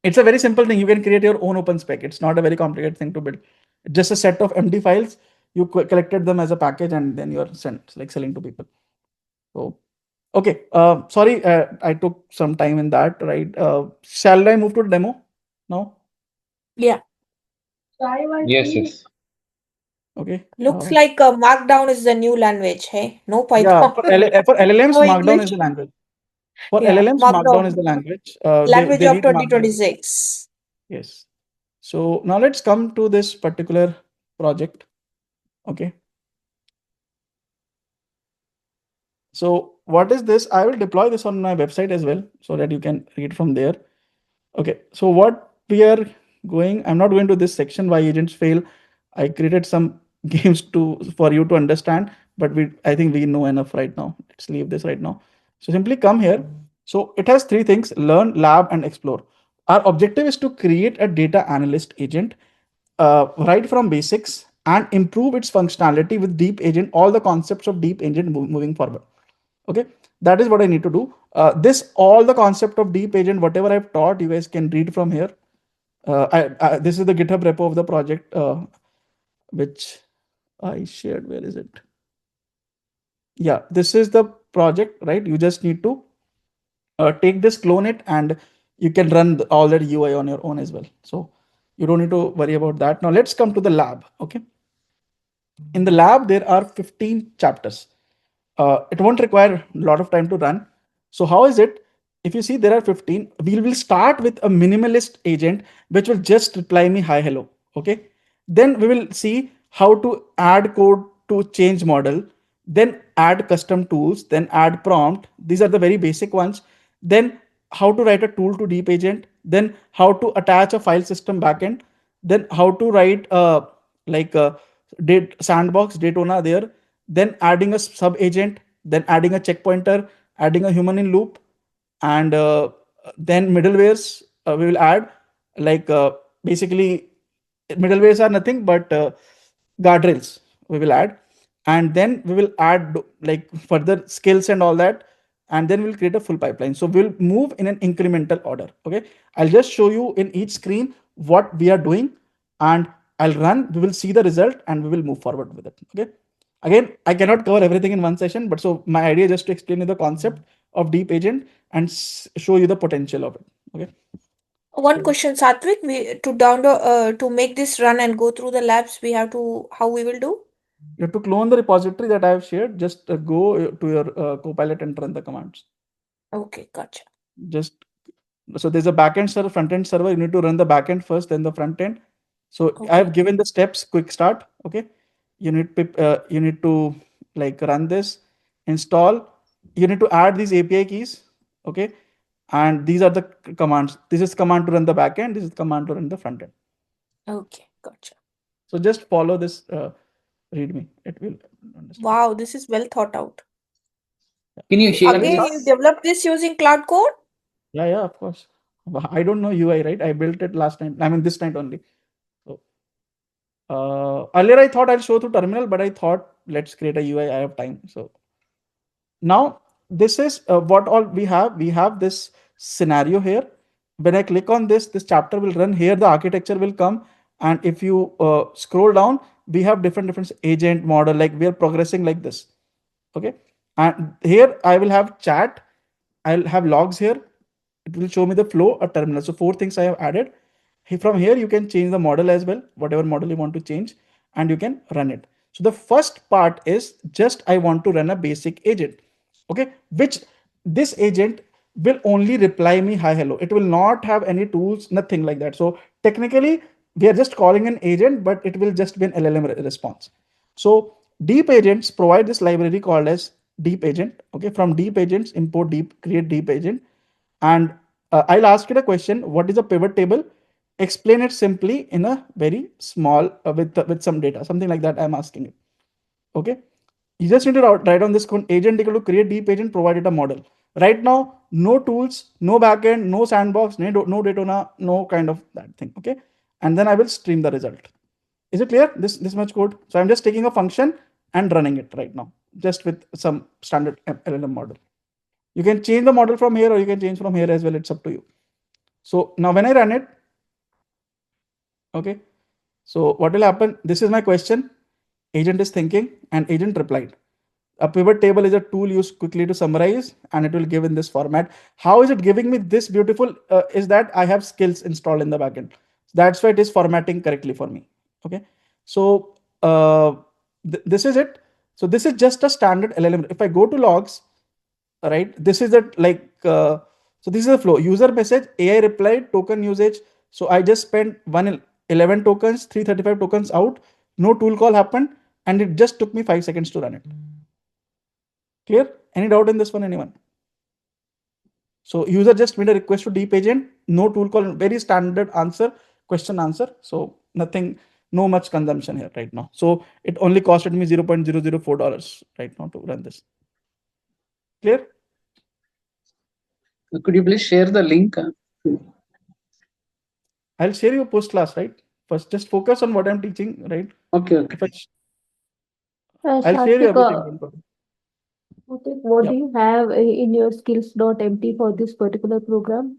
It's a very simple thing. You can create your own open spec. It's not a very complicated thing to build. Just a set of MD files. You collected them as a package and then you're selling to people. So, okay. Sorry, I took some time in that, right? Shall I move to the demo now? Yeah. Yes. Okay. Looks like Markdown is the new language, hey? No Python. Yeah, for LLMs, No Markdown English. is the language. For Yeah, LLMs, Markdown is the language. Language they of read Markdown. 2026. Yes. So now let's come to this particular project. Okay. So what is this? I will deploy this on my website as well so that you can read from there. Okay. So what we are going, I'm not going to this section why agents fail. I created some games for you to understand, but I think we know enough right now. Let's leave this right now. So simply come here. So it has three things: learn, lab, and explore. Our objective is to create a data analyst agent right from basics and improve its functionality with deep agent, all the concepts of deep agent moving forward. Okay, that is what I need to do. All the concept of deep agent, whatever I've taught, you guys can read from here. This is the GitHub repo of the project, which I shared. Where is it? Yeah, this is the project, right? You just need to take this, clone it, and you can run all that UI on your own as well. So you don't need to worry about that. Now let's come to the lab. Okay. In the lab, there are 15 chapters. It won't require a lot of time to run. So how is it? If you see there are 15, we will start with a minimalist agent, which will just reply me hi, hello. Okay. Then we will see how to add code to change model, then add custom tools, then add prompt. These are the very basic ones. Then how to write a tool to deep agent, then how to attach a file system backend, then how to write sandbox Daytona there, then adding a sub agent, then adding a checkpointer, adding a human in loop, and then middlewares we will add. Basically middlewares are nothing but guardrails we will add, and then we will add further skills and all that, and then we'll create a full pipeline. So we'll move in an incremental order. Okay, I'll just show you in each screen what we are doing, and I'll run, we will see the result, and we will move forward with it. Okay, again, I cannot cover everything in one session, but so my idea is just to explain you the concept of deep agent and show you the potential of it. Okay. One question, Satvik, to download to make this run and go through the labs, we have to, how we will do? You have to clone the repository that I have shared. Just go to your Copilot and run the commands. Okay, gotcha. So there's a backend server, front end server. You need to run the backend first, then the front end. So okay. I have given the steps, quick start. Okay, you need to run this, install. You need to add these API keys. Okay, and these are the commands. This is command to run the backend. This is command to run the front end. Okay, gotcha. So just follow this. README. It will understand. Wow, this is well thought out. Can you share Again, you developed this using Cloud Code? Yeah, of course. I don't know UI, right? I built it last night. I mean, this night only. So earlier I thought I'll show through terminal, but I thought let's create a UI. I have time. So now this is what all we have. We have this scenario here. When I click on this chapter will run here. The architecture will come. And if you scroll down, we have different agent model, like we are progressing like this. Okay. And here I will have chat. I'll have logs here. It will show me the flow, a terminal. So 4 things I have added. From here, you can change the model as well, whatever model you want to change, and you can run it. So the first part is just I want to run a basic agent. Okay, which this agent will only reply me hi, hello. It will not have any tools, nothing like that. So technically, we are just calling an agent, but it will just be an LLM response. So deep agents provide this library called as deep agent. Okay, from deep agents, import deep, create deep agent. And I'll ask you a question. What is a pivot table? Explain it simply in a very small with some data, something like that I'm asking it. Okay. You just need to write on this code agent equal to create deep agent provided a model. Right now, no tools, no backend, no sandbox, no Daytona, no kind of that thing. Okay. And then I will stream the result. Is it clear? This much code. So I'm just taking a function and running it right now, just with some standard LLM model. You can change the model from here or you can change from here as well. It's up to you. So now when I run it, okay. So what will happen? This is my question. Agent is thinking and agent replied. A pivot table is a tool used quickly to summarize and it will give in this format. How is it giving me this beautiful? Is that I have skills installed in the backend. That's why it is formatting correctly for me. Okay. So this is it. So this is just a standard LLM. If I go to logs, right, this is it like, so this is the flow. User message, AI replied, token usage. So I just spent 11 tokens, 335 tokens out. No tool call happened and it just took me 5 seconds to run it. Clear? Any doubt in this one, anyone? So user just made a request to deep agent, no tool call, very standard answer, question answer. So nothing, no much consumption here right now. So it only costed me $0.004 right now to run this. Clear? Could you please share the link? I'll share you post class, right? First, just focus on what I'm teaching, right? Okay, okay. I'll share you everything. Okay, what do you have in your skills.empty for this particular program?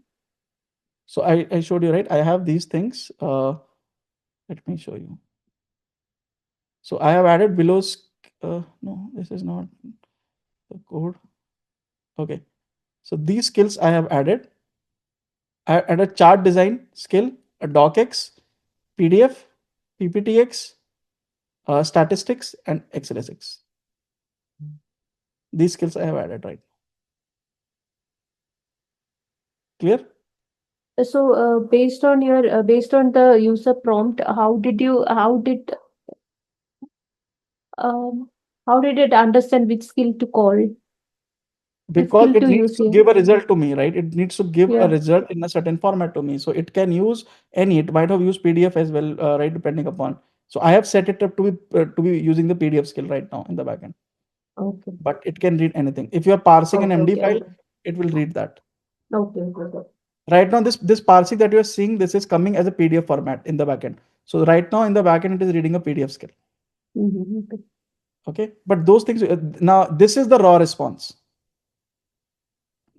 So I showed you, right? I have these things. Let me show you. So I have added below. No, this is not the code. Okay. So these skills I have added. I added a chart design skill, a docx, PDF, PPTX, statistics, and XLSX. These skills I have added, right? Clear? So based on your based on the user prompt, how did it understand which skill to call? Because it needs to give a result to me, right? It needs to give a result in a certain format to me. So it can use any, it might have used PDF as well, right? Depending upon. So I have set it up to be using the PDF skill right now in the backend. Okay. But it can read anything. If you are parsing an MD file, it will read that. Okay. Right now, this parsing that you are seeing, this is coming as a PDF format in the backend. So right now in the backend, it is reading a PDF skill. Okay. Okay. But those things, now this is the raw response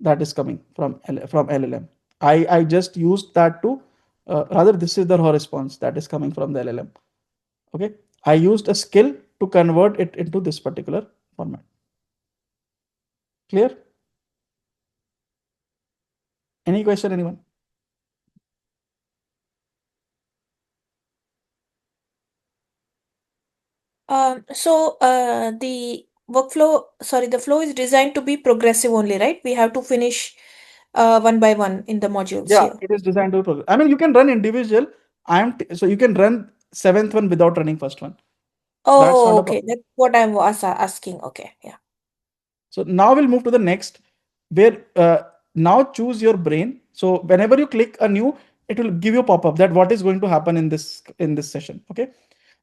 that is coming from LLM. I just used that to, rather this is the raw response that is coming from the LLM. Okay. I used a skill to convert it into this particular format. Clear? Any question, anyone? The flow is designed to be progressive only, right? We have to finish one by one in the modules. Yeah, it is designed to progress. I mean, you can run individual. So you can run 7th one without running first one. That's not a Okay. problem. That's what I was asking. Okay. Yeah. So now we'll move to the next, where now choose your brain. So whenever you click a new, it will give you a pop-up that what is going to happen in this session. Okay.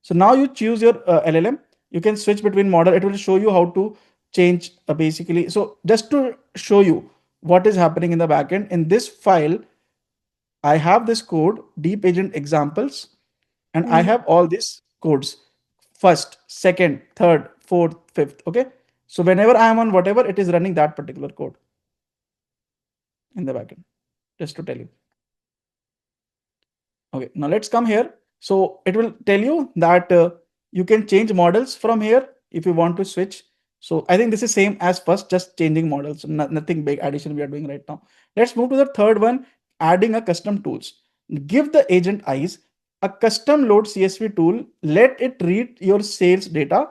So now you choose your LLM. You can switch between model. It will show you how to change basically. So just to show you what is happening in the backend, in this file, I have this code, deep agent examples, and I have all these codes, first, second, third, fourth, fifth. Okay. So whenever I am on whatever, it is running that particular code in the backend, just to tell you. Okay. Now let's come here. So it will tell you that you can change models from here if you want to switch. So I think this is same as first, just changing models. Nothing big addition we are doing right now. Let's move to the third one, adding a custom tools. Give the agent eyes a custom load CSV tool. Let it read your sales data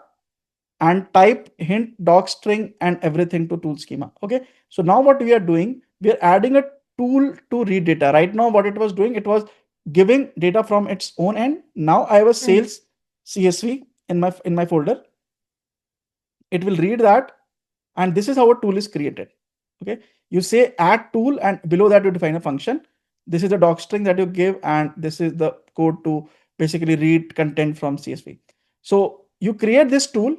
and type hint, doc string, and everything to tool schema. Okay. So now what we are doing, we are adding a tool to read data. Right now, what it was doing, it was giving data from its own end. Now I have a sales CSV in my folder. It will read that, and this is how a tool is created. Okay. You say add tool, and below that you define a function. This is the doc string that you give, and this is the code to basically read content from CSV. So you create this tool,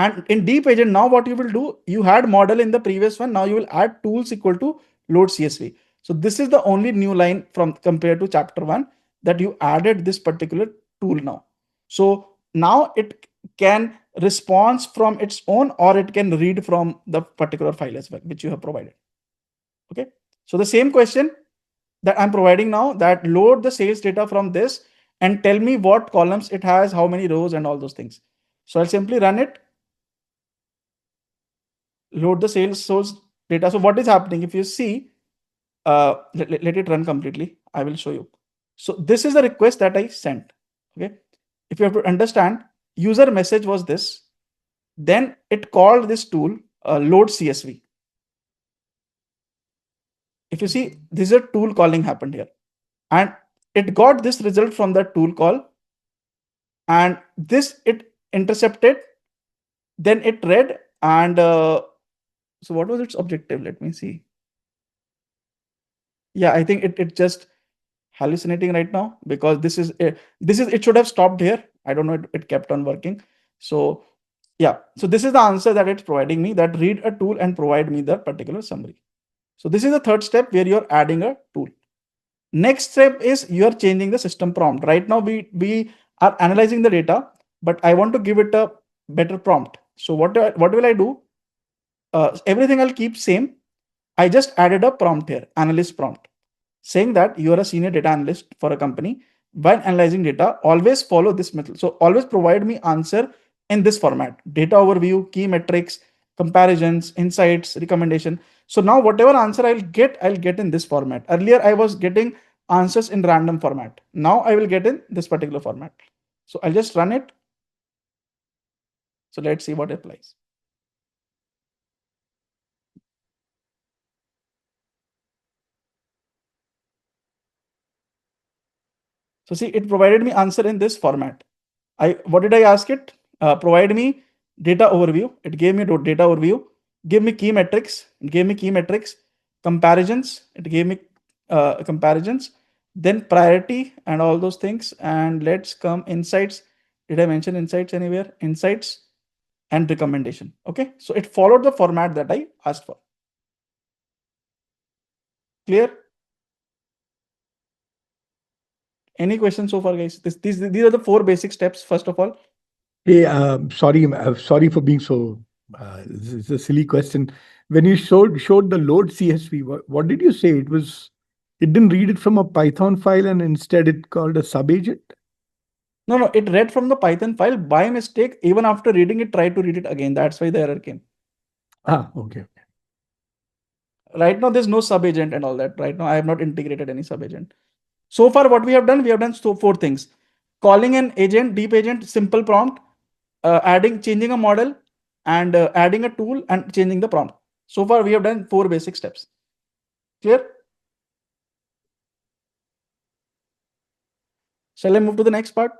And in deep agent, now what you will do, you had model in the previous one, now you will add tools equal to load CSV. So this is the only new line from compared to chapter 1, that you added this particular tool now. So now it can respond from its own, or it can read from the particular file as well, which you have provided. Okay. So the same question that I'm providing now, that load the sales data from this and tell me what columns it has, how many rows, and all those things. So I'll simply run it, load the sales source data. So what is happening, if you see, let it run completely. I will show you. So this is the request that I sent. Okay. If you have to understand, user message was this. Then it called this tool load CSV. If you see, this is a tool calling happened here. And it got this result from that tool call. And this it intercepted. Then it read. And so what was its objective? Let me see. Yeah, I think it just hallucinating right now, because this is it should have stopped here. I don't know, it kept on working. So yeah, so this is the answer that it's providing me, that read a tool and provide me the particular summary. So this is the third step where you're adding a tool. Next step is you're changing the system prompt. Right now we are analyzing the data, but I want to give it a better prompt. So what will I do? Everything I'll keep same. I just added a prompt here, analyst prompt, saying that you are a senior data analyst for a company. While analyzing data, always follow this method. So always provide me answer in this format: data overview, key metrics, comparisons, insights, recommendation. So now whatever answer I'll get in this format. Earlier I was getting answers in random format. Now I will get in this particular format. So I'll just run it. So let's see what applies. So see, it provided me answer in this format. What did I ask it? Provide me data overview. It gave me data overview. Give me key metrics. It gave me key metrics. Comparisons. It gave me comparisons. Then priority and all those things. And let's come insights. Did I mention insights anywhere? Insights and recommendation. Okay. So it followed the format that I asked for. Clear? Any questions so far, guys? These are the 4 basic steps. First of all. Hey, sorry for being so. This is a silly question. When you showed the load CSV, what did you say? It didn't read it from a Python file, and instead it called a sub-agent? No, it read from the Python file by mistake. Even after reading it, tried to read it again. That's why the error came. Okay. Right now, there's no sub-agent and all that. Right now, I have not integrated any sub-agent. So far, what we have done 4 things: calling an agent, deep agent, simple prompt, changing a model, and adding a tool and changing the prompt. So far, we have done 4 basic steps. Clear? Shall I move to the next part?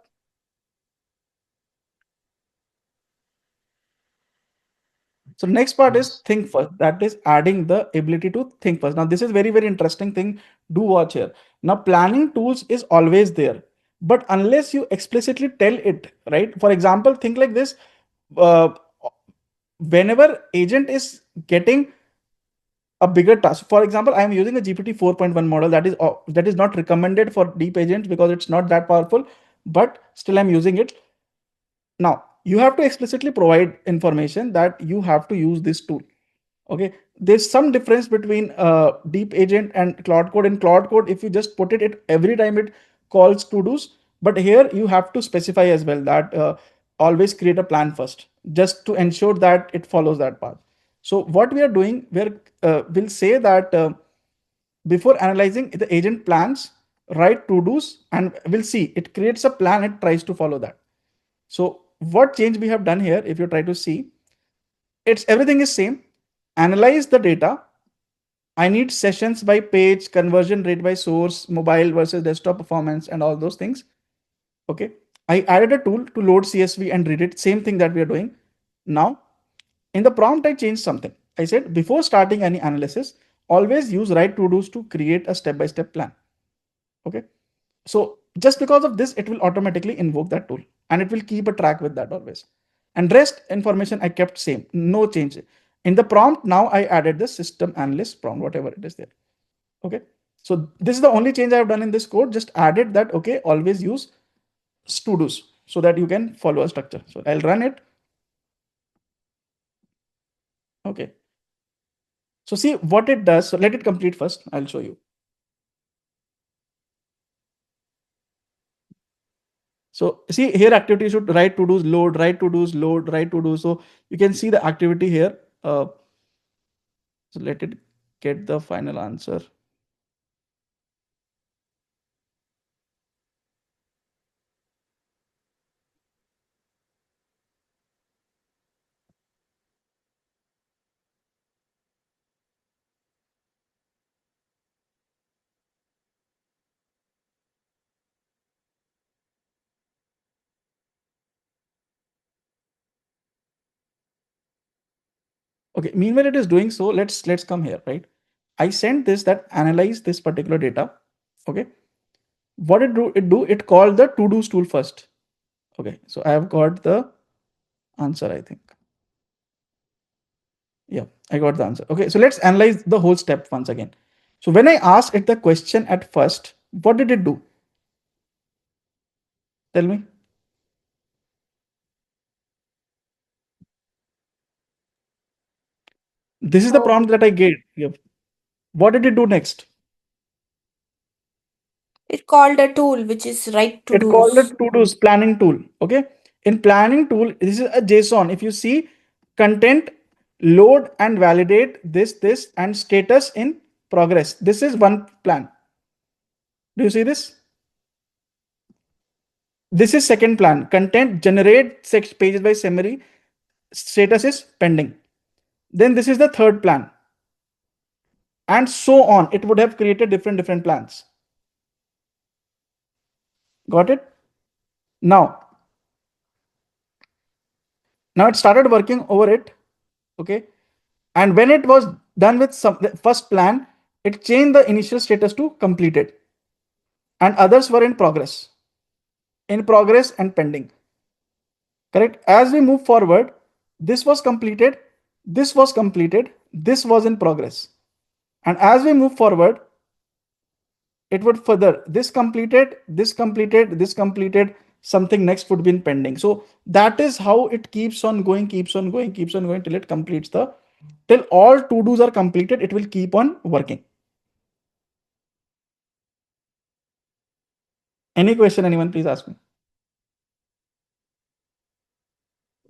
So next part is think first. That is adding the ability to think first. Now this is very, very interesting thing. Do watch here. Now planning tools is always there, but unless you explicitly tell it, right? For example, think like this. Whenever agent is getting a bigger task, for example, I am using a GPT 4.1 model that is not recommended for deep agents because it's not that powerful, but still I'm using it. Now you have to explicitly provide information that you have to use this tool. Okay, there's some difference between deep agent and Claude Code. In Claude Code, if you just put it every time it calls to dos, but here you have to specify as well that always create a plan first, just to ensure that it follows that path. So what we are doing, we'll say that before analyzing the agent plans, write to dos, and we'll see it creates a plan. It tries to follow that. So what change we have done here, if you try to see, everything is same. Analyze the data. I need sessions by page, conversion rate by source, mobile versus desktop performance, and all those things. Okay. I added a tool to load CSV and read it. Same thing that we are doing. Now, in the prompt, I changed something. I said, before starting any analysis, always use write to dos to create a step-by-step plan. Okay. So just because of this, it will automatically invoke that tool and it will keep a track with that always. and rest information I kept same, no change. In the prompt, now I added the system analyst prompt, whatever it is there. Okay, so this is the only change I have done in this code. Just added that, okay, always use to-dos so that you can follow a structure. So I'll run it. Okay, so see what it does. So let it complete first. I'll show you. So see here, activity should write to do's, load, write to do's, load, write to do. So you can see the activity here. So let it get the final answer. Okay, meanwhile it is doing so, let's come here, right? I sent this that analyze this particular data. Okay, what did it called the to-dos tool first. Okay, so I have got the answer, I think. Yeah, I got the answer. Okay, so let's analyze the whole step once again. So when I asked it the question at first, what did it do? Tell me. This is the prompt that I gave. Yep. What did it do next? It called a tool which is write to It called do's. it to-dos planning tool. Okay, in planning tool, this is a JSON. If you see content, load and validate this and status in progress. This is one plan. Do you see this? This is second plan. Content generate 6 pages by summary. Status is pending. Then this is the third plan. And so on. It would have created different plans. Got it? Now it started working over it. Okay. And when it was done with the first plan, it changed the initial status to completed. And others were in progress and pending. Correct? As we move forward, this was completed, this was completed, this was in progress. And as we move forward, it would further this completed, something next would be in pending. So that is how it keeps on going till it completes till all to-dos are completed. It will keep on working. Any question, anyone, please ask me.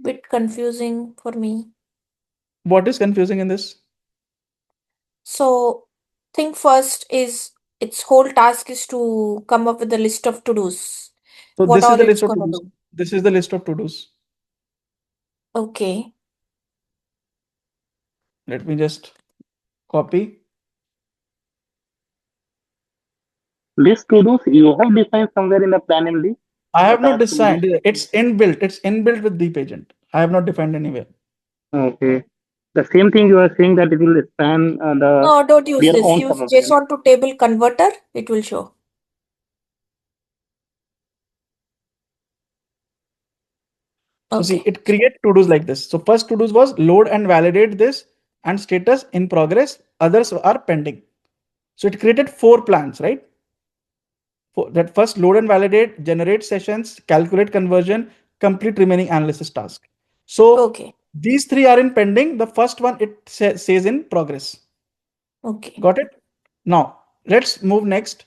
Bit confusing for me. What is confusing in this? So think first is its whole task is to come up with a list of to-dos. So What this is all the it's list of gonna to-dos. do. This is the list of to-dos. Okay. Let me just copy. List to do's you have defined somewhere in the plan MD? I have not designed. It's inbuilt. It's inbuilt with Deep Agent. I have not defined anywhere. Okay. The same thing you are saying that it will span No, don't use their this. own Use sub-agent. JSON to table converter. It will show. So see, it create to-dos like this. So first to-dos was load and validate this and status in progress. Others are pending. So it created 4 plans, right? That first load and validate, generate sessions, calculate conversion, complete remaining analysis task. So these 3 are in pending. The first one it says in progress. Okay. Got it? Now let's move next.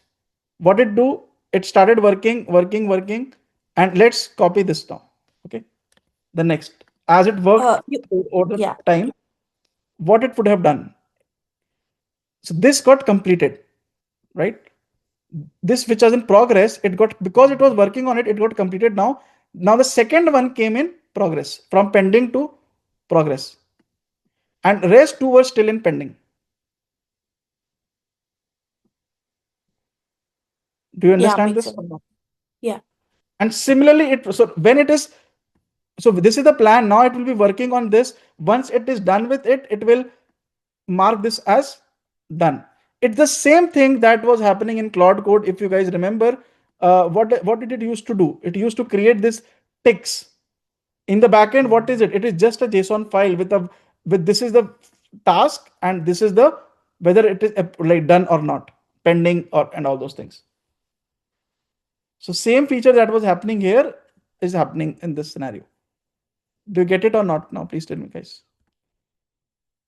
What it do? It started working, and let's copy this now. Okay. The next, as it worked over the time, what it would have done. So this got completed, right? This which was in progress, it got, because it was working on it, it got completed now. Now the second one came in progress, from pending to progress. And rest 2 were still in pending. Do you understand this? Yeah. And similarly, so when it is, so this is the plan. Now it will be working on this. Once it is done with it, it will mark this as done. It's the same thing that was happening in Claude Code. If you guys remember, what did it used to do? It used to create this ticks. In the backend, what is it? It is just a JSON file with this is the task and this is the whether it is like done or not, pending or and all those things. So same feature that was happening here is happening in this scenario. Do you get it or not now? Please tell me, guys.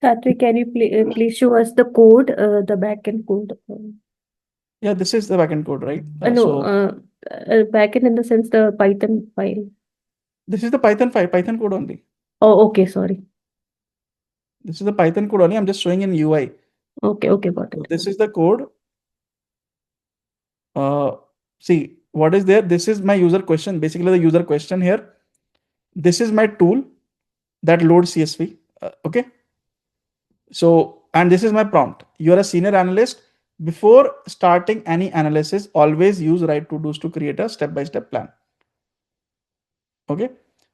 Satwik, can you please show us the code, the backend code? Yeah, this is the backend code, right? Backend in the sense the Python file. This is the Python file, Python code only. Oh, okay, sorry. This is the Python code only. I'm just showing in UI. Okay, got it. So this is the code. See what is there. This is my user question. Basically, the user question here. This is my tool that loads CSV. Okay. So, and this is my prompt. You're a senior analyst. Before starting any analysis, always use write to dos to create a step-by-step plan. Okay.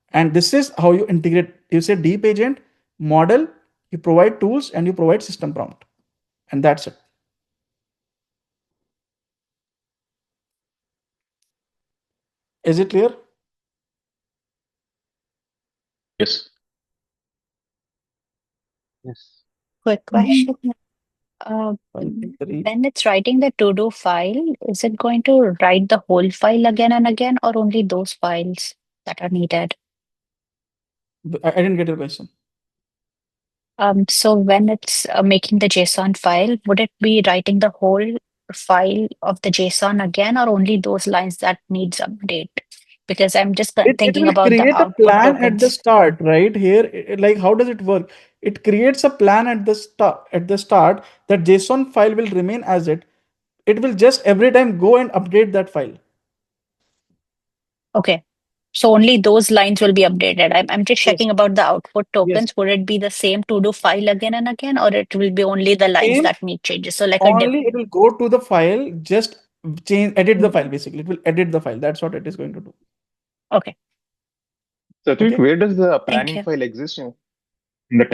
And this is how you integrate. You say deep agent model, you provide tools and you provide system prompt. And that's it. Is it clear? Yes. Yes. Quick question. When it's writing the to-do file, is it going to write the whole file again and again, or only those files that are needed? I didn't get your question. So when it's making the JSON file, would it be writing the whole file of the JSON again, or only those lines that needs update? Because I'm just thinking about the create a output plan tokens. at the start, right? Here, like how does it work? It creates a plan at the start that JSON file will remain as it. It will just every time go and update that file. Okay. So only those lines will be updated. I'm just checking about the output tokens. Yes. Would it be the same to-do file again and again, or it will be only the lines Same, that need changes? So like only it will go to the file, just edit the file basically. It will edit the file. That's what it is going to do. Okay. So where does the planning you. file exist in the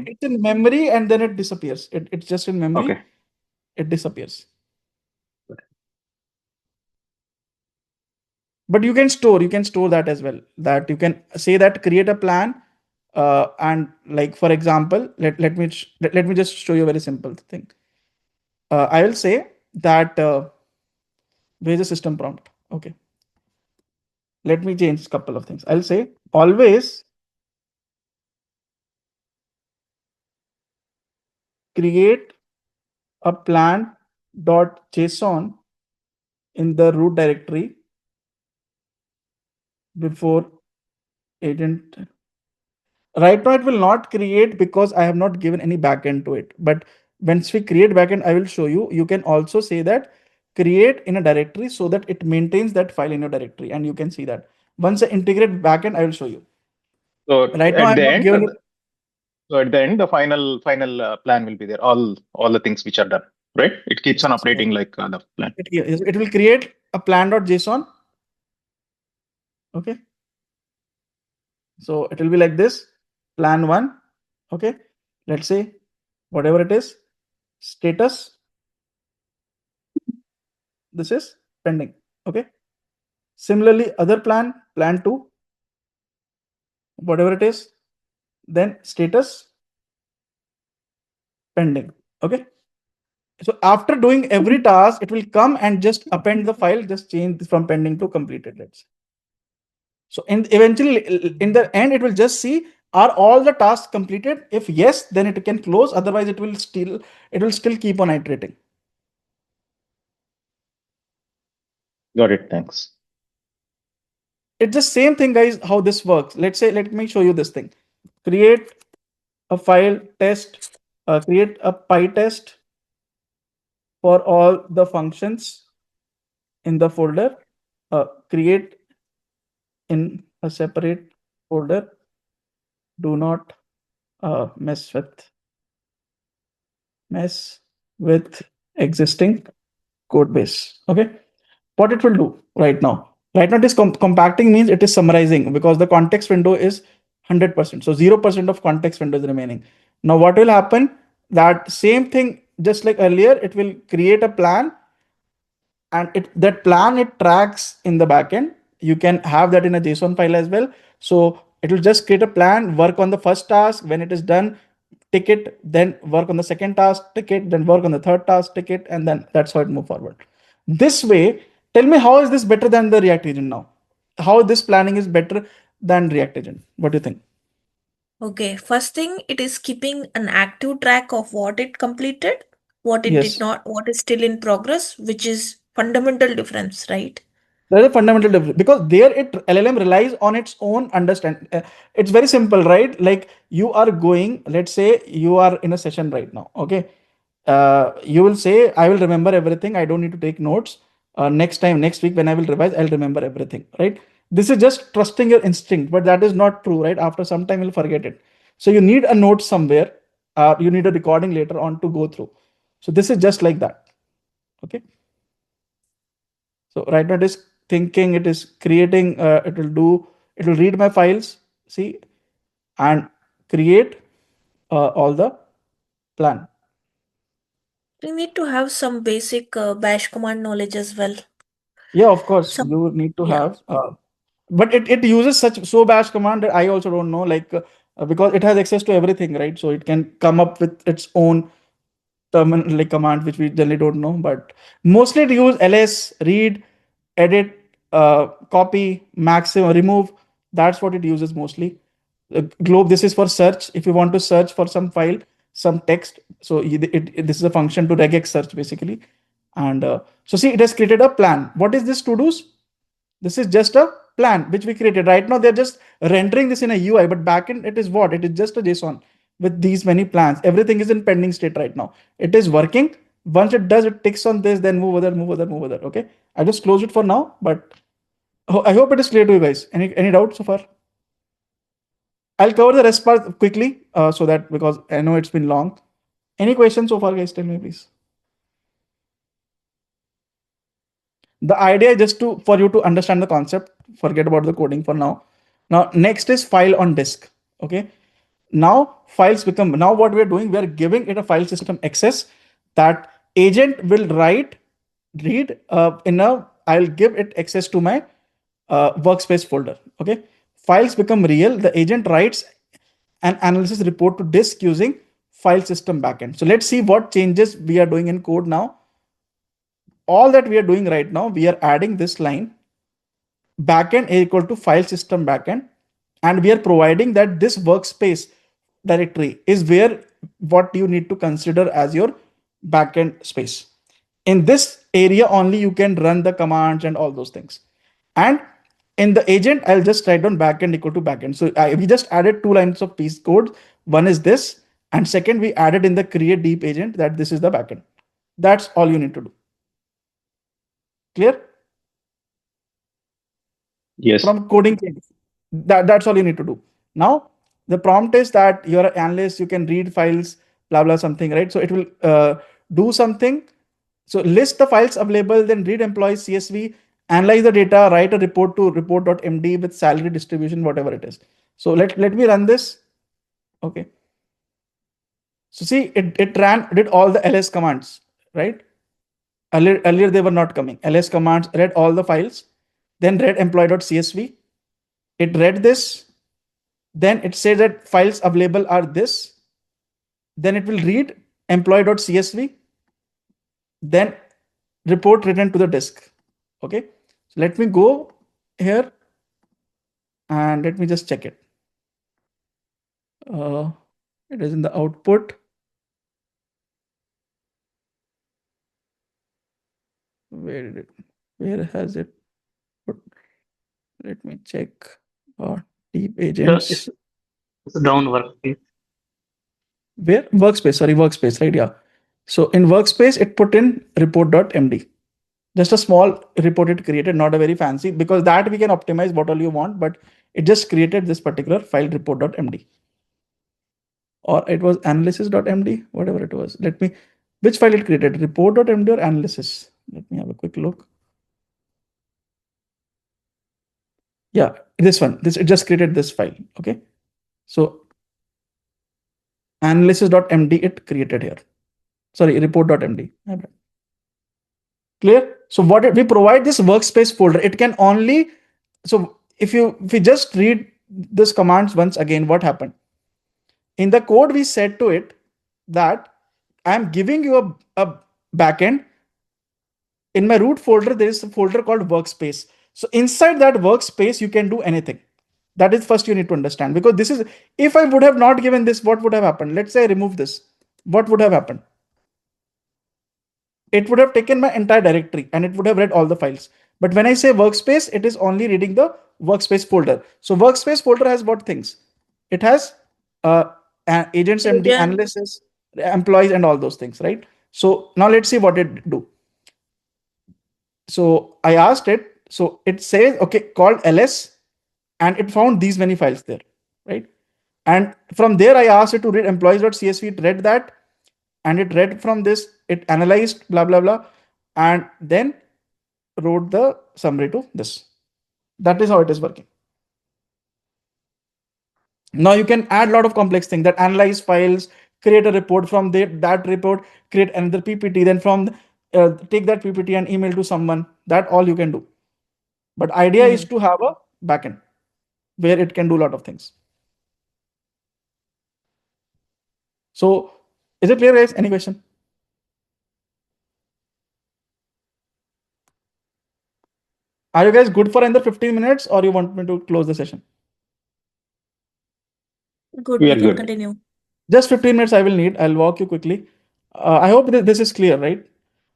It's in memory and then it disappears. It's just in memory. Okay. It disappears. But you can store that as well. That you can say that create a plan, and like for example, let me just show you a very simple thing. I will say that where's the system prompt? Okay. Let me change a couple of things. I'll say always create a plan.json in the root directory before agent. Right now it will not create because I have not given any backend to it. But once we create backend, I will show you. You can also say that create in a directory so that it maintains that file in your directory, and you can see that. Once I integrate backend, I will show you. So right now, at the end, given the final plan will be there. All the things which are done, right? It keeps on updating like the plan. It will create a plan.json. Okay. So it will be like this, plan 1. Okay. Let's say whatever it is, status. This is pending. Okay. Similarly, other plan 2, whatever it is, then status pending. Okay. So after doing every task, it will come and just append the file, just change from pending to completed. Let's say. So eventually in the end, it will just see, are all the tasks completed? If yes, then it can close. Otherwise, it will still keep on iterating. Got it. Thanks. It's the same thing, guys, how this works. Let's say, let me show you this thing. Create a file test, create a PyTest for all the functions in the folder, create in a separate folder. Do not mess with existing code base. Okay. What it will do right now? Right now, this compacting means it is summarizing because the context window is 100%. So 0% of context window is remaining. Now, what will happen? That same thing, just like earlier, it will create a plan, and that plan it tracks in the backend. You can have that in a JSON file as well. So it will just create a plan, work on the first task. When it is done, tick it, then work on the second task, tick it, then work on the third task, tick it, and then that's how it move forward. This way, tell me, how is this better than the React agent now? How this planning is better than React agent? What do you think? Okay, first thing, it is keeping an active track of what it completed, what it did Yes. not, what is still in progress, which is fundamental difference, right? There is a fundamental difference because there LLM relies on its own understanding. It's very simple, right? Like you are going, let's say you are in a session right now. Okay. You will say, I will remember everything. I don't need to take notes. Next week, when I will revise, I'll remember everything, right? This is just trusting your instinct, but that is not true, right? After some time, you'll forget it. So you need a note somewhere. You need a recording later on to go through. So this is just like that. Okay. So right now it is thinking, it is creating, it will read my files, see, and create all the plan. We need to have some basic bash command knowledge as well. Yeah, of course, you need to have, but it uses so bash command that I also don't know, like because it has access to everything, right? So it can come up with its own terminal like command, which we generally don't know, but mostly it use ls, read, edit, copy, maximum, remove. That's what it uses mostly. Globe, this is for search. If you want to search for some file, some text, so this is a function to regex search basically. And so see, it has created a plan. What is this to do's? This is just a plan which we created. Right now they're just rendering this in a UI, but backend it is what? It is just a JSON with these many plans. Everything is in pending state right now. It is working. Once it does, it ticks on this, then move other, move other, move other. Okay, I just close it for now, but I hope it is clear to you guys. Any doubts so far? I'll cover the rest part quickly, so that because I know it's been long. Any questions so far, guys? Tell me, please. The idea is just for you to understand the concept. Forget about the coding for now. Now, next is file on disk. Okay. Now files become, now what we're doing, we're giving it a file system access that agent will read I'll give it access to my workspace folder. Okay. Files become real. The agent writes an analysis report to disk using file system backend. So let's see what changes we are doing in code now. All that we are doing right now, we are adding this line backend is equal to file system backend, and we are providing that this workspace directory is where what you need to consider as your backend space. In this area only you can run the commands and all those things. And in the agent, I'll just write down backend equal to backend. So we just added 2 lines of piece code. One is this, and second we added in the create deep agent that this is the backend. That's all you need to do. Clear? Yes. From coding things. That's all you need to do. Now, the prompt is that you're an analyst, you can read files, blah, blah, something, right? So it will do something. So list the files available, then read employees CSV, analyze the data, write a report to report.md with salary distribution, whatever it is. So let me run this. Okay. So see, it did all the ls commands, right? Earlier they were not coming. ls commands read all the files, then read employee.csv. It read this, then it said that files available are this, then it will read employee.csv, then report written to the disk. Okay, so let me go here and let me just check it. It is in the output. Where has it put? Let me check. Deep agents. It's down workspace. Where? Workspace, sorry, workspace, right? Yeah. So in workspace, it put in report.md. Just a small report it created, not a very fancy, because that we can optimize what all you want, but it just created this particular file report.md. Or it was analysis.md, whatever it was. Which file it created? Report.md or analysis? Let me have a quick look. Yeah, this one. It just created this file. Okay. So analysis.md it created here. Sorry, report.md. Clear? So what we provide this workspace folder, it can only, so if we just read this commands once again, what happened? In the code, we said to it that I'm giving you a backend. In my root folder, there is a folder called Workspace. So inside that Workspace, you can do anything. That is first you need to understand, because this is, if I would have not given this, what would have happened? Let's say I remove this. What would have happened? It would have taken my entire directory and it would have read all the files. But when I say Workspace, it is only reading the Workspace folder. So Workspace folder has what things? It has agents, MD, analysis, employees, and all those things, right? So now let's see what it do. So I asked it, so it says, okay, called ls, and it found these many files there, right? And from there, I asked it to read employees.csv. It read that, and it read from this, it analyzed blah, blah, blah, and then wrote the summary to this. That is how it is working. Now you can add a lot of complex things, that analyze files, create a report from that report, create another PPT, then from take that PPT and email to someone. That all you can do. But idea is to have a backend where it can do a lot of things. So is it clear, guys? Any question? Are you guys good for another 15 minutes, or you want me to close the session? Good, we we are can good. continue. Just 15 minutes I will need. I'll walk you quickly. I hope this is clear, right?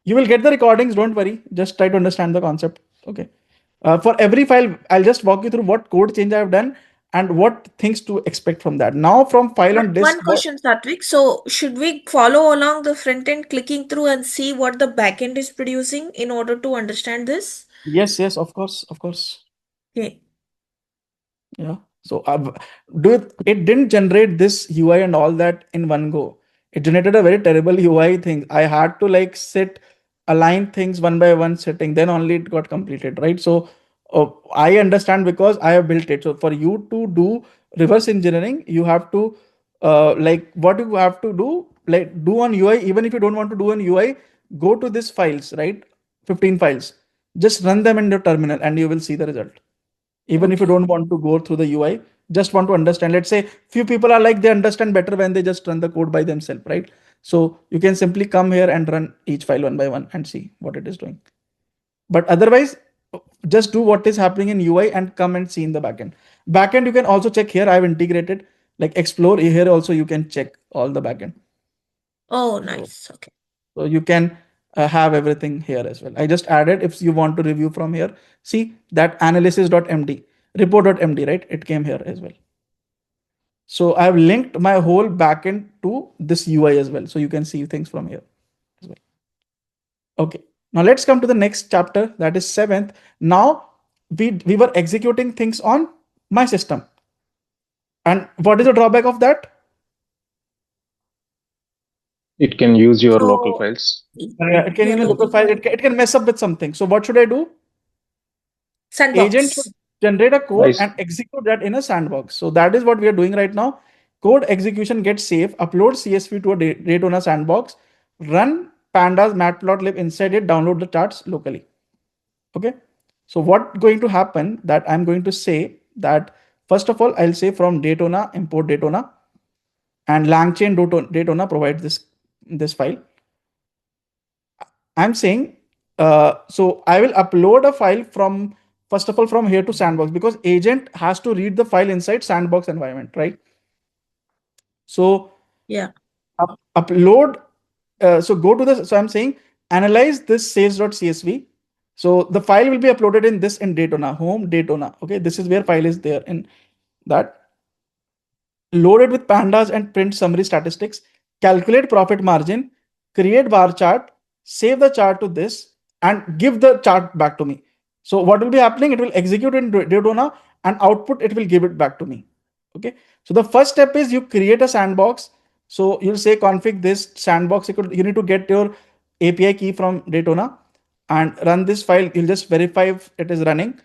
You will get the recordings, don't worry. Just try to understand the concept. Okay. For every file, I'll just walk you through what code change I've done and what things to expect from that. Now from file on disk. One question, Satvik. So should we follow along the front end, clicking through and see what the backend is producing in order to understand this? Yes, yes, of course, of course. Okay. Yeah. So it didn't generate this UI and all that in one go. It generated a very terrible UI thing. I had to like align things one by one setting, then only it got completed, right? So I understand because I have built it. So for you to do reverse engineering, you have to like what you have to do, like do on UI. Even if you don't want to do on UI, go to these files, right? 15 files. Just run them in your terminal and you will see the result. Even if you don't want to go through the UI, just want to understand. Let's say few people are like, they understand better when they just run the code by themselves, right? So you can simply come here and run each file one by one and see what it is doing. But otherwise, just do what is happening in UI and come and see in the backend. Backend, you can also check here. I've integrated like explore here. Also, you can check all the backend. Oh, nice. Okay. So you can have everything here as well. I just added, if you want to review from here, see that analysis.md, report.md, right? It came here as well. So I've linked my whole backend to this UI as well. So you can see things from here as well. Okay. Now let's come to the next chapter, that is 7th. Now we were executing things on my system. And what is the drawback of that? It can use your local files. Yeah, it can use local file. It can mess up with something. So what should I do? Sandbox. Agent should generate a code and execute that in a sandbox. So that is what we are doing right now. Code execution gets safe, upload CSV to a Daytona sandbox, run pandas matplotlib inside it, download the charts locally. Okay. So what's going to happen, that I'm going to say that first of all, I'll say from Daytona, import Daytona, and LangChain Daytona provides this file. I'm saying, so I will upload a file from, first of all, from here to sandbox, because agent has to read the file inside sandbox environment, right? So yeah, upload. So go to the, so I'm saying analyze this sales.csv. So the file will be uploaded in this in Daytona, home Daytona. Okay, this is where file is there in that. Load it with pandas and print summary statistics, calculate profit margin, create bar chart, save the chart to this, and give the chart back to me. So what will be happening? It will execute in Daytona and output, it will give it back to me. Okay. So the first step is you create a sandbox. So you'll say config this sandbox. You need to get your API key from Daytona and run this file. You'll just verify if it is running.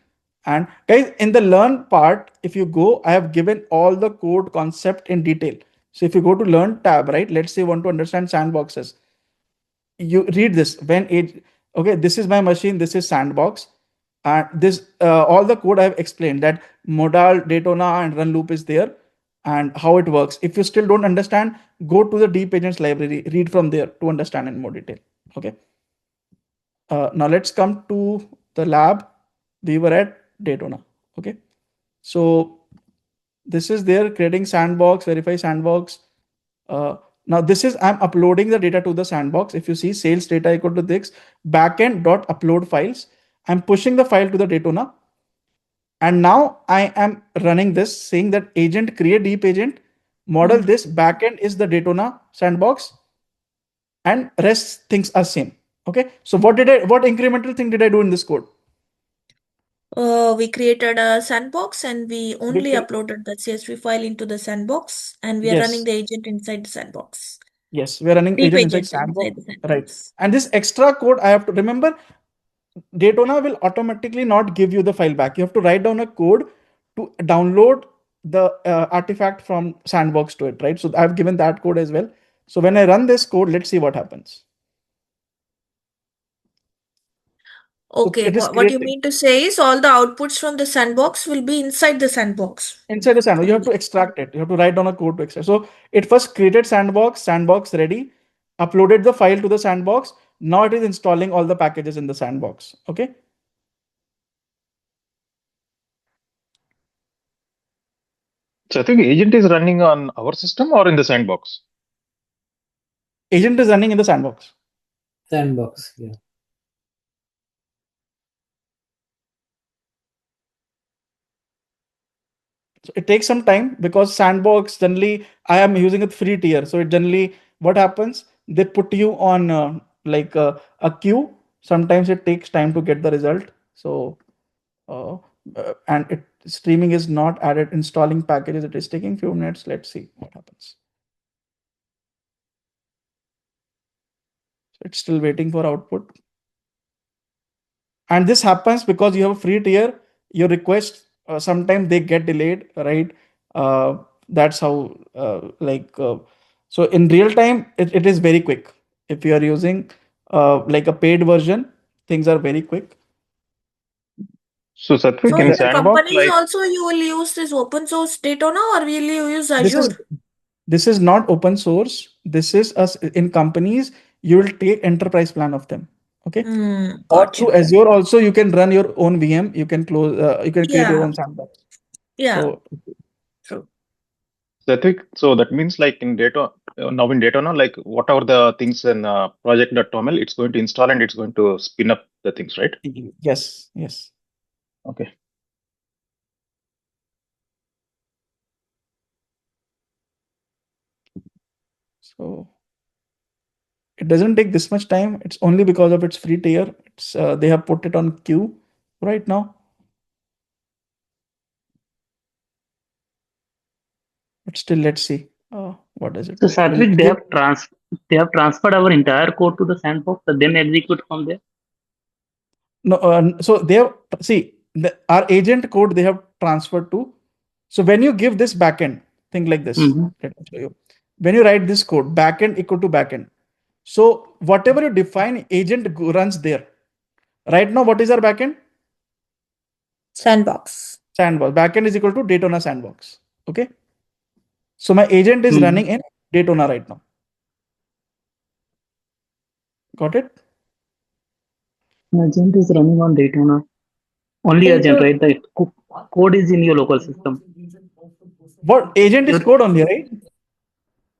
And guys, in the learn part, if you go, I have given all the code concept in detail. So if you go to learn tab, right? Let's say you want to understand sandboxes. You read this when it, okay, this is my machine, this is sandbox. And this all the code I've explained, that modal, Daytona, and run loop is there, and how it works. If you still don't understand, go to the deep agents library, read from there to understand in more detail. Okay. Now let's come to the lab. We were at Daytona. Okay. So this is there, creating sandbox, verify sandbox. Now this is, I'm uploading the data to the sandbox. If you see sales data equal to this backend dot upload files, I'm pushing the file to the Daytona. And now I am running this, saying that agent create deep agent, model this backend is the Daytona sandbox, and rest things are same. Okay. So what incremental thing did I do in this code? We created a sandbox and we only uploaded the CSV file into the sandbox, and we are running the agent inside the sandbox. Yes, we are running Deep agent inside sandbox. Right. And this extra code I have to remember, Daytona will automatically not give you the file back. You have to write down a code to download the artifact from sandbox to it, right? So I've given that code as well. So when I run this code, let's see what happens. Okay, what you mean to say is all the outputs from the sandbox will be inside the sandbox. Inside the sandbox, you have to extract it. You have to write down a code to extract. So it first created sandbox ready, uploaded the file to the sandbox. Now it is installing all the packages in the sandbox. Okay. So I think agent is running on our system or in the sandbox? Agent is running in the sandbox. Sandbox, yeah. So it takes some time because sandbox generally I am using a free tier. So it generally, what happens? They put you on like a queue. Sometimes it takes time to get the result. So and streaming is not added, installing packages. It is taking few minutes. Let's see what happens. So it's still waiting for output. And this happens because you have a free tier. Your requests sometimes they get delayed, right? That's how so in real time it is very quick. If you are using like a paid version, things are very quick. So Satvik, So in in sandbox, companies like also you will use this open source Daytona, or will you use Azure? This is not open source. This is us in companies. You will take enterprise plan of them. Okay. Or through Azure also you can run your own VM. You can close. You can create your own sandbox. Yeah. So, true. Satvik, so that means like in data now in Daytona, like whatever the things in project.toml, it's going to install and it's going to spin up the things, right? Yes. Yes. Okay. So it doesn't take this much time. It's only because of its free tier. It's they have put it on queue right now. But still, let's see. What does it? So Satvik, they have transferred our entire code to the sandbox, and then execute from there. No, so they have our agent code they have transferred to. So when you give this backend, think like this. Let me show you. When you write this code, backend equal to backend. So whatever you define, agent runs there. Right now, what is our backend? Sandbox. Sandbox. Backend is equal to Daytona sandbox. Okay. So my agent is running in Daytona right now. Got it? Agent is running on Daytona. Only agent, right? The code is in your local system. What agent is code only, right?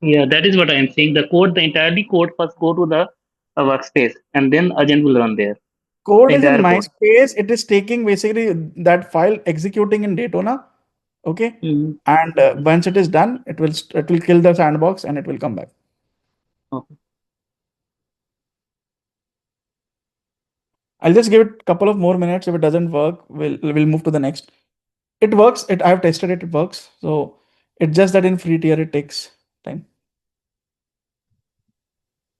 Yeah, that is what I am saying. The entirely code first go to the workspace, and then agent will run there. Code is in my space. It is taking basically that file, executing in Daytona. Okay. And once it is done, it will kill the sandbox and it will come back. Okay. I'll just give it a couple of more minutes. If it doesn't work, we'll move to the next. It works. I've tested it. It works. So it's just that in free tier it takes time.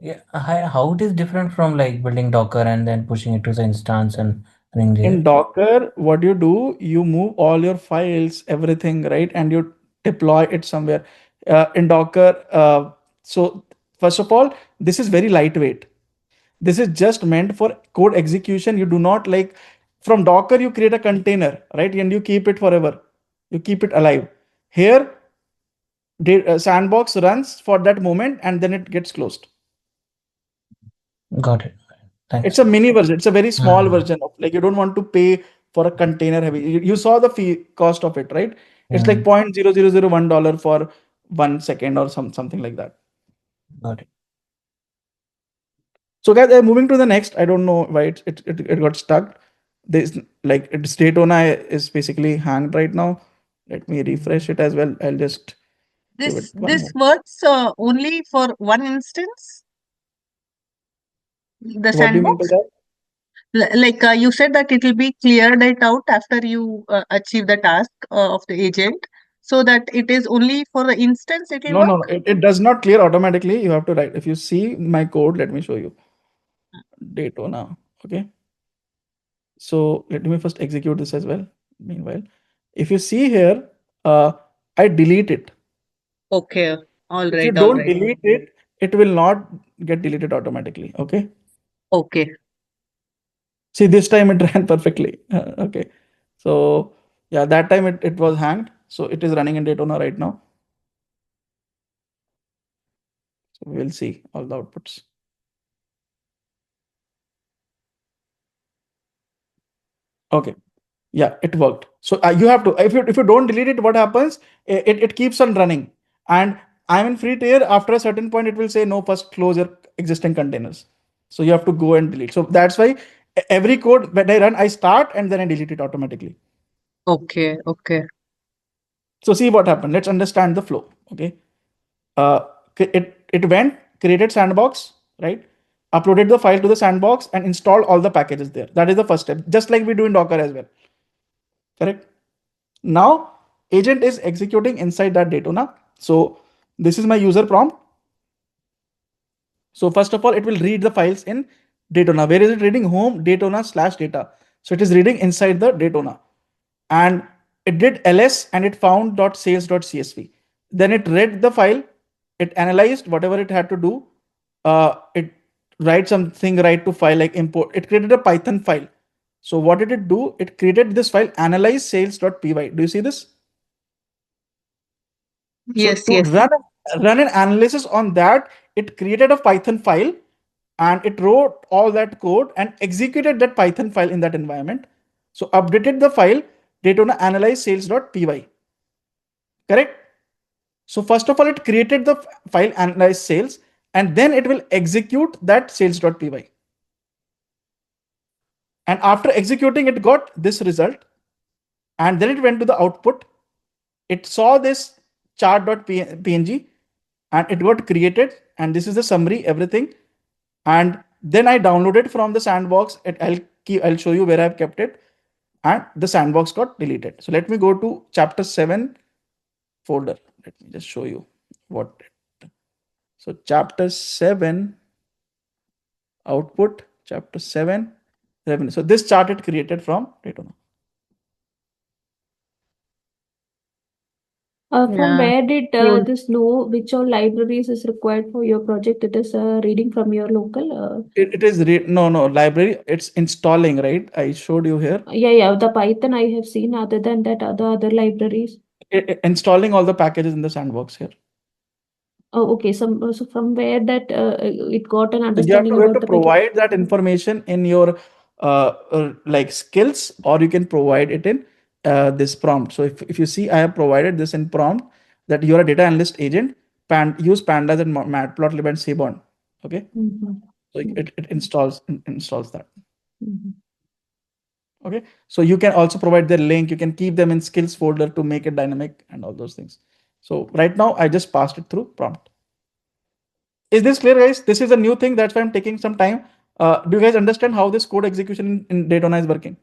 Yeah, how it is different from like building Docker and then pushing it to the instance and running there? In Docker, what you do, you move all your files, everything, right? And you deploy it somewhere. In Docker, so first of all, this is very lightweight. This is just meant for code execution. You do not like From Docker, you create a container, right? And you keep it forever. You keep it alive. Here, sandbox runs for that moment and then it gets closed. Got it. Thanks. It's a mini version. It's a very small version of, like, you don't want to pay for a container heavy. You saw the fee cost of it, right? It's like $0.0001 for 1 second or something like that. Got it. So guys, moving to the next. I don't know why it got stuck. This, like, its Daytona is basically hanged right now. Let me refresh it as well. I'll just give it one This more. works only for one instance, the What do you mean by sandbox. that? Like you said that it will be cleared it out after you achieve the task of the agent, so that it is only for the instance it will No, work. no, it does not clear automatically. You have to write. If you see my code, let me show you. Daytona. Okay. So let me first execute this as well. Meanwhile, if you see here, I delete it. Okay. All If you right. All don't right. delete it, it will not get deleted automatically. Okay. Okay. See, this time it ran perfectly. Okay. So yeah, that time it was hanged. So it is running in Daytona right now. So we'll see all the outputs. Okay. Yeah, it worked. So you have to, if you don't delete it, what happens? It keeps on running. And I'm in free tier. After a certain point, it will say, no, first close your existing containers. So you have to go and delete. So that's why every code when I run, I start and then I delete it automatically. Okay. Okay. So see what happened. Let's understand the flow. Okay. It went, created sandbox, right? Uploaded the file to the sandbox and installed all the packages there. That is the first step, just like we do in Docker as well. Correct. Now, agent is executing inside that Daytona. So this is my user prompt. So first of all, it will read the files in Daytona. Where is it reading? Home Daytona/data. So it is reading inside the Daytona. And it did ls and it found .sales.csv. Then it read the file, it analyzed whatever it had to do. It write something right to file, like import. It created a Python file. So what did it do? It created this file, analyze sales.py. Do you see this? Yes. So to Yes. run an analysis on that, it created a Python file and it wrote all that code and executed that Python file in that environment. So updated the file Daytona analyze sales.py. Correct? So first of all, it created the file analyze sales and then it will execute that sales.py. And after executing, it got this result. And then it went to the output. It saw this chart.png and it got created. And this is the summary, everything. And then I downloaded from the sandbox. I'll show you where I've kept it. And the sandbox got deleted. So let me go to chapter 7 folder. Let me just show you what. So chapter 7 output, chapter 7 revenue. So this chart it created from Daytona. From where did this know which all libraries is required for your project? It is reading from your local. It is no library. It's installing, right? I showed you here. Yeah. The Python I have seen. Other than that, other libraries. Installing all the packages in the sandbox here. Oh, okay. So from where that it got an So understanding you have about to the package. provide that information in your like skills, or you can provide it in this prompt. So if you see, I have provided this in prompt that you are a data analyst agent. Use pandas and matplotlib and seaborn. Okay. So it installs that. Okay. So you can also provide their link. You can keep them in skills folder to make it dynamic and all those things. So right now I just passed it through prompt. Is this clear, guys? This is a new thing. That's why I'm taking some time. Do you guys understand how this code execution in Daytona is working?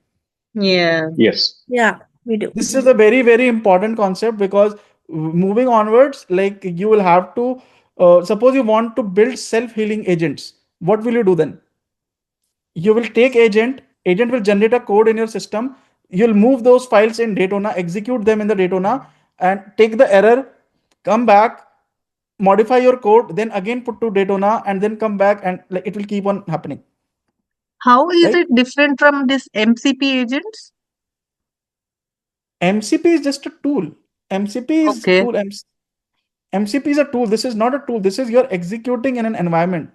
Yeah. Yes. Yeah, we do. This is a very, very important concept because moving onwards, like you will have to, suppose you want to build self-healing agents. What will you do then? You will take agent will generate a code in your system. You'll move those files in Daytona, execute them in the Daytona and take the error, come back, modify your code, then again put to Daytona and then come back and like it will keep on happening. How is Right? it different from this MCP agents? MCP is just a tool. MCP is Okay. tool. MCP is a tool. This is not a tool. This is you're executing in an environment.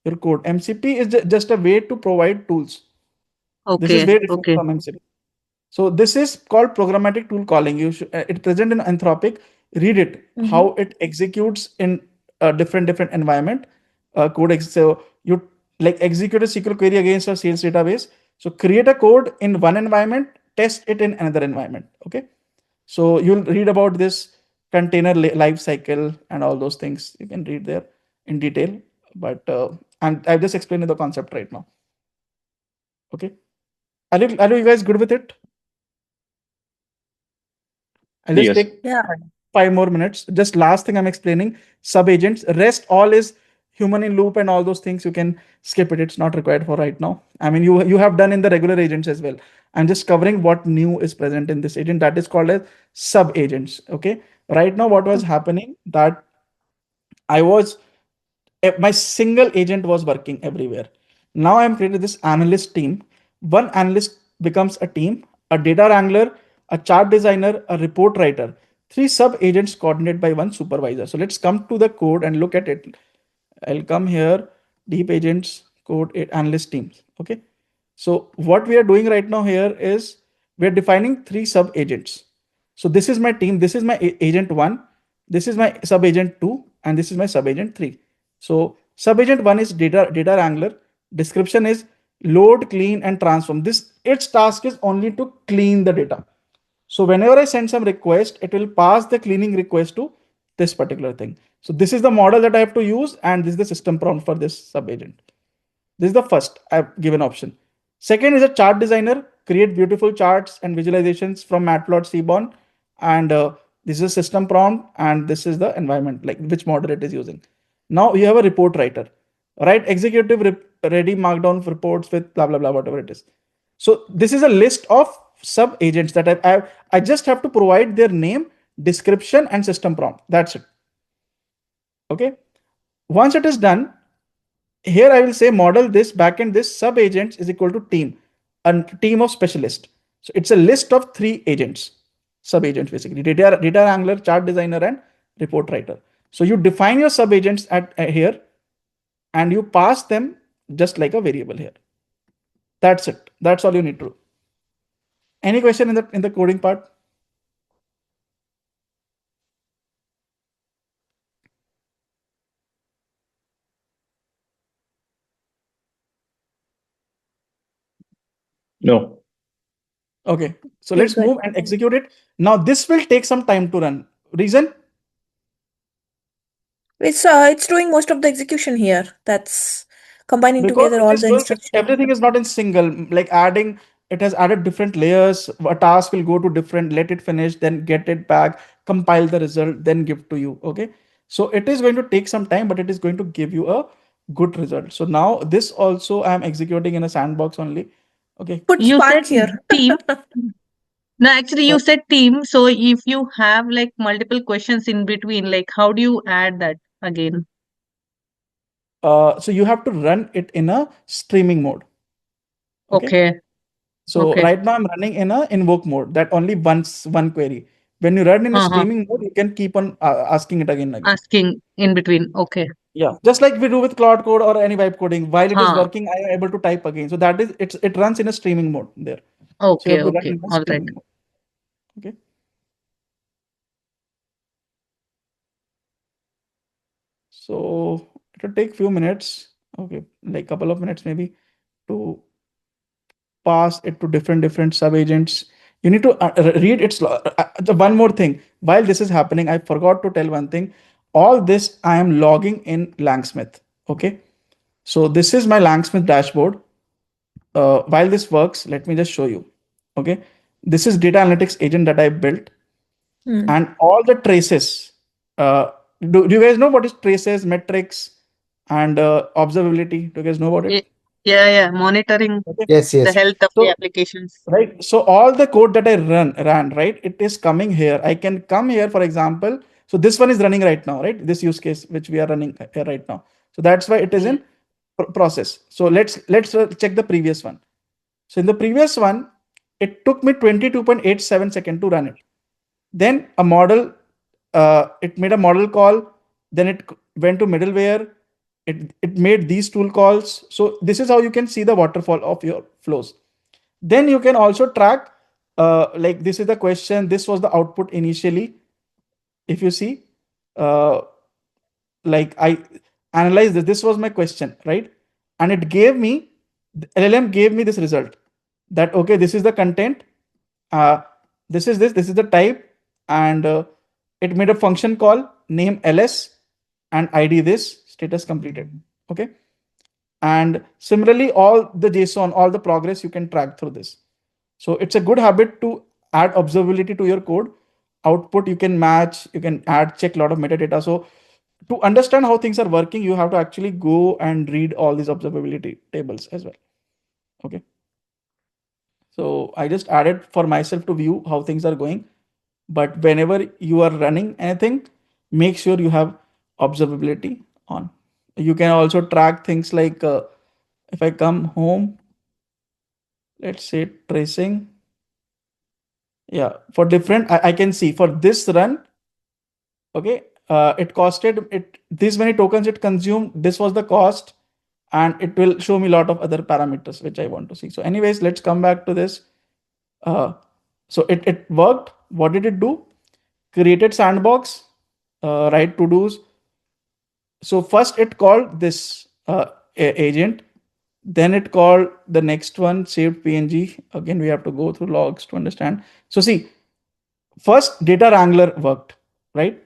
Your code. MCP is just a way to provide tools. This is Okay. very different Okay. from MCP. So this is called programmatic tool calling. You should, it's present in Anthropic. Read it. How it executes in a different environment. So you like execute a SQL query against a sales database. So create a code in one environment, test it in another environment. Okay. So you'll read about this container life cycle and all those things. You can read there in detail. But I've just explained the concept right now. Okay. Are you guys good with it? I'll just Yes. take 5 more minutes. Just last thing I'm explaining, sub agents. Rest all is human in loop and all those things. You can skip it. It's not required for right now. I mean, you have done in the regular agents as well. I'm just covering what new is present in this agent that is called as sub agents. Okay. Right now, what was happening that my single agent was working everywhere. Now I'm created this analyst team. One analyst becomes a team, a data wrangler, a chart designer, a report writer. 3 sub agents coordinated by one supervisor. So let's come to the code and look at it. I'll come here, deep agents, code, analyst teams. Okay. So what we are doing right now here is we're defining 3 sub agents. So this is my team. This is my agent 1. This is my sub agent 2. And this is my sub agent 3. So sub agent 1 is data wrangler. Description is load, clean, and transform. Its task is only to clean the data. So whenever I send some request, it will pass the cleaning request to this particular thing. So this is the model that I have to use, and this is the system prompt for this sub agent. This is the first I've given option. Second is a chart designer, create beautiful charts and visualizations from Matplotlib, and this is a system prompt, and this is the environment, like which model it is using. Now you have a report writer, write executive ready markdown reports with blah blah blah, whatever it is. So this is a list of sub agents that I just have to provide their name, description, and system prompt. That's it. Okay. Once it is done, here I will say model this backend this sub agents is equal to team, a team of specialists. So it's a list of 3 agents, sub agents basically, data wrangler, chart designer, and report writer. So you define your sub agents at here, and you pass them just like a variable here. That's it. That's all you need to do. Any question in the coding part? No. Okay, so let's move and execute it. Now this will take some time to run. Reason? It's doing most of the execution here. That's combining Because together it all is the doing instructions. everything is not in single, like adding, it has added different layers. A task will go to different, let it finish, then get it back, compile the result, then give to you. Okay, so it is going to take some time, but it is going to give you a good result. So now this also I am executing in a sandbox only. Okay. Put You Spark said here. team. No, actually, you said team. So if you have like multiple questions in between, like how do you add that again? So you have to run it in a streaming mode. Okay. Okay. So Okay. right now I'm running in a invoke mode that only once one query. When you run in a streaming mode, you can keep on asking it again and again. Asking in between. Okay. Yeah, just like we do with Claude Code or any vibe coding. While it is working, I am able to type again. So that is it runs in a streaming mode there. So you Okay. have to run Okay. in a All right. streaming mode. Okay. So it will take few minutes. Okay, like couple of minutes maybe to pass it to different sub agents. You need to read its one more thing. While this is happening, I forgot to tell one thing. All this I am logging in Langsmith. Okay. So this is my Langsmith dashboard. While this works, let me just show you. Okay. This is data analytics agent that I built, and all the traces. Do you guys know what is traces, metrics, and observability? Do you guys know about it? Yeah. Monitoring Yes, the yes. health of the So, applications. right. So all the code that I ran, right, it is coming here. I can come here, for example. So this one is running right now, right? This use case which we are running here right now. So that's why it is in process. So let's check the previous one. So in the previous one, it took me 22.87 seconds to run it. Then a model, it made a model call. Then it went to middleware. It made these tool calls. So this is how you can see the waterfall of your flows. Then you can also track, like this is the question. This was the output initially. If you see, like I analyzed this. This was my question, right? And it gave me, the LLM gave me this result that, okay, this is the content. This is the type, and it made a function call, name ls, and ID this, status completed. Okay. And similarly, all the JSON, all the progress you can track through this. So it's a good habit to add observability to your code. Output you can match, you can add, check a lot of metadata. So to understand how things are working, you have to actually go and read all these observability tables as well. Okay. So I just added for myself to view how things are going. But whenever you are running anything, make sure you have observability on. You can also track things like, if I come home, let's say tracing. Yeah, for different, I can see for this run, okay, it costed it this many tokens it consumed. This was the cost, and it will show me a lot of other parameters which I want to see. So anyways, let's come back to this. So it worked. What did it do? Created sandbox, write to dos. So first it called this agent, then it called the next one, saved PNG. Again, we have to go through logs to understand. So see, first data wrangler worked, right?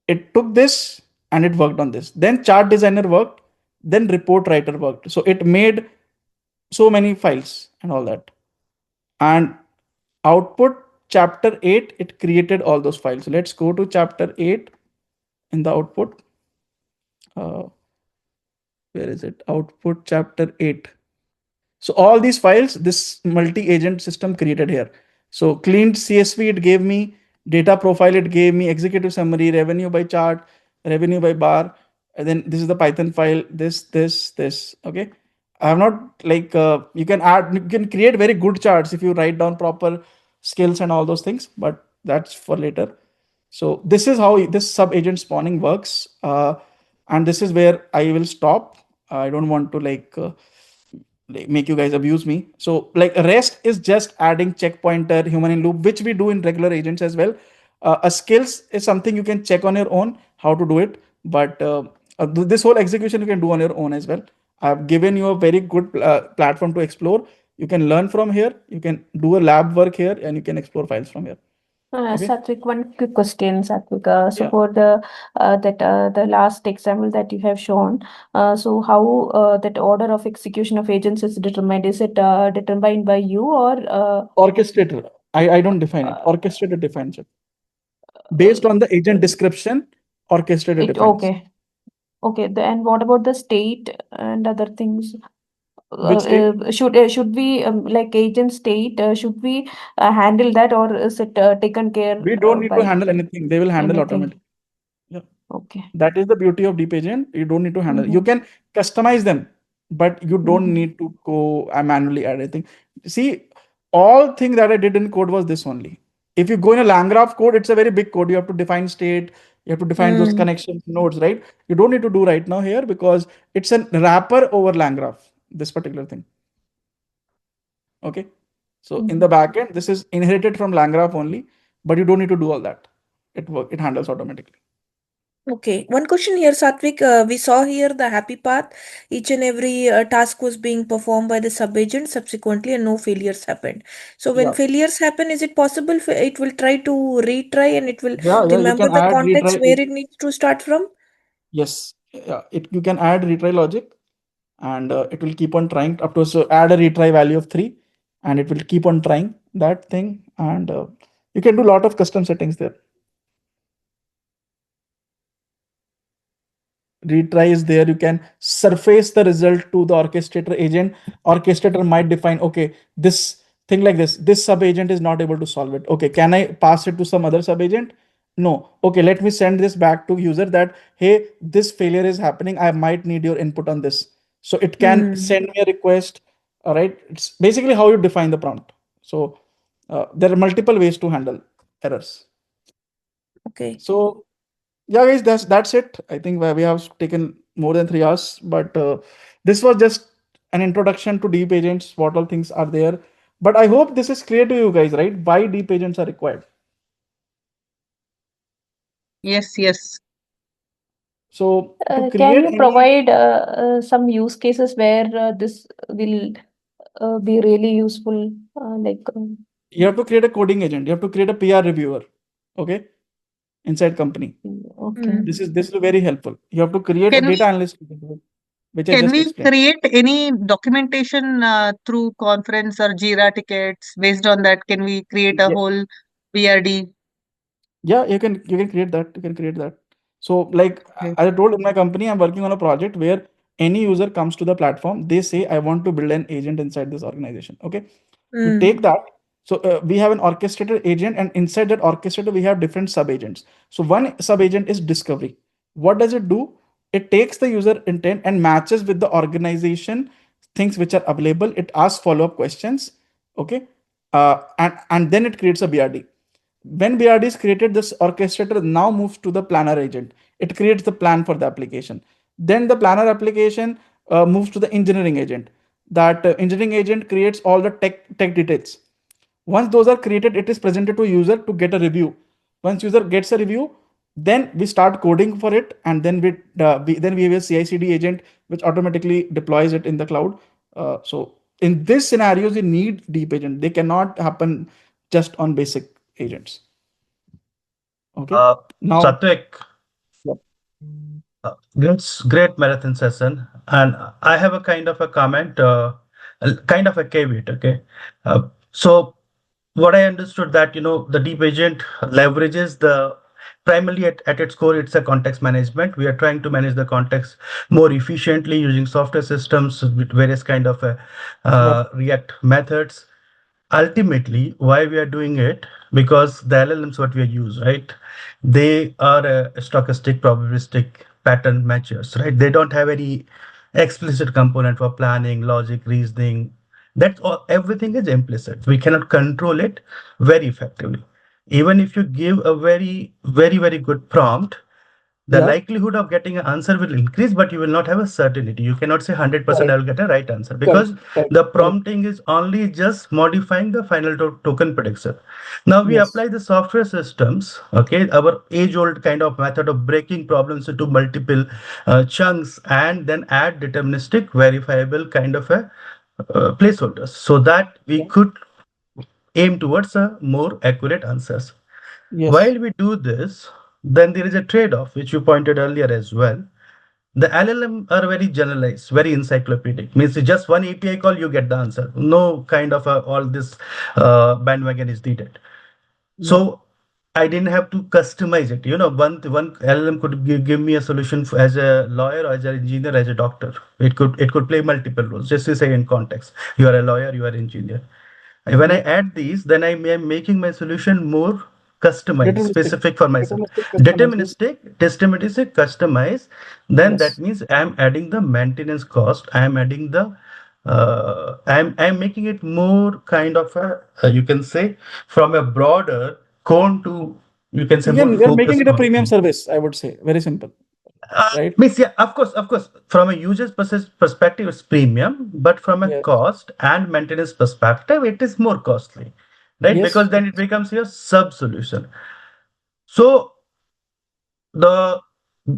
It took this and it worked on this. Then chart designer worked, then report writer worked. So it made so many files and all that. And output chapter 8, it created all those files. So let's go to chapter 8 in the output. Where is it? Output chapter 8. So all these files, this multi-agent system created here. So cleaned CSV, it gave me data profile, it gave me executive summary, revenue by chart, revenue by bar. And then this is the Python file, this. Okay. I have not like, you can add, you can create very good charts if you write down proper skills and all those things, but that's for later. So this is how this sub-agent spawning works. And this is where I will stop. I don't want to like make you guys abuse me. So like REST is just adding checkpointer, human in loop, which we do in regular agents as well. A skills is something you can check on your own how to do it. But this whole execution you can do on your own as well. I've given you a very good platform to explore. You can learn from here. You can do a lab work here, and you can explore files from here. Okay. Satvik, one quick question, Satvik. So Yeah. for the last example that you have shown, so how that order of execution of agents is determined? Is it determined by you or orchestrator? I don't define it. Orchestrator defines it based on the agent description. Orchestrator defines. Okay. And what about the state and other things? Which state? Should we like agent state? Should we handle that, or is it taken care? We don't need to by handle anything. They will handle anything? automatically. Yeah. Okay. That is the beauty of deep agent. You don't need to handle. You can customize them, but you don't need to go manually add anything. See, all thing that I did in code was this only. If you go in a LangGraph code, it's a very big code. You have to define state. You have to define those connections, nodes, right? You don't need to do right now here because it's a wrapper over LangGraph, this particular thing. Okay. So in the backend, this is inherited from LangGraph only, but you don't need to do all that. It handles automatically. Okay, one question here, Satvik. We saw here the happy path. Each and every task was being performed by the sub-agent subsequently, and no failures happened. So when Yeah. failures happen, is it possible for it will try to retry and it will Yeah, you remember can the add context retry. where it needs to start from? Yes, yeah, you can add retry logic, and it will keep on trying up to, so add a retry value of 3, and it will keep on trying that thing, and you can do a lot of custom settings there. Retry is there. You can surface the result to the orchestrator agent. Orchestrator might define, okay, this thing like this sub agent is not able to solve it. Okay, can I pass it to some other sub agent? No. Okay, let me send this back to user that, hey, this failure is happening. I might need your input on this. So it can send me a request, right? It's basically how you define the prompt. So there are multiple ways to handle errors. Okay. So yeah, guys, that's it. I think we have taken more than 3 hours, but this was just an introduction to deep agents, what all things are there. But I hope this is clear to you guys, right? Why deep agents are required. Yes, yes. So to Can create you any, provide some use cases where this will be really useful? you have to create a coding agent. You have to create a PR reviewer, okay, inside company. Okay. This is very helpful. You have to create a Can data we analyst, which I can just we explained. create any documentation through conference or Jira tickets? Based on that, can we create a Yeah. whole BRD? Yeah, you can create that. You can create that. So like Okay. as I told in my company, I'm working on a project where any user comes to the platform, they say, I want to build an agent inside this organization. Okay. You take that. So we have an orchestrator agent, and inside that orchestrator, we have different sub agents. So one sub agent is discovery. What does it do? It takes the user intent and matches with the organization things which are available. It asks follow-up questions. Okay. And then it creates a BRD. When BRD is created, this orchestrator now moves to the planner agent. It creates the plan for the application. Then the planner application moves to the engineering agent. That engineering agent creates all the tech details. Once those are created, it is presented to user to get a review. Once user gets a review, then we start coding for it, and then we have a CI/CD agent which automatically deploys it in the cloud. So in this scenarios, you need deep agent. They cannot happen just on basic agents. Okay. Now, Satvik, great marathon session, and I have a kind of a comment, kind of a caveat. Okay, so what I understood that the deep agent leverages the primarily at its core, it's a context management. We are trying to manage the context more efficiently using software systems with various kind of React methods. Ultimately, why we are doing it, because the LLMs what we use, right, they are a stochastic probabilistic pattern matchers, right? They don't have any explicit component for planning, logic, reasoning. That all, everything is implicit. We cannot control it very effectively. Even if you give a very good prompt, the likelihood of getting an answer will increase, but you will not have a certainty. You cannot say 100% I will get a right answer, because the prompting is only just modifying the final token prediction. Now we apply the software systems, okay, our age-old kind of method of breaking problems into multiple chunks, and then add deterministic verifiable kind of a placeholders, so that we could aim towards a more accurate answers. While we do this, then there is a trade-off, which you pointed earlier as well. The LLM are very generalized, very encyclopedic. Means just one API call, you get the answer. No kind of all this bandwagon is needed. So I didn't have to customize it. One LLM could give me a solution as a lawyer, or as an engineer, as a doctor. It could play multiple roles. Just to say in context, you are a lawyer, you are an engineer. When I add these, then I am making my solution more customized, specific for myself. Deterministic, customized. Then that means I am adding the maintenance cost. I am adding the I'm making it more kind of a you can say from a broader cone to, you can say, more again, we are making focused it a on. premium service, I would say. Very simple. Right? Means, yeah, of course. From a user's perspective, it's premium, but from a cost and maintenance perspective, it is more costly, right? Because then it becomes your sub solution. So the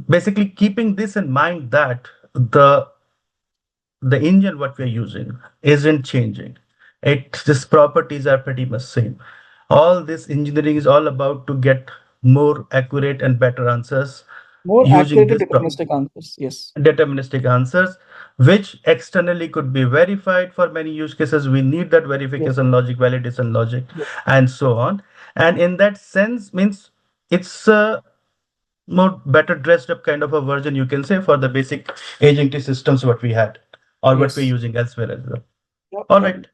basically keeping this in mind, that the engine what we're using isn't changing. Its properties are pretty much same. All this engineering is all about to get more accurate and better answers More using accurate this deterministic answers. Yes. deterministic answers, which externally could be verified. For many use cases, we need that verification logic, validation logic, and so on. And in that sense, means it's a more better dressed up kind of a version, you can say, for the basic agentic systems what we had, or what we're using elsewhere as well. All right.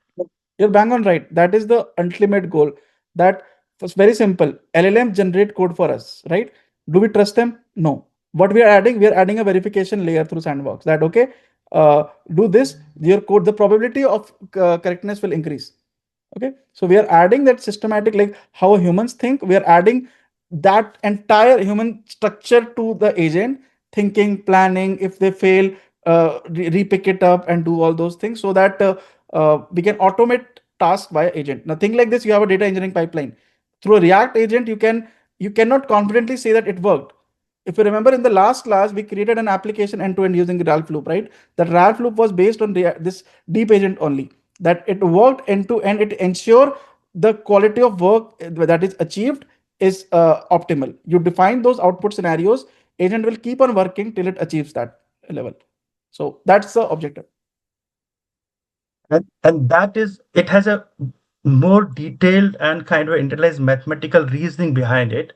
You're bang on right. That is the ultimate goal. That was very simple. LLM generate code for us, right? Do we trust them? No. What we are adding a verification layer through sandbox. That okay, do this, your code, the probability of correctness will increase. Okay, so we are adding that systematic, like how humans think, we are adding that entire human structure to the agent, thinking, planning, if they fail, re-pick it up and do all those things, so that we can automate tasks by agent. Nothing like this, you have a data engineering pipeline. Through a React agent, you cannot confidently say that it worked. If you remember, in the last class, we created an application end-to-end using Ralph loop, right? That Ralph loop was based on this deep agent only, that it worked end-to-end. It ensure the quality of work that is achieved is optimal. You define those output scenarios, agent will keep on working till it achieves that level. So that's the objective. And that is, it has a more detailed and kind of internalized mathematical reasoning behind it.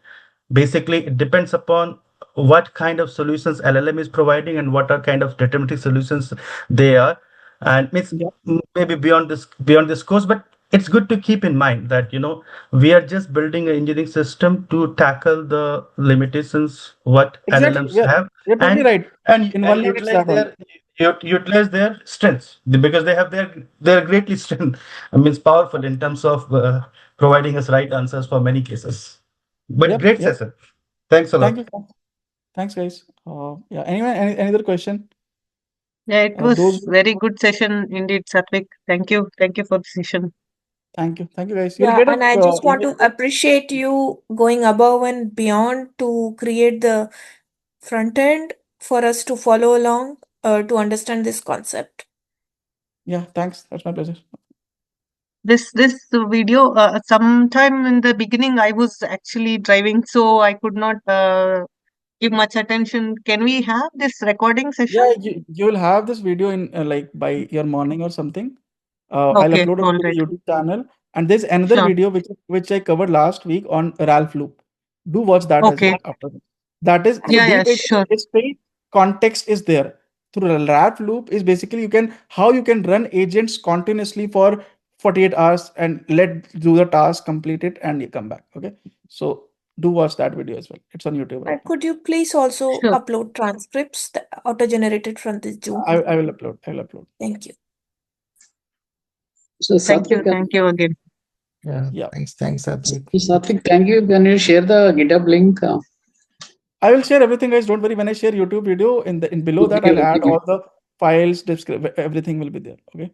Basically, it depends upon what kind of solutions LLM is providing and what are kind of deterministic solutions they are. And it's maybe beyond this course, but it's good to keep in mind that, we are just building an engineering system to tackle the limitations what Exactly. LLMs Yeah, have, you're totally and right. and, In and 1 line, it's that only. utilize their strengths, because they're greatly strength. I mean, it's powerful in terms of providing us right answers for many cases. But great Yep. session. Thanks a Thank lot. you. Thanks, guys. Yeah. Anyway, any other question? Yeah, it was Those. very good session indeed, Satvik. Thank you. Thank you for the session. Thank you, guys. You'll Yeah, get and I a just want to appreciate you going above and beyond to create the front end for us to follow along to understand this concept. Yeah, thanks. That's my pleasure. This video, sometime in the beginning, I was actually driving, so I could not give much attention. Can we have this recording session? Yeah, you will have this video in like by your morning or something. I'll Okay, upload it all to the right. YouTube channel. And there's another Sure. video which I covered last week on Ralph loop. Do watch that as Okay. well after this. That is through Yeah, deep sure. history, context is there. Through Ralph loop is basically how you can run agents continuously for 48 hours and do the task, complete it, and you come back. Okay. So do watch that video as well. It's on YouTube right And now. could you please also Sure. upload transcripts auto-generated from this Zoom? I will upload. Thank you. So Thank you again. Yeah. Thanks, Satvik. Satvik, thank you. Can you share the GitHub link? I will share everything, guys. Don't worry. When I share YouTube video in below that, I'll add all the files, everything will be there. Okay.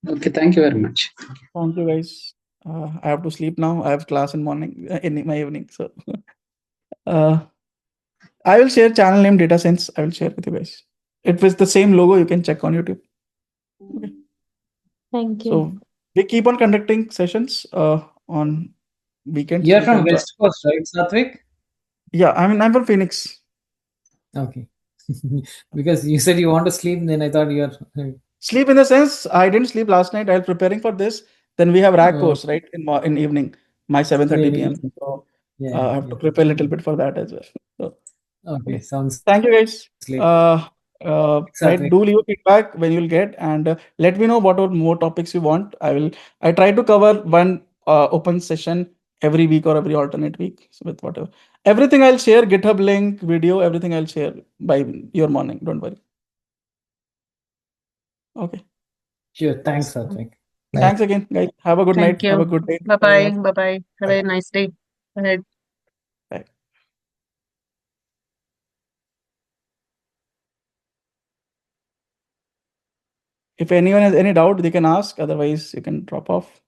Okay. Thank you very much. Thank you, guys. I have to sleep now. I have class in morning, in my evening. So, I will share channel name Data Sense. I will share with you guys. It was the same logo. You can check on YouTube. Okay. Thank you. So we keep on conducting sessions on weekends. You're from West Coast, right, Satvik? Yeah, I'm from Phoenix. Okay. Because you said you want to sleep, then I thought you're sleep in the sense I didn't sleep last night. I was preparing for this. Then we have RAG course right in evening, my 7:30 p.m. So I have to prepare a little bit for that as well. So, okay, sounds. Thank you, guys. Great. Right, do leave feedback when you'll get, and let me know what are more topics you want. I try to cover one open session every week or every alternate week. So with whatever, everything I'll share, GitHub link, video, everything I'll share by your morning. Don't worry. Okay. Sure. Thanks, Satvik. Thanks again, guys. Have a good Thank night. you. Have a good day. Bye-bye. Bye-bye. Have a nice day ahead. Bye. If anyone has any doubt, they can ask. Otherwise, you can drop off.